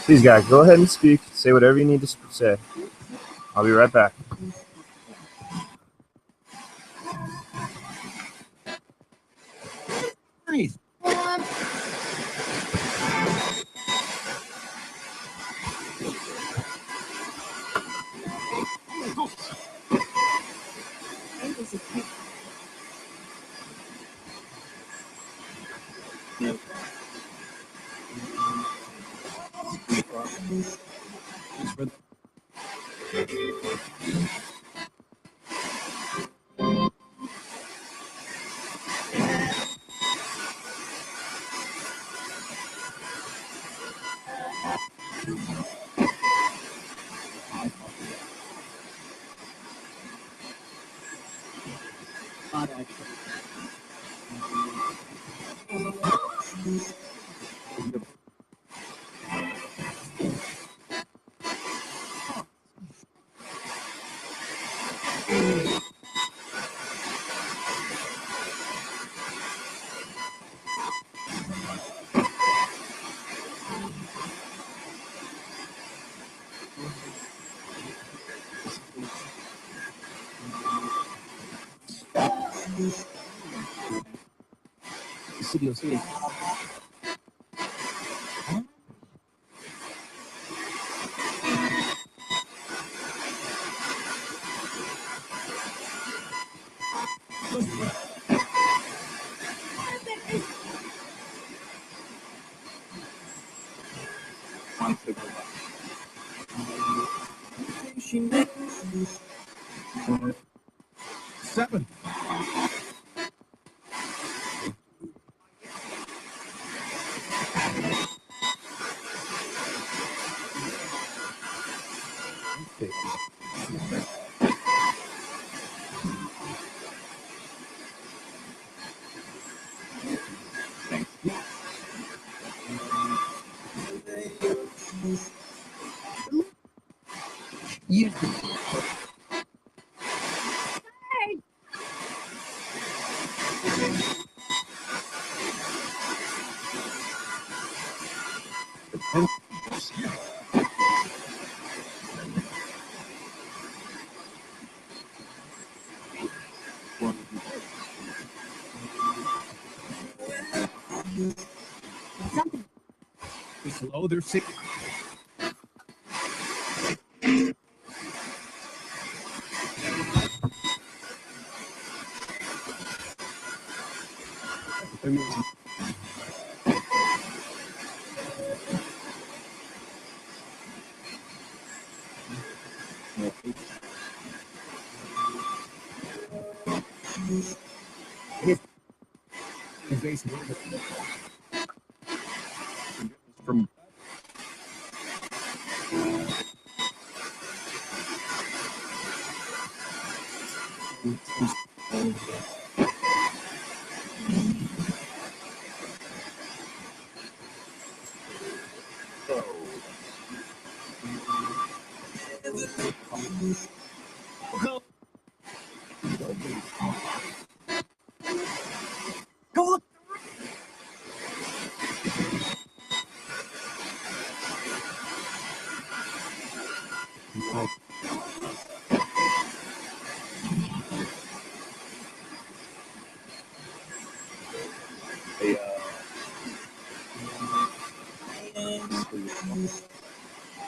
Please, guys, go ahead and speak. Say whatever you need to say. I'll be right back. Nice. Seven. You. Slow, they're sick. From go.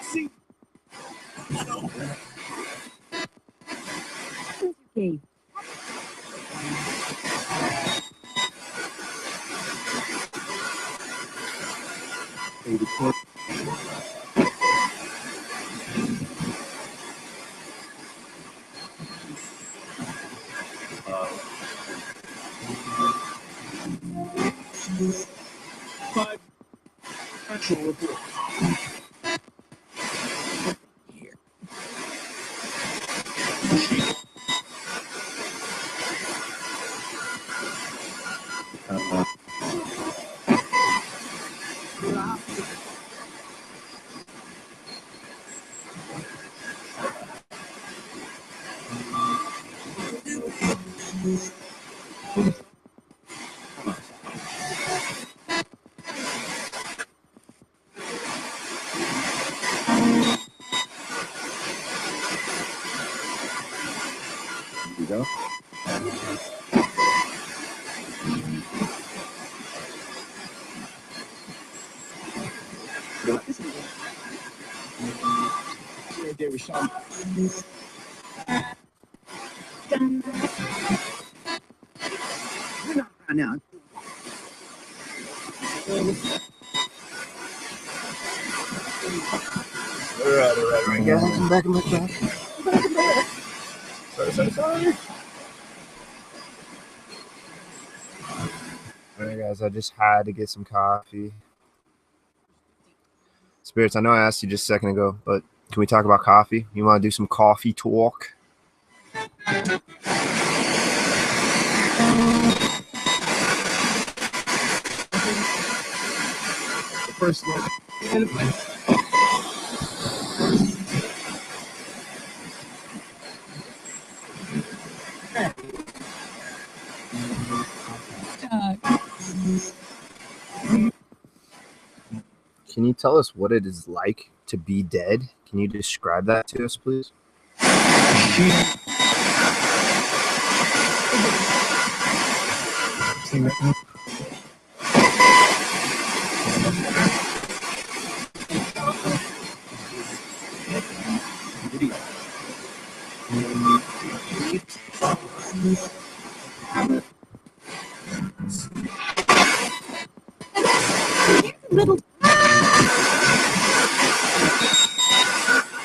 See. Okay. Five. Actual report. go. Now. All right. Yeah, I'm back. Sorry. All right, guys, I just had to get some coffee. Spirits, I know I asked you just a second ago, but can we talk about coffee? You want to do some coffee talk? The first one. Can you tell us what it is like to be dead? Can you describe that to us, please?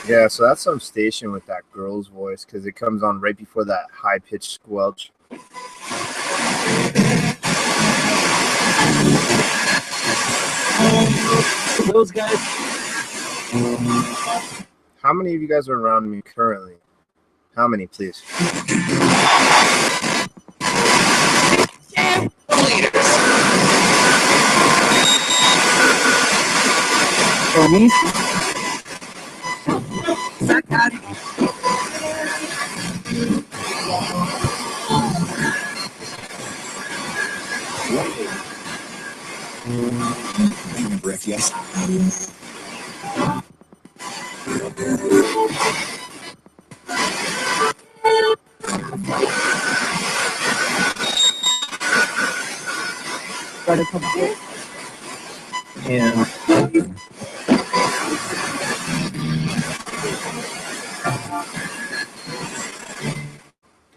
Yeah, so that's some station with that girl's voice because it comes on right before that high-pitched squelch. Those guys. How many of you guys are around me currently? How many, please? Brick, yes. And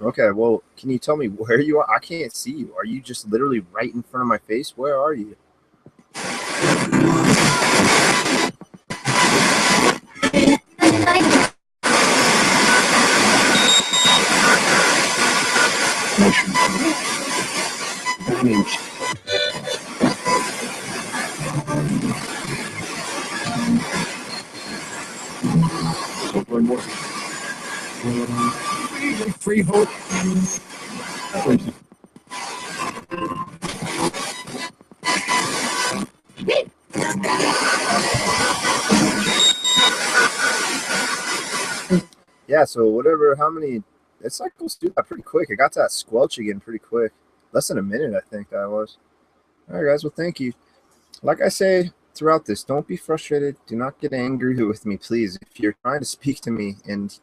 Okay, well, can you tell me where you are? I can't see you. Are you just literally right in front of my face? Where are you? One more. free vote. Yeah, so whatever, how many, it's like goes through that pretty quick. I got to that squelch again pretty quick. Less than a minute, I think that was. All right, guys, well, thank you. Like I say throughout this, don't be frustrated. Do not get angry with me, please. If you're trying to speak to me and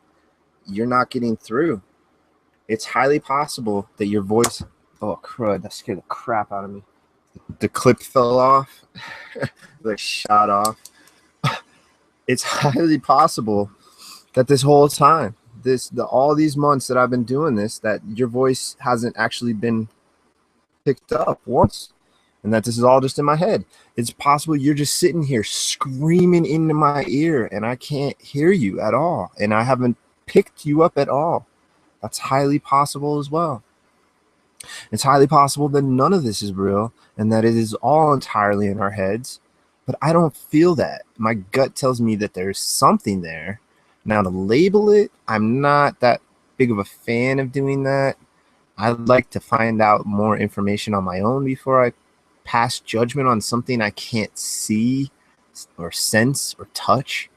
you're not getting through, it's highly possible that your voice, oh, crud, that scared the crap out of me. The clip fell off, like shot off. It's highly possible that this whole time, all these months that I've been doing this, that your voice hasn't actually been picked up once, and that this is all just in my head. It's possible you're just sitting here screaming into my ear and I can't hear you at all, and I haven't picked you up at all. That's highly possible as well. It's highly possible that none of this is real and that it is all entirely in our heads, but I don't feel that. My gut tells me that there's something there. Now, to label it, I'm not that big of a fan of doing that. I'd like to find out more information on my own before I pass judgment on something I can't see or sense or touch.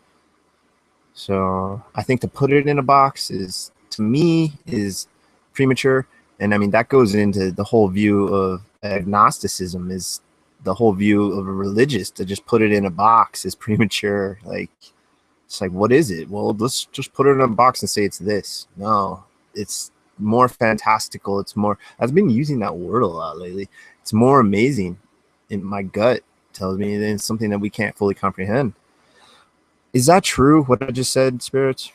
So I think to put it in a box is, to me, is premature. And I mean, that goes into the whole view of agnosticism, is the whole view of a religious. To just put it in a box is premature. Like, it's like, what is it? Well, let's just put it in a box and say it's this. No, it's more fantastical. It's more, I've been using that word a lot lately. It's more amazing. In my gut tells me that it's something that we can't fully comprehend. Is that true, what I just said, spirits?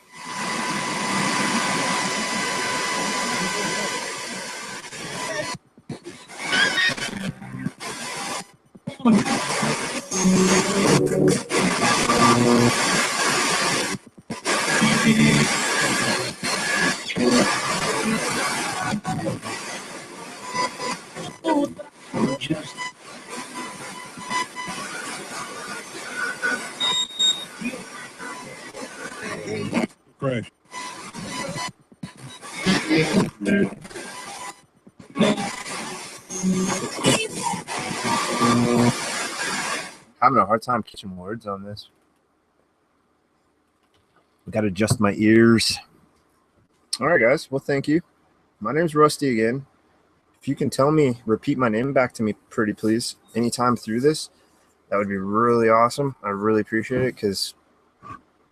Crash. Having a hard time catching words on this. I got to adjust my ears. All right, guys. Well, thank you. My name's Rusty again. If you can tell me, repeat my name back to me, pretty please, anytime through this, that would be really awesome. I really appreciate it, because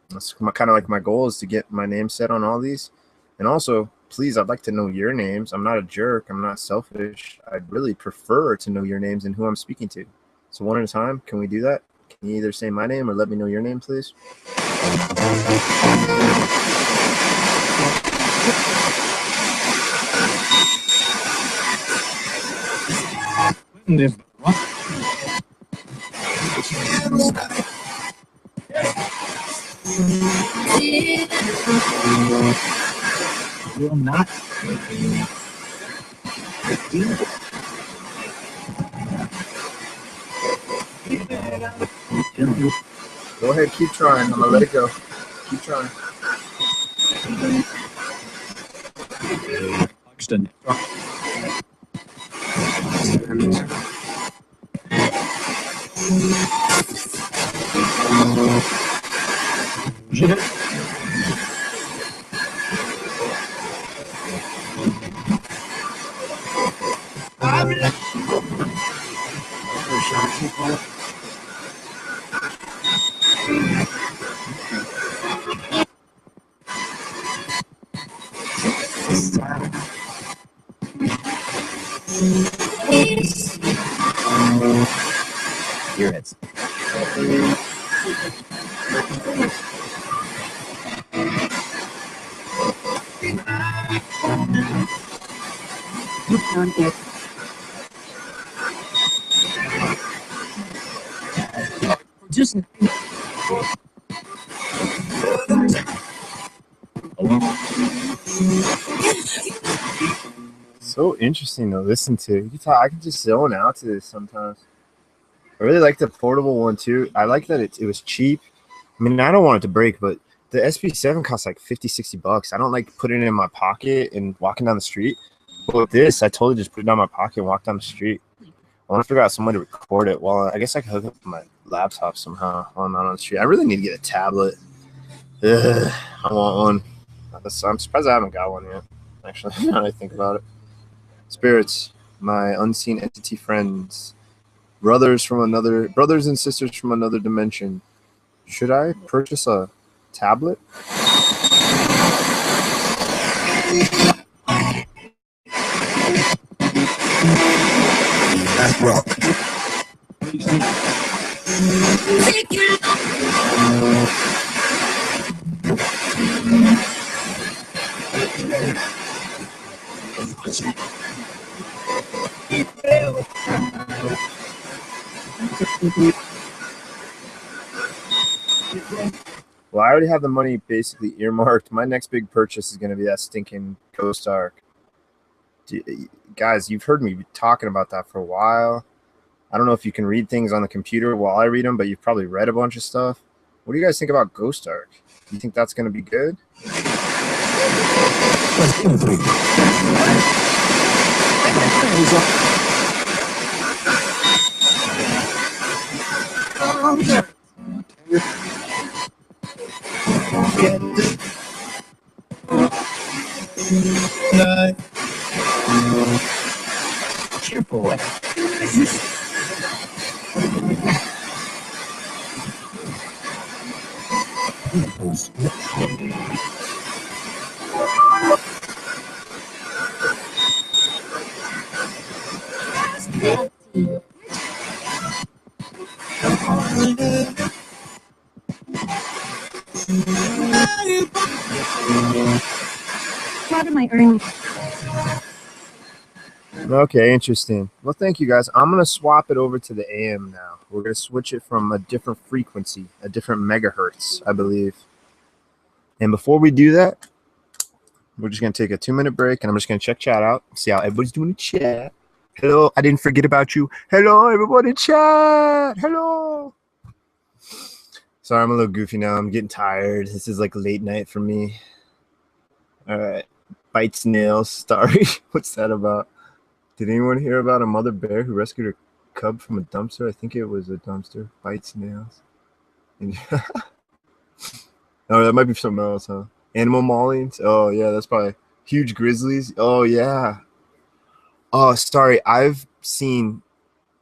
that's kind of like my goal, is to get my name set on all these. And also, please, I'd like to know your names. I'm not a jerk. I'm not selfish. I'd really prefer to know your names and who I'm speaking to. So one at a time, can we do that? Can you either say my name or let me know your name, please? Will not. Go ahead, keep trying. I'm gonna let it go. Keep trying. Buxton. Here it is. Just So interesting to listen to. You can tell I can just zone out to this sometimes. I really like the portable one too. I like that it was cheap. I mean, I don't want it to break, but the SP7 costs like 50, 60 bucks. I don't like putting it in my pocket and walking down the street. But with this, I totally just put it down my pocket and walk down the street. I want to figure out some way to record it. Well, I guess I can hook up my laptop somehow while I'm out on the street. I really need to get a tablet. Ugh, I want one. I'm surprised I haven't got one yet, actually, now that I think about it. Spirits, my unseen entity friends, brothers and sisters from another dimension. Should I purchase a tablet? that's rock. Well, I already have the money basically earmarked. My next big purchase is going to be that stinking Ghost Arc. Guys, you've heard me talking about that for a while. I don't know if you can read things on the computer while I read them, but you've probably read a bunch of stuff. What do you guys think about Ghost Arc? Do you think that's going to be good? Careful. What am I earning? Okay, interesting. Well, thank you guys. I'm going to swap it over to the AM now. We're going to switch it from a different frequency, a different megahertz, I believe. And before we do that, we're just going to take a 2-minute break, and I'm just going to check chat out, see how everybody's doing in chat. Hello, I didn't forget about you. Hello, everybody in chat. Hello. Sorry, I'm a little goofy now. I'm getting tired. This is like late night for me. All right. Bites nails. Sorry. What's that about? Did anyone hear about a mother bear who rescued her cub from a dumpster? I think it was a dumpster. Bites nails. Oh, that might be something else, huh? Animal maulings? Oh, yeah, that's probably huge grizzlies. Oh, yeah. Oh, sorry. I've seen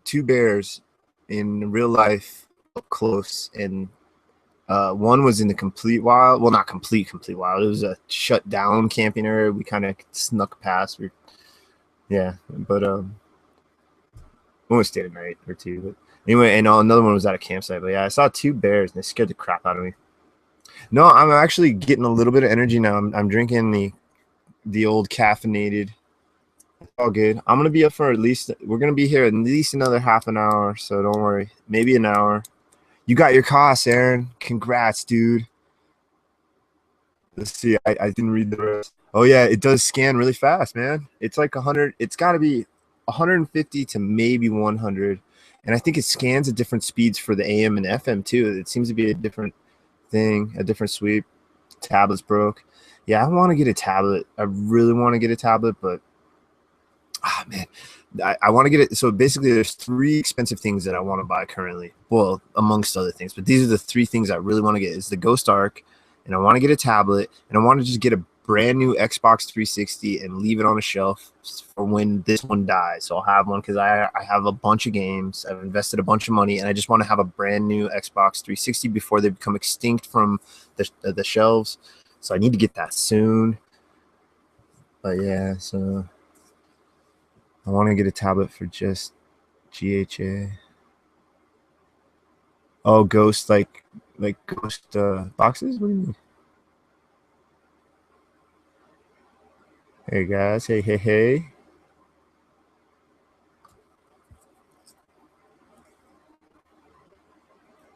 2 bears in real life up close, and one was in the complete wild. Well, not complete wild. It was a shut down camping area. We kind of snuck past. Yeah, but we only stayed a night or 2. But anyway, and another one was at a campsite. But yeah, I saw 2 bears, and they scared the crap out of me. No, I'm actually getting a little bit of energy now. I'm drinking the old caffeinated. It's all good. I'm gonna be up for we're gonna be here at least another half an hour, so don't worry. Maybe an hour. You got your Koss, Aaron. Congrats, dude. Let's see. I didn't read the rest. Oh yeah, it does scan really fast, man. It's like 100. It's got to be 150 to maybe 100, and I think it scans at different speeds for the AM and FM too. It seems to be a different thing, a different sweep. Tablet's broke. Yeah, I want to get a tablet. I really want to get a tablet, but man, I want to get it. So basically, there's 3 expensive things that I want to buy currently. Well, amongst other things, but these are the 3 things I really want to get. Is the Ghost Arc, and I want to get a tablet, and I want to just get a brand new Xbox 360 and leave it on a shelf for when this one dies. So I'll have one because I have a bunch of games. I've invested a bunch of money, and I just want to have a brand new Xbox 360 before they become extinct from the shelves. So I need to get that soon. But yeah, so I want to get a tablet for just GHA. Oh, Ghost, like Ghost boxes? What do you mean? Hey guys, hey.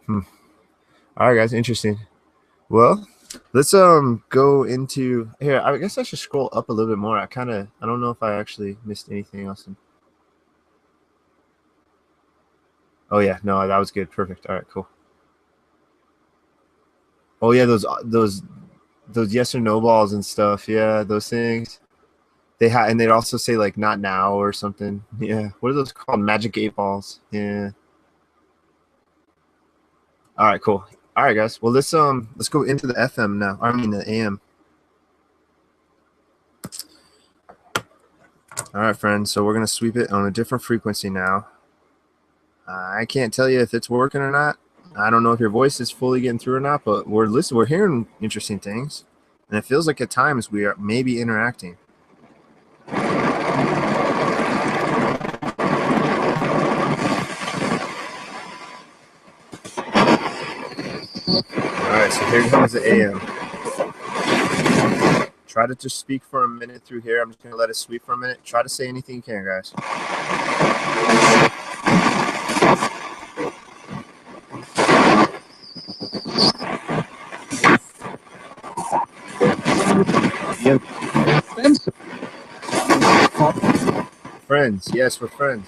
All right, guys, interesting. Well, let's go into here. I guess I should scroll up a little bit more. I don't know if I actually missed anything else. Oh yeah, no, that was good. Perfect. All right, cool. Oh yeah, those yes or no balls and stuff. Yeah, those things. And they'd also say like not now or something. Yeah. What are those called? Magic 8 balls. Yeah. All right, cool. All right, guys. Well, let's go into the FM now. I mean the AM. All right, friends. So we're gonna sweep it on a different frequency now. I can't tell you if it's working or not. I don't know if your voice is fully getting through or not, but we're hearing interesting things, and it feels like at times we are maybe interacting. All right, so here comes the AM. Try to just speak for a minute through here. I'm just going to let it sweep for a minute. Try to say anything you can, guys. Friends. Yes, we're friends.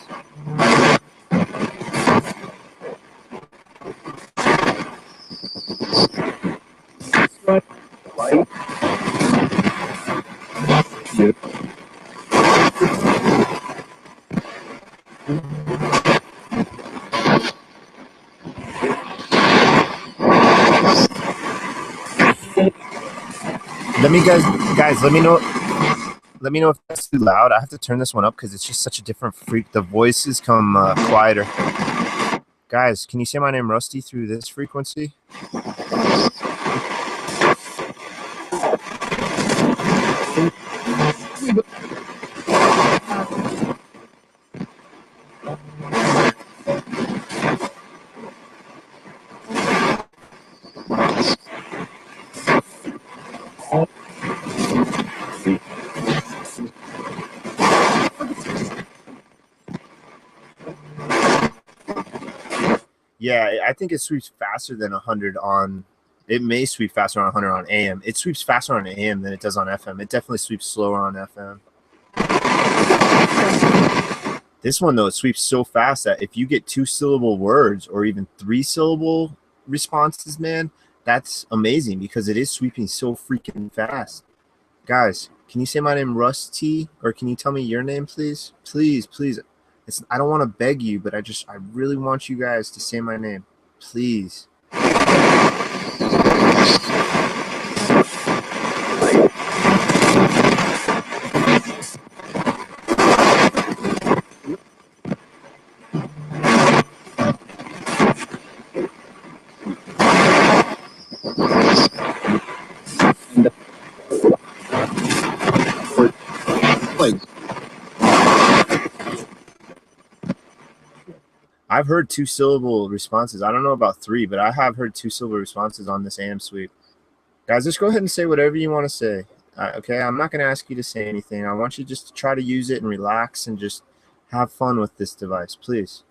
Let me guys, let me know if that's too loud. I have to turn this one up because it's just such a different freak. The voices come quieter. Guys, can you say my name Rusty through this frequency? Yeah, I think it sweeps faster than 100 on. It may sweep faster on 100 on AM. It sweeps faster on AM than it does on FM. It definitely sweeps slower on FM. This one, though, it sweeps so fast that if you get 2-syllable words or even 3-syllable responses, man, that's amazing because it is sweeping so freaking fast. Guys, can you say my name, Rusty? Or can you tell me your name, please? Please, please. I don't want to beg you, but I really want you guys to say my name. Please. I've heard 2-syllable responses. I don't know about 3, but I have heard 2-syllable responses on this AM sweep. Guys, just go ahead and say whatever you want to say. Okay, I'm not going to ask you to say anything. I want you just to try to use it and relax and just have fun with this device, please.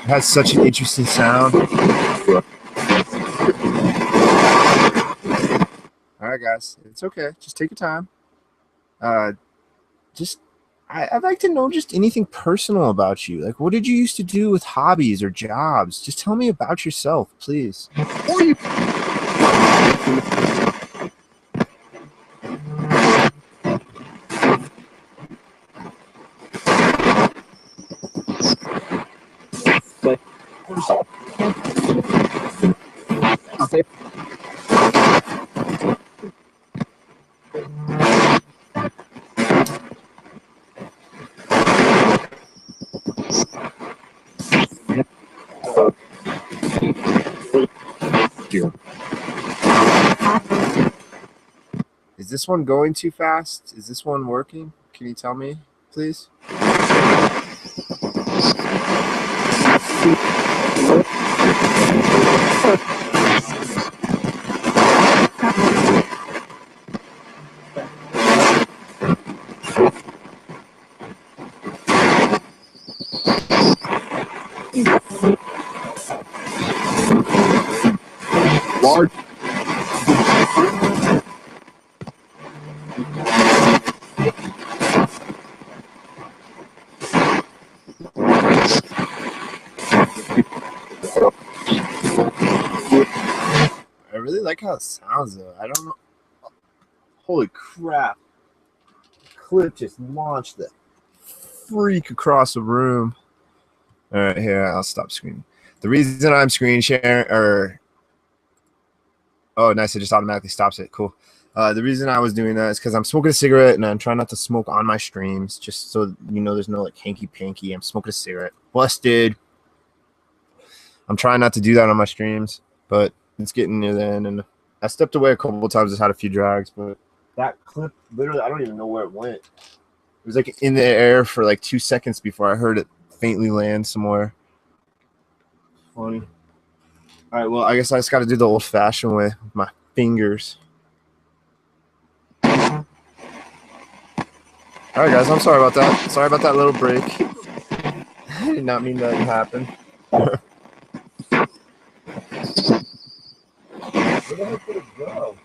It has such an interesting sound. All right, guys, it's okay. Just take your time. I'd like to know just anything personal about you. Like, what did you used to do with hobbies or jobs? Just tell me about yourself, please. Is this one going too fast? Is this one working? Can you tell me, please? Large. I really like how it sounds, though. I don't know. Holy crap. Clip just launched the freak across the room. All right, here, I'll stop screening. The reason I'm screen sharing, oh, nice, it just automatically stops it. Cool. The reason I was doing that is because I'm smoking a cigarette and I'm trying not to smoke on my streams, just so you know there's no like hanky-panky. I'm smoking a cigarette. Busted. I'm trying not to do that on my streams, but it's getting near the end, and I stepped away a couple of times. Just had a few drags, but that clip, literally, I don't even know where it went. It was like in the air for like 2 seconds before I heard it faintly land somewhere. Funny. All right, well, I guess I just got to do the old-fashioned way with my fingers. All right, guys, I'm sorry about that. Sorry about that little break. I did not mean that to happen. Where the heck did it go?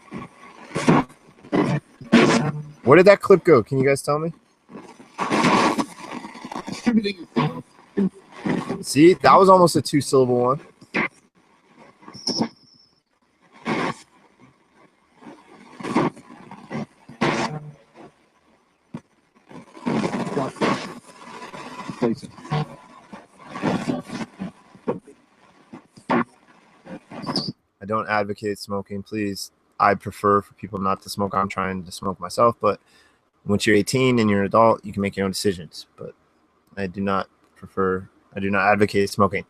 Where did that clip go? Can you guys tell me? See, that was almost a 2-syllable one. Place it. I don't advocate smoking, please. I prefer for people not to smoke. I'm trying to smoke myself, but once you're 18 and you're an adult, you can make your own decisions. But I do not advocate smoking.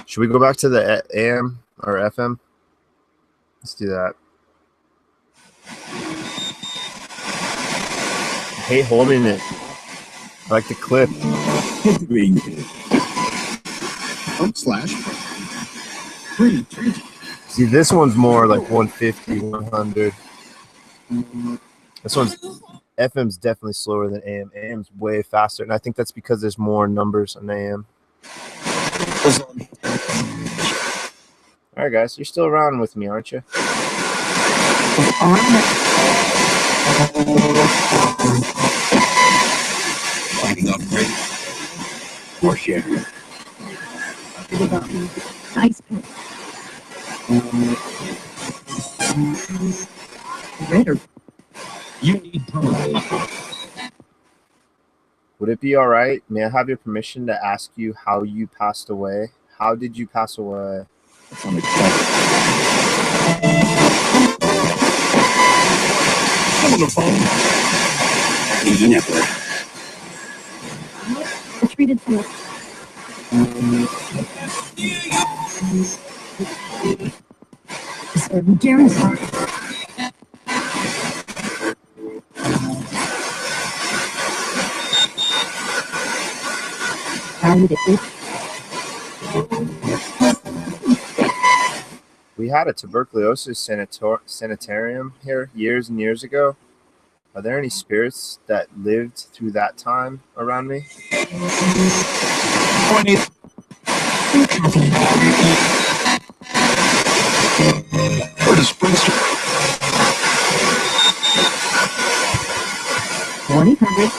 Should we go back to the AM or FM? Let's do that. I hate holding it. I like the clip. See, this one's more like 150, 100. This one's FM's definitely slower than AM. AM's way faster, and I think that's because there's more numbers on AM. All right, guys, you're still around with me, aren't you? Finding up great. Or share. Ice pick. Redder. You need time. Would it be all right? May I have your permission to ask you how you passed away? How did you pass away? That's unexpected. I'm on the phone. Easy never. Treated to guarantee. How did it be? We had a tuberculosis sanitarium here years and years ago. Are there any spirits that lived through that time around me? Where does Springsteen? 1-800.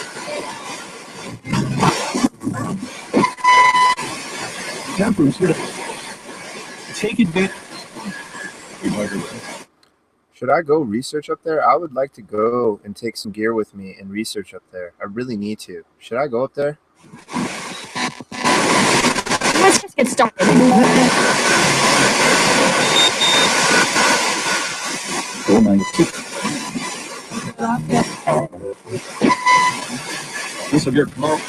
Campers here to take advantage. Should I go research up there? I would like to go and take some gear with me and research up there. I really need to. Should I go up there? Let's just get started. Oh my. This of your call.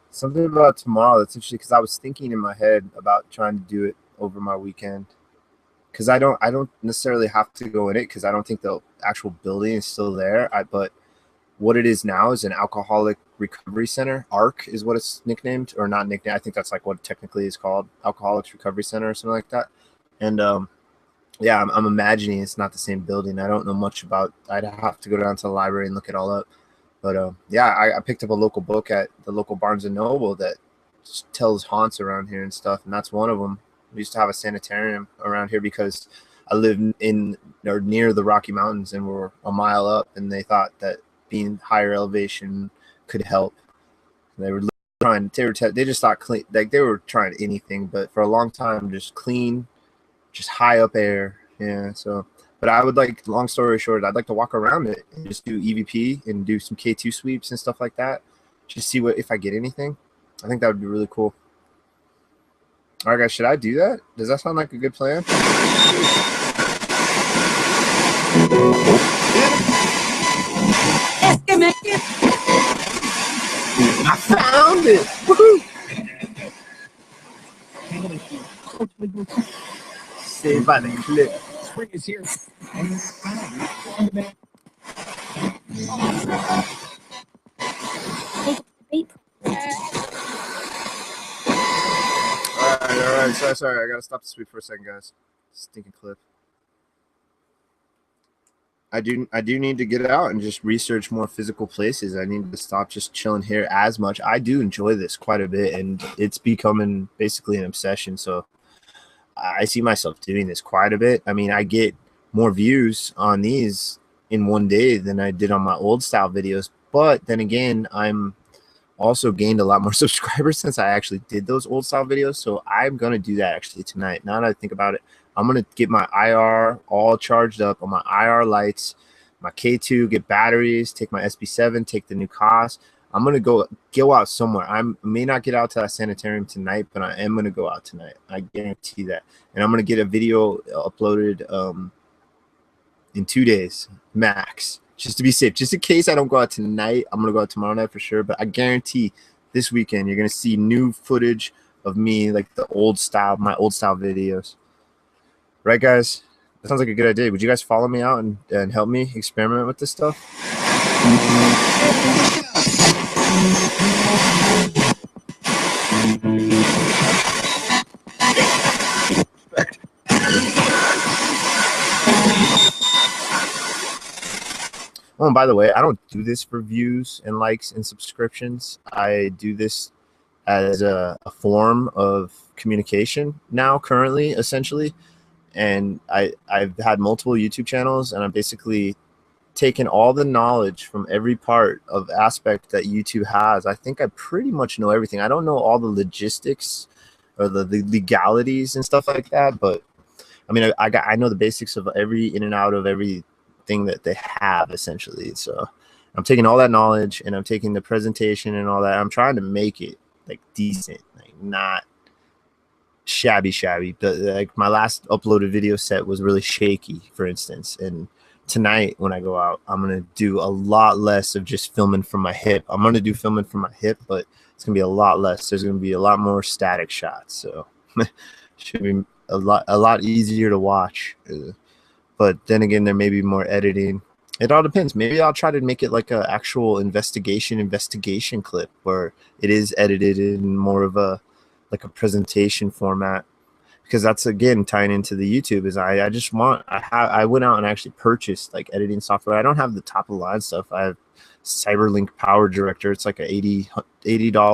Something about tomorrow that's interesting because I was thinking in my head about trying to do it over my weekend. Because I don't necessarily have to go in it because I don't think the actual building is still there. But what it is now is an alcoholic recovery center. ARC is what it's nicknamed, or not nicknamed. I think that's like what it technically is called, Alcoholics Recovery Center or something like that. And yeah, I'm imagining it's not the same building. I don't know much about. I'd have to go down to the library and look it all up. But yeah, I picked up a local book at the local Barnes & Noble that tells haunts around here and stuff, and that's one of them. We used to have a sanitarium around here because I live in or near the Rocky Mountains, and we're a mile up, and they thought that being higher elevation could help. They were trying. They just thought clean, like they were trying anything, but for a long time, just clean, just high up air. Yeah, so. But I would like, long story short, I'd like to walk around it and just do EVP and do some K2 sweeps and stuff like that. Just see if I get anything. I think that would be really cool. All right, guys, should I do that? Does that sound like a good plan? I found it! Woohoo! Saved by the clip. Spring is here. All right. Sorry. I gotta stop the sweep for a second, guys. Stinking clip. I do need to get out and just research more physical places. I need to stop just chilling here as much. I do enjoy this quite a bit, and it's becoming basically an obsession. So I see myself doing this quite a bit. I mean, I get more views on these in one day than I did on my old style videos. But then again, I'm also gained a lot more subscribers since I actually did those old style videos. So I'm going to do that actually tonight. Now that I think about it, I'm going to get my IR all charged up on my IR lights, my K2, get batteries, take my SB7, take the new Koss. I'm going to go out somewhere. I may not get out to that sanitarium tonight, but I am going to go out tonight. I guarantee that. And I'm going to get a video uploaded in 2 days max, just to be safe. Just in case I don't go out tonight, I'm going to go out tomorrow night for sure. But I guarantee this weekend you're going to see new footage of me, like the old style, my old style videos. Right, guys? That sounds like a good idea. Would you guys follow me out and help me experiment with this stuff? Oh, and by the way, I don't do this for views and likes and subscriptions. I do this as a form of communication now, currently, essentially. And I've had multiple YouTube channels, and I'm basically taken all the knowledge from every part of aspect that YouTube has. I think I pretty much know everything. I don't know all the logistics or the legalities and stuff like that, but I mean, I know the basics of every in and out of everything that they have, essentially. So I'm taking all that knowledge, and I'm taking the presentation and all that. I'm trying to make it like decent, like not shabby. But like my last uploaded video set was really shaky, for instance. And tonight when I go out, I'm gonna do a lot less of just filming from my hip. I'm gonna do filming from my hip, but it's gonna be a lot less. There's gonna be a lot more static shots, so should be a lot easier to watch. But then again, there may be more editing. It all depends. Maybe I'll try to make it like a actual investigation clip where it is edited in more of a like a presentation format, because that's again tying into the YouTube. Is I went out and actually purchased like editing software. I don't have the top of the line stuff. I have Cyberlink Power Director. It's like a $80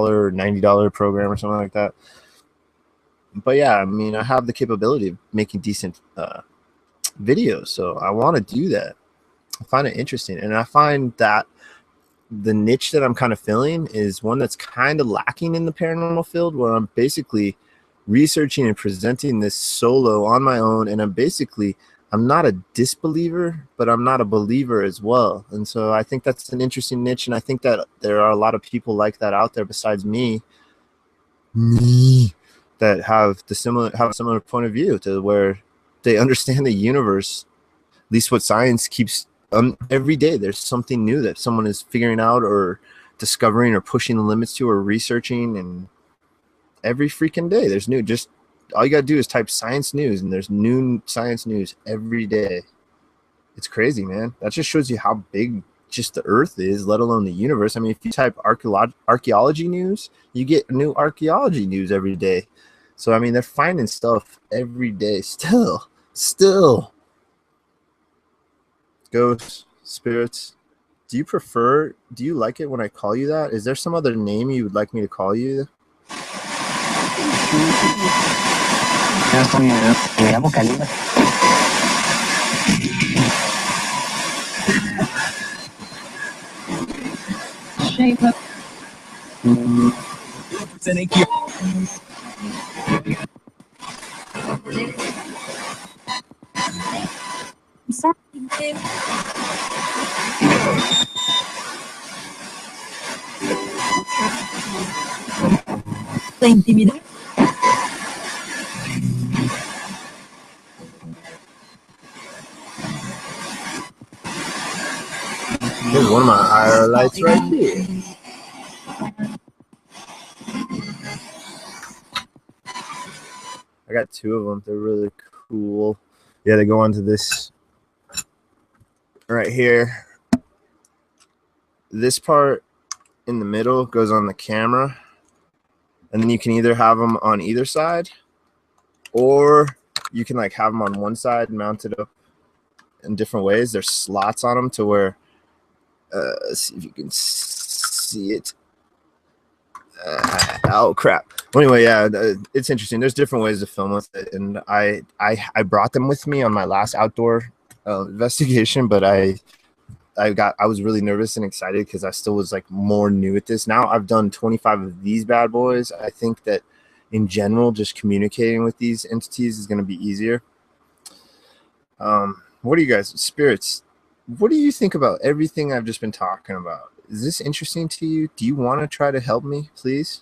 or $90 program or something like that. But yeah, I mean, I have the capability of making decent videos, so I want to do that. I find it interesting, and I find that the niche that I'm kind of filling is one that's kind of lacking in the paranormal field, where I'm basically researching and presenting this solo on my own, and I'm not a disbeliever, but I'm not a believer as well. And so I think that's an interesting niche, and I think that there are a lot of people like that out there besides me that have a similar point of view, to where they understand the universe, at least what science keeps. Every day there's something new that someone is figuring out or discovering or pushing the limits to or researching, and every freaking day there's new. Just all you gotta do is type science news, and there's new science news every day. It's crazy, man. That just shows you how big just the earth is, let alone the universe. I mean, if you type archaeology news, you get new archaeology news every day. So I mean, they're finding stuff every day still. Ghosts, spirits, do you like it when I call you that? Is there some other name you would like me to call you? I'm sorry. ¿Te intimida? Here's one of my IR lights right here. I got two of them. They're really cool. Yeah, they go onto this right here. This part in the middle goes on the camera, and then you can either have them on either side, or you can like have them on one side and mounted up in different ways. There's slots on them to where let's see if you can see it. Oh crap. Well, anyway, yeah, it's interesting. There's different ways to film with it, and I brought them with me on my last outdoor investigation, but I was really nervous and excited because I still was like more new at this. Now I've done 25 of these bad boys. I think that in general, just communicating with these entities is going to be easier. What do you guys, spirits? what do you think about everything I've just been talking about? Is this interesting to you? Do you want to try to help me, please?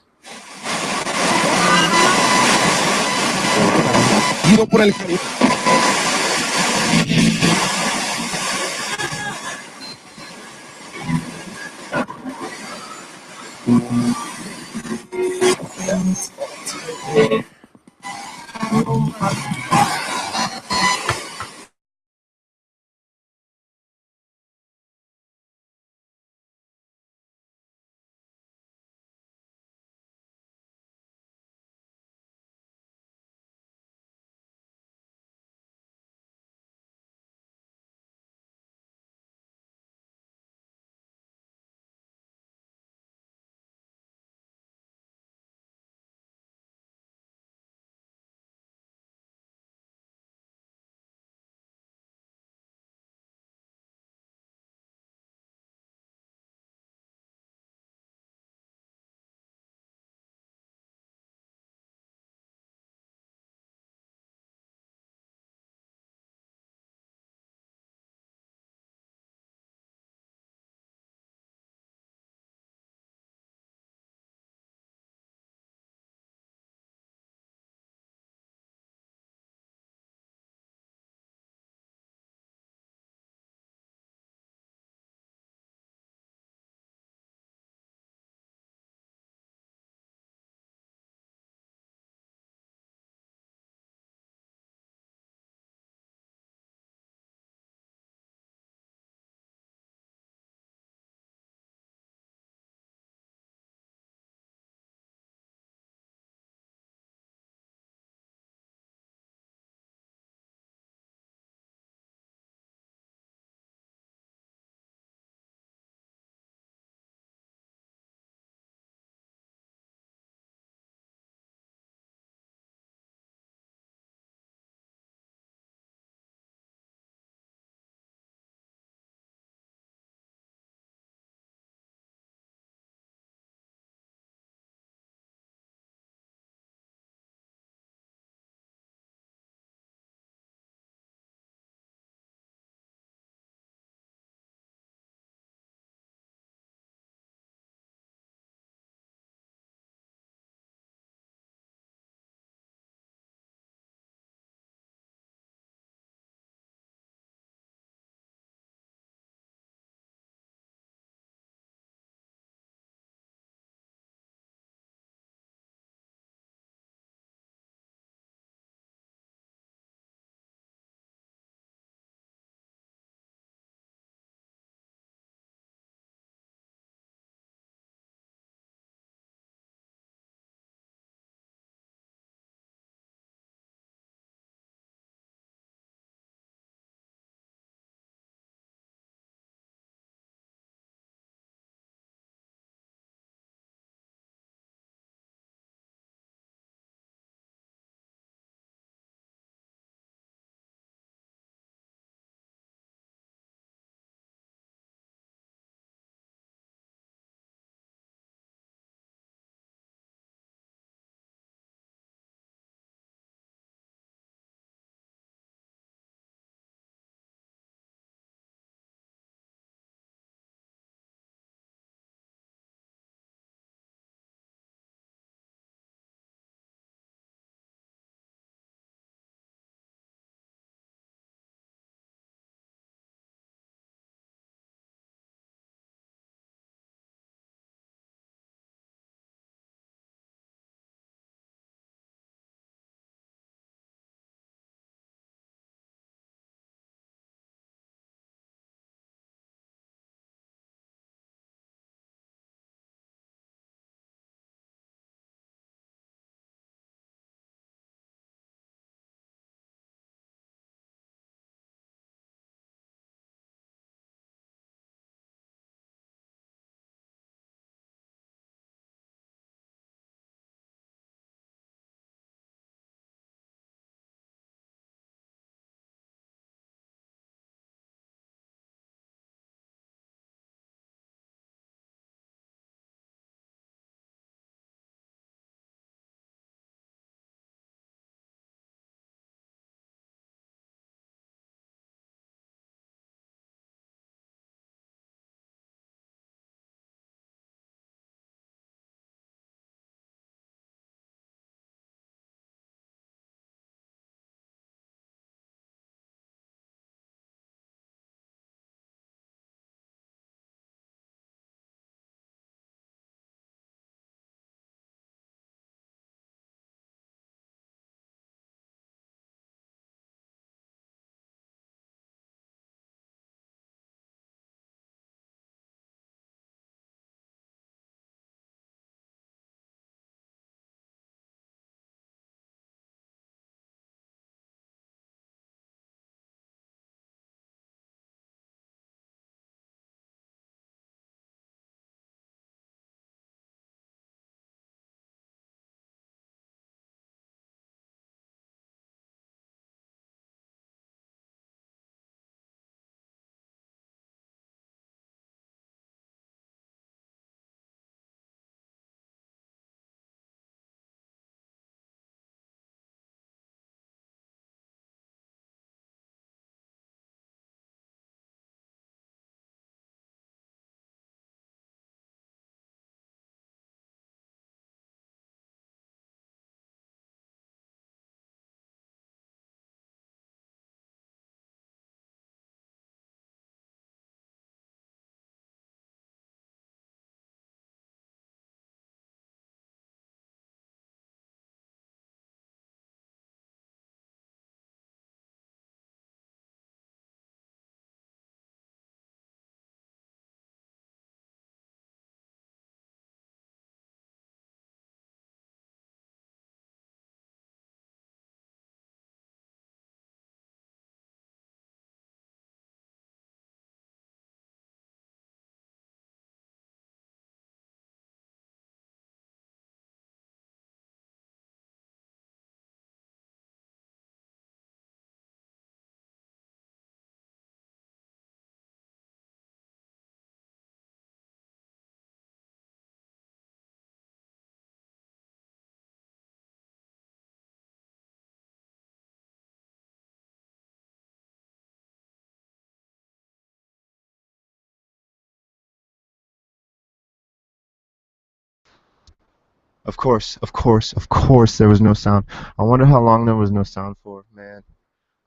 Of course, there was no sound. I wonder how long there was no sound for, man.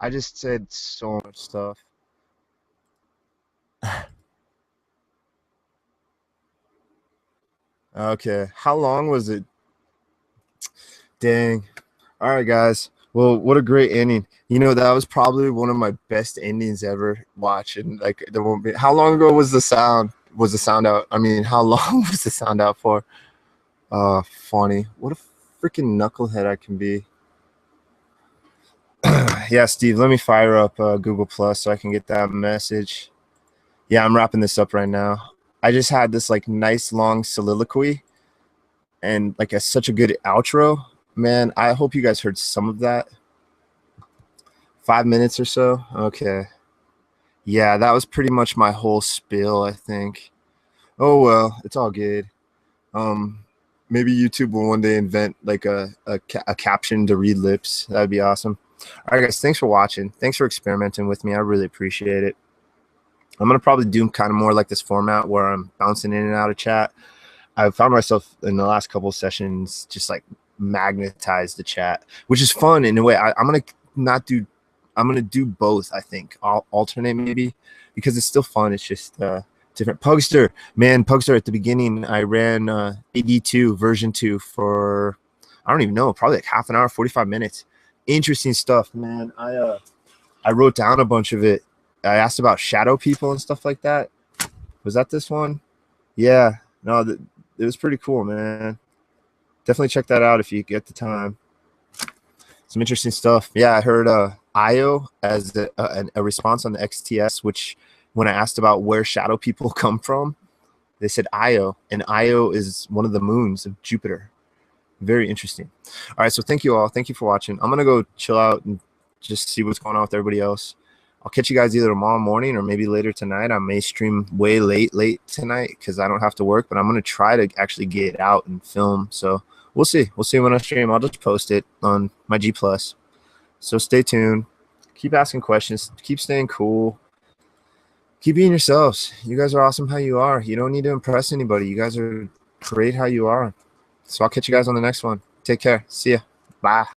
I just said so much stuff. Okay, how long was it? Dang. All right, guys. Well, what a great ending. You know, that was probably one of my best endings ever watching. Like, there won't be. How long ago was the sound? Was the sound out? I mean, how long was the sound out for? Funny. What a freaking knucklehead I can be. Yeah, Steve, let me fire up Google Plus so I can get that message. Yeah, I'm wrapping this up right now. I just had this like nice long soliloquy and like such a good outro. Man, I hope you guys heard some of that. 5 minutes or so. Okay. Yeah, that was pretty much my whole spiel, I think. Oh well, it's all good. Maybe YouTube will one day invent like a caption to read lips. That'd be awesome. All right, guys, thanks for watching. Thanks for experimenting with me. I really appreciate it. I'm going to probably do kind of more like this format where I'm bouncing in and out of chat. I found myself in the last couple of sessions just like magnetize the chat, which is fun in a way. I'm going to do both, I think. I'll alternate maybe because it's still fun. It's just different. Pugster, man, Pugster, at the beginning, I ran AD2 version 2 for, I don't even know, probably like half an hour, 45 minutes. Interesting stuff, man. I wrote down a bunch of it. I asked about shadow people and stuff like that. Was that this one? Yeah. No, it was pretty cool, man. Definitely check that out if you get the time. Some interesting stuff. Yeah, I heard IO as a response on the XTS, which when I asked about where shadow people come from, they said Io, and Io is one of the moons of Jupiter. Very interesting. All right, so thank you all. Thank you for watching. I'm going to go chill out and just see what's going on with everybody else. I'll catch you guys either tomorrow morning or maybe later tonight. I may stream way late tonight because I don't have to work, but I'm going to try to actually get out and film. So we'll see. We'll see when I stream. I'll just post it on my G+. So stay tuned. Keep asking questions. Keep staying cool. Keep being yourselves. You guys are awesome how you are. You don't need to impress anybody. You guys are great how you are. So I'll catch you guys on the next one. Take care. See ya. Bye.